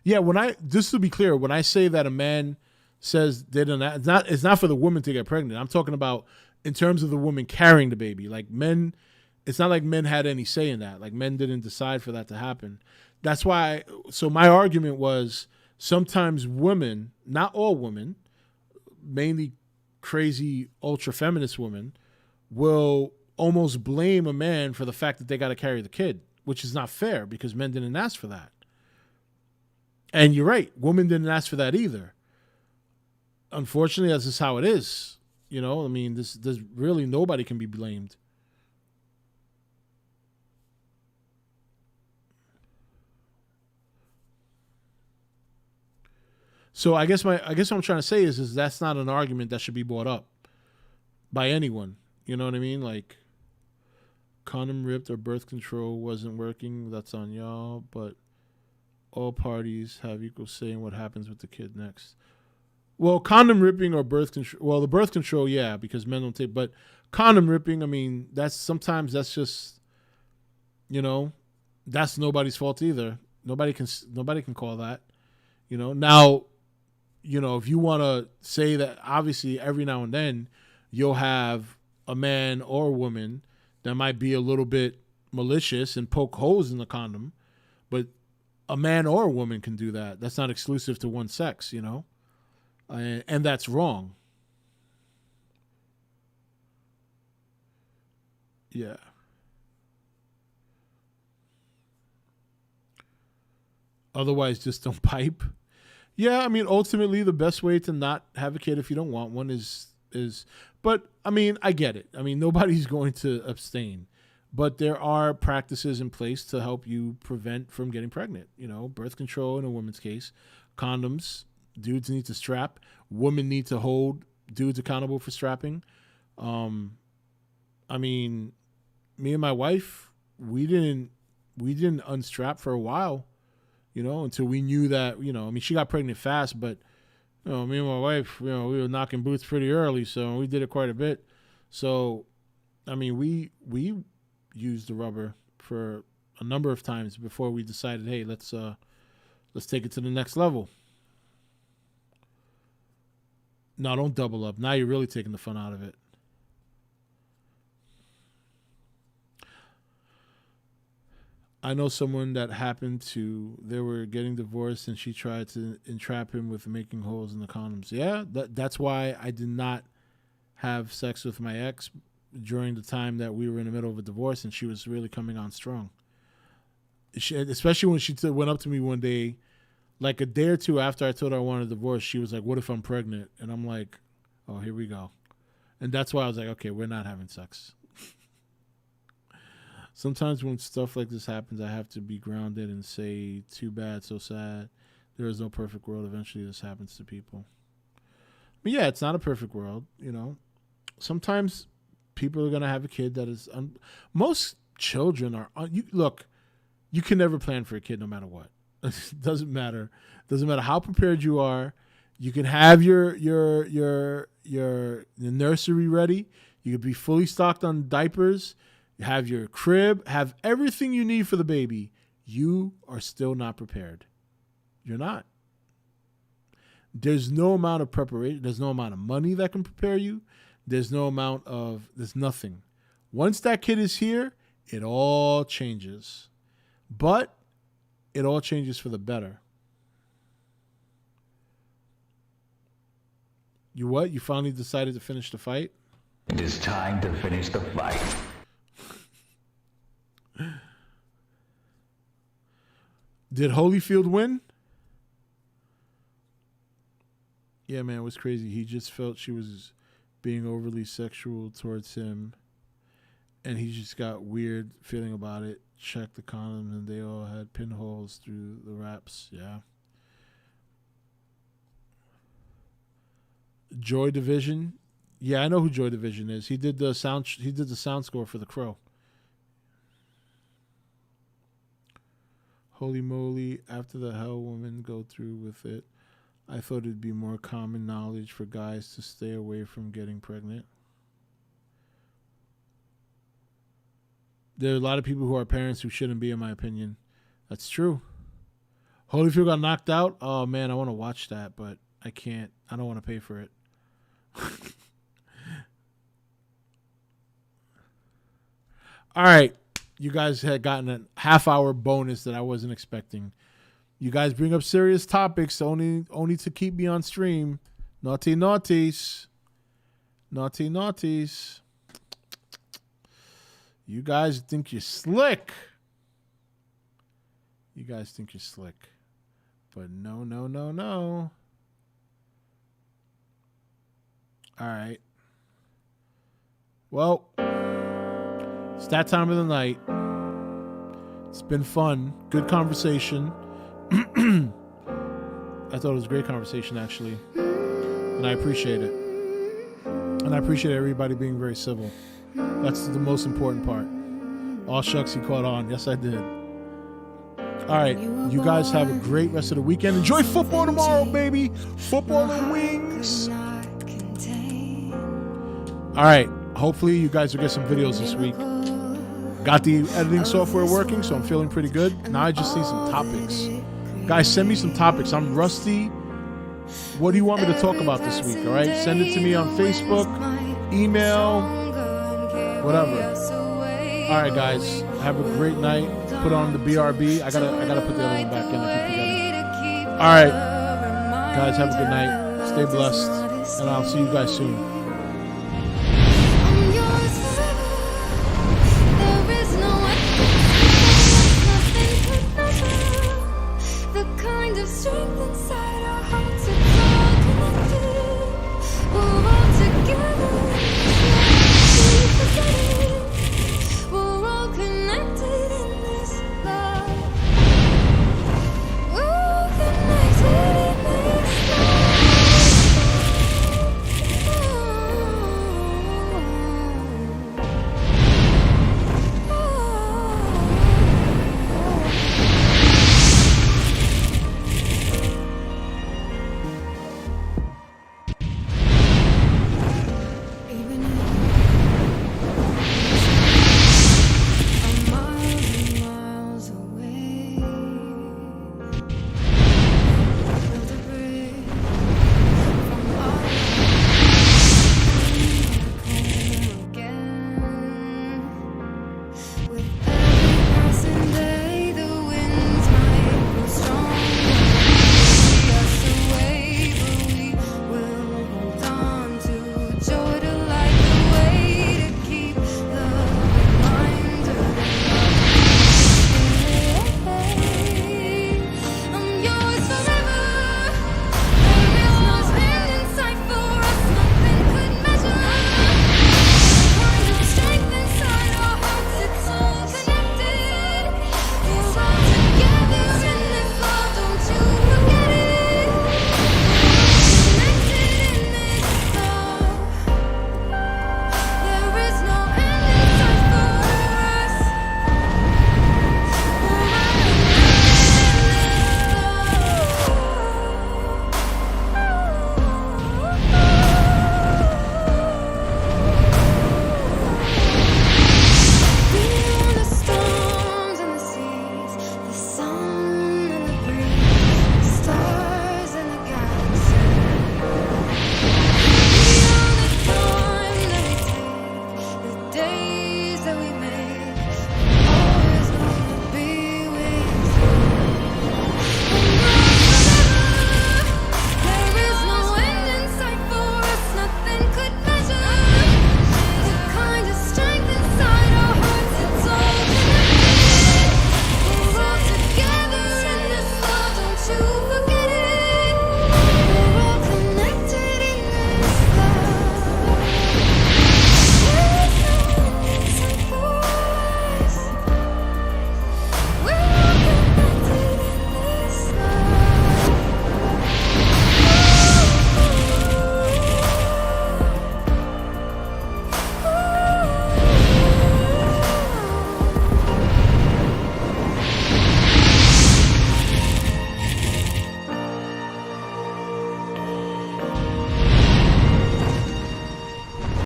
Yeah, just to be clear, when I say that a man says they don't, it's not for the woman to get pregnant. I'm talking about in terms of the woman carrying the baby. Like men, it's not like men had any say in that. Like men didn't decide for that to happen. That's why. So my argument was sometimes women, not all women, mainly crazy ultra feminist women, will almost blame a man for the fact that they got to carry the kid, which is not fair because men didn't ask for that. And you're right, women didn't ask for that either. Unfortunately, that's just how it is. You know, I mean, there's really nobody can be blamed. So I guess what I'm trying to say is that's not an argument that should be brought up by anyone. You know what I mean? Like, condom ripped or birth control wasn't working. That's on y'all. But all parties have equal say in what happens with the kid next. Well, condom ripping or birth control. Well, the birth control, yeah, because men don't take. But condom ripping, I mean, that's just, you know, that's nobody's fault either. Nobody can call that. You know, now, you know, if you want to say that, obviously every now and then you'll have a man or a woman that might be a little bit malicious and poke holes in the condom, but a man or a woman can do that. That's not exclusive to one sex, you know, and that's wrong. Yeah. Otherwise, just don't pipe. Yeah, I mean, ultimately, the best way to not have a kid if you don't want one is, but I mean, I get it. I mean, nobody's going to abstain, but there are practices in place to help you prevent from getting pregnant. You know, birth control in a woman's case, condoms, dudes need to strap, women need to hold dudes accountable for strapping. I mean, me and my wife, we didn't unstrap for a while. You know, until we knew that, you know, I mean, she got pregnant fast, but, you know, me and my wife, you know, we were knocking boots pretty early, so we did it quite a bit. So, I mean, we used the rubber for a number of times before we decided, hey, let's take it to the next level. No, don't double up. Now you're really taking the fun out of it. I know someone that they were getting divorced and she tried to entrap him with making holes in the condoms. Yeah, that's why I did not have sex with my ex during the time that we were in the middle of a divorce, and she was really coming on strong. Especially when she went up to me one day, like a day or two after I told her I wanted a divorce, she was like, "What if I'm pregnant?" And I'm like, "Oh, here we go." And that's why I was like, "Okay, we're not having sex." Sometimes when stuff like this happens, I have to be grounded and say, too bad, so sad. There is no perfect world. Eventually this happens to people. But yeah, it's not a perfect world, you know. Sometimes people are going to have a kid that is... most children are... look, you can never plan for a kid no matter what. It doesn't matter. It doesn't matter how prepared you are. You can have your nursery ready. You could be fully stocked on diapers. You have your crib, have everything you need for the baby. You are still not prepared. You're not. There's no amount of preparation. There's no amount of money that can prepare you. There's nothing. Once that kid is here, it all changes. But it all changes for the better. You what? You finally decided to finish the fight? It is time to finish the fight. Did Holyfield win? Yeah, man, it was crazy. He just felt she was being overly sexual towards him, and he just got weird feeling about it. Checked the condoms, and they all had pinholes through the wraps. Yeah. Joy Division. Yeah, I know who Joy Division is. He did the sound score for The Crow. Holy moly, after the hell women go through with it, I thought it'd be more common knowledge for guys to stay away from getting pregnant. There are a lot of people who are parents who shouldn't be, in my opinion. That's true. Holyfield got knocked out? Oh, man, I want to watch that, but I can't. I don't want to pay for it. All right. You guys had gotten a half-hour bonus that I wasn't expecting. You guys bring up serious topics only to keep me on stream. Naughty naughties. Naughty naughties. You guys think you're slick. You guys think you're slick. But no, no, no, no. All right. Well, it's that time of the night. It's been fun. Good conversation. I thought it was a great conversation, actually. And I appreciate it. And I appreciate everybody being very civil. That's the most important part. All shucks, he caught on. Yes, I did. All right. You guys have a great rest of the weekend. Enjoy football tomorrow, baby. Football and wings. All right. Hopefully, you guys will get some videos this week. Got the editing software working, so I'm feeling pretty good. Now I just need some topics. Guys, send me some topics. I'm rusty. What do you want me to talk about this week? All right, send it to me on Facebook, email, whatever. All right, guys, have a great night. Put on the BRB. I gotta put the other one back in. I keep forgetting. All right, guys, have a good night. Stay blessed, and I'll see you guys soon. The kind of strength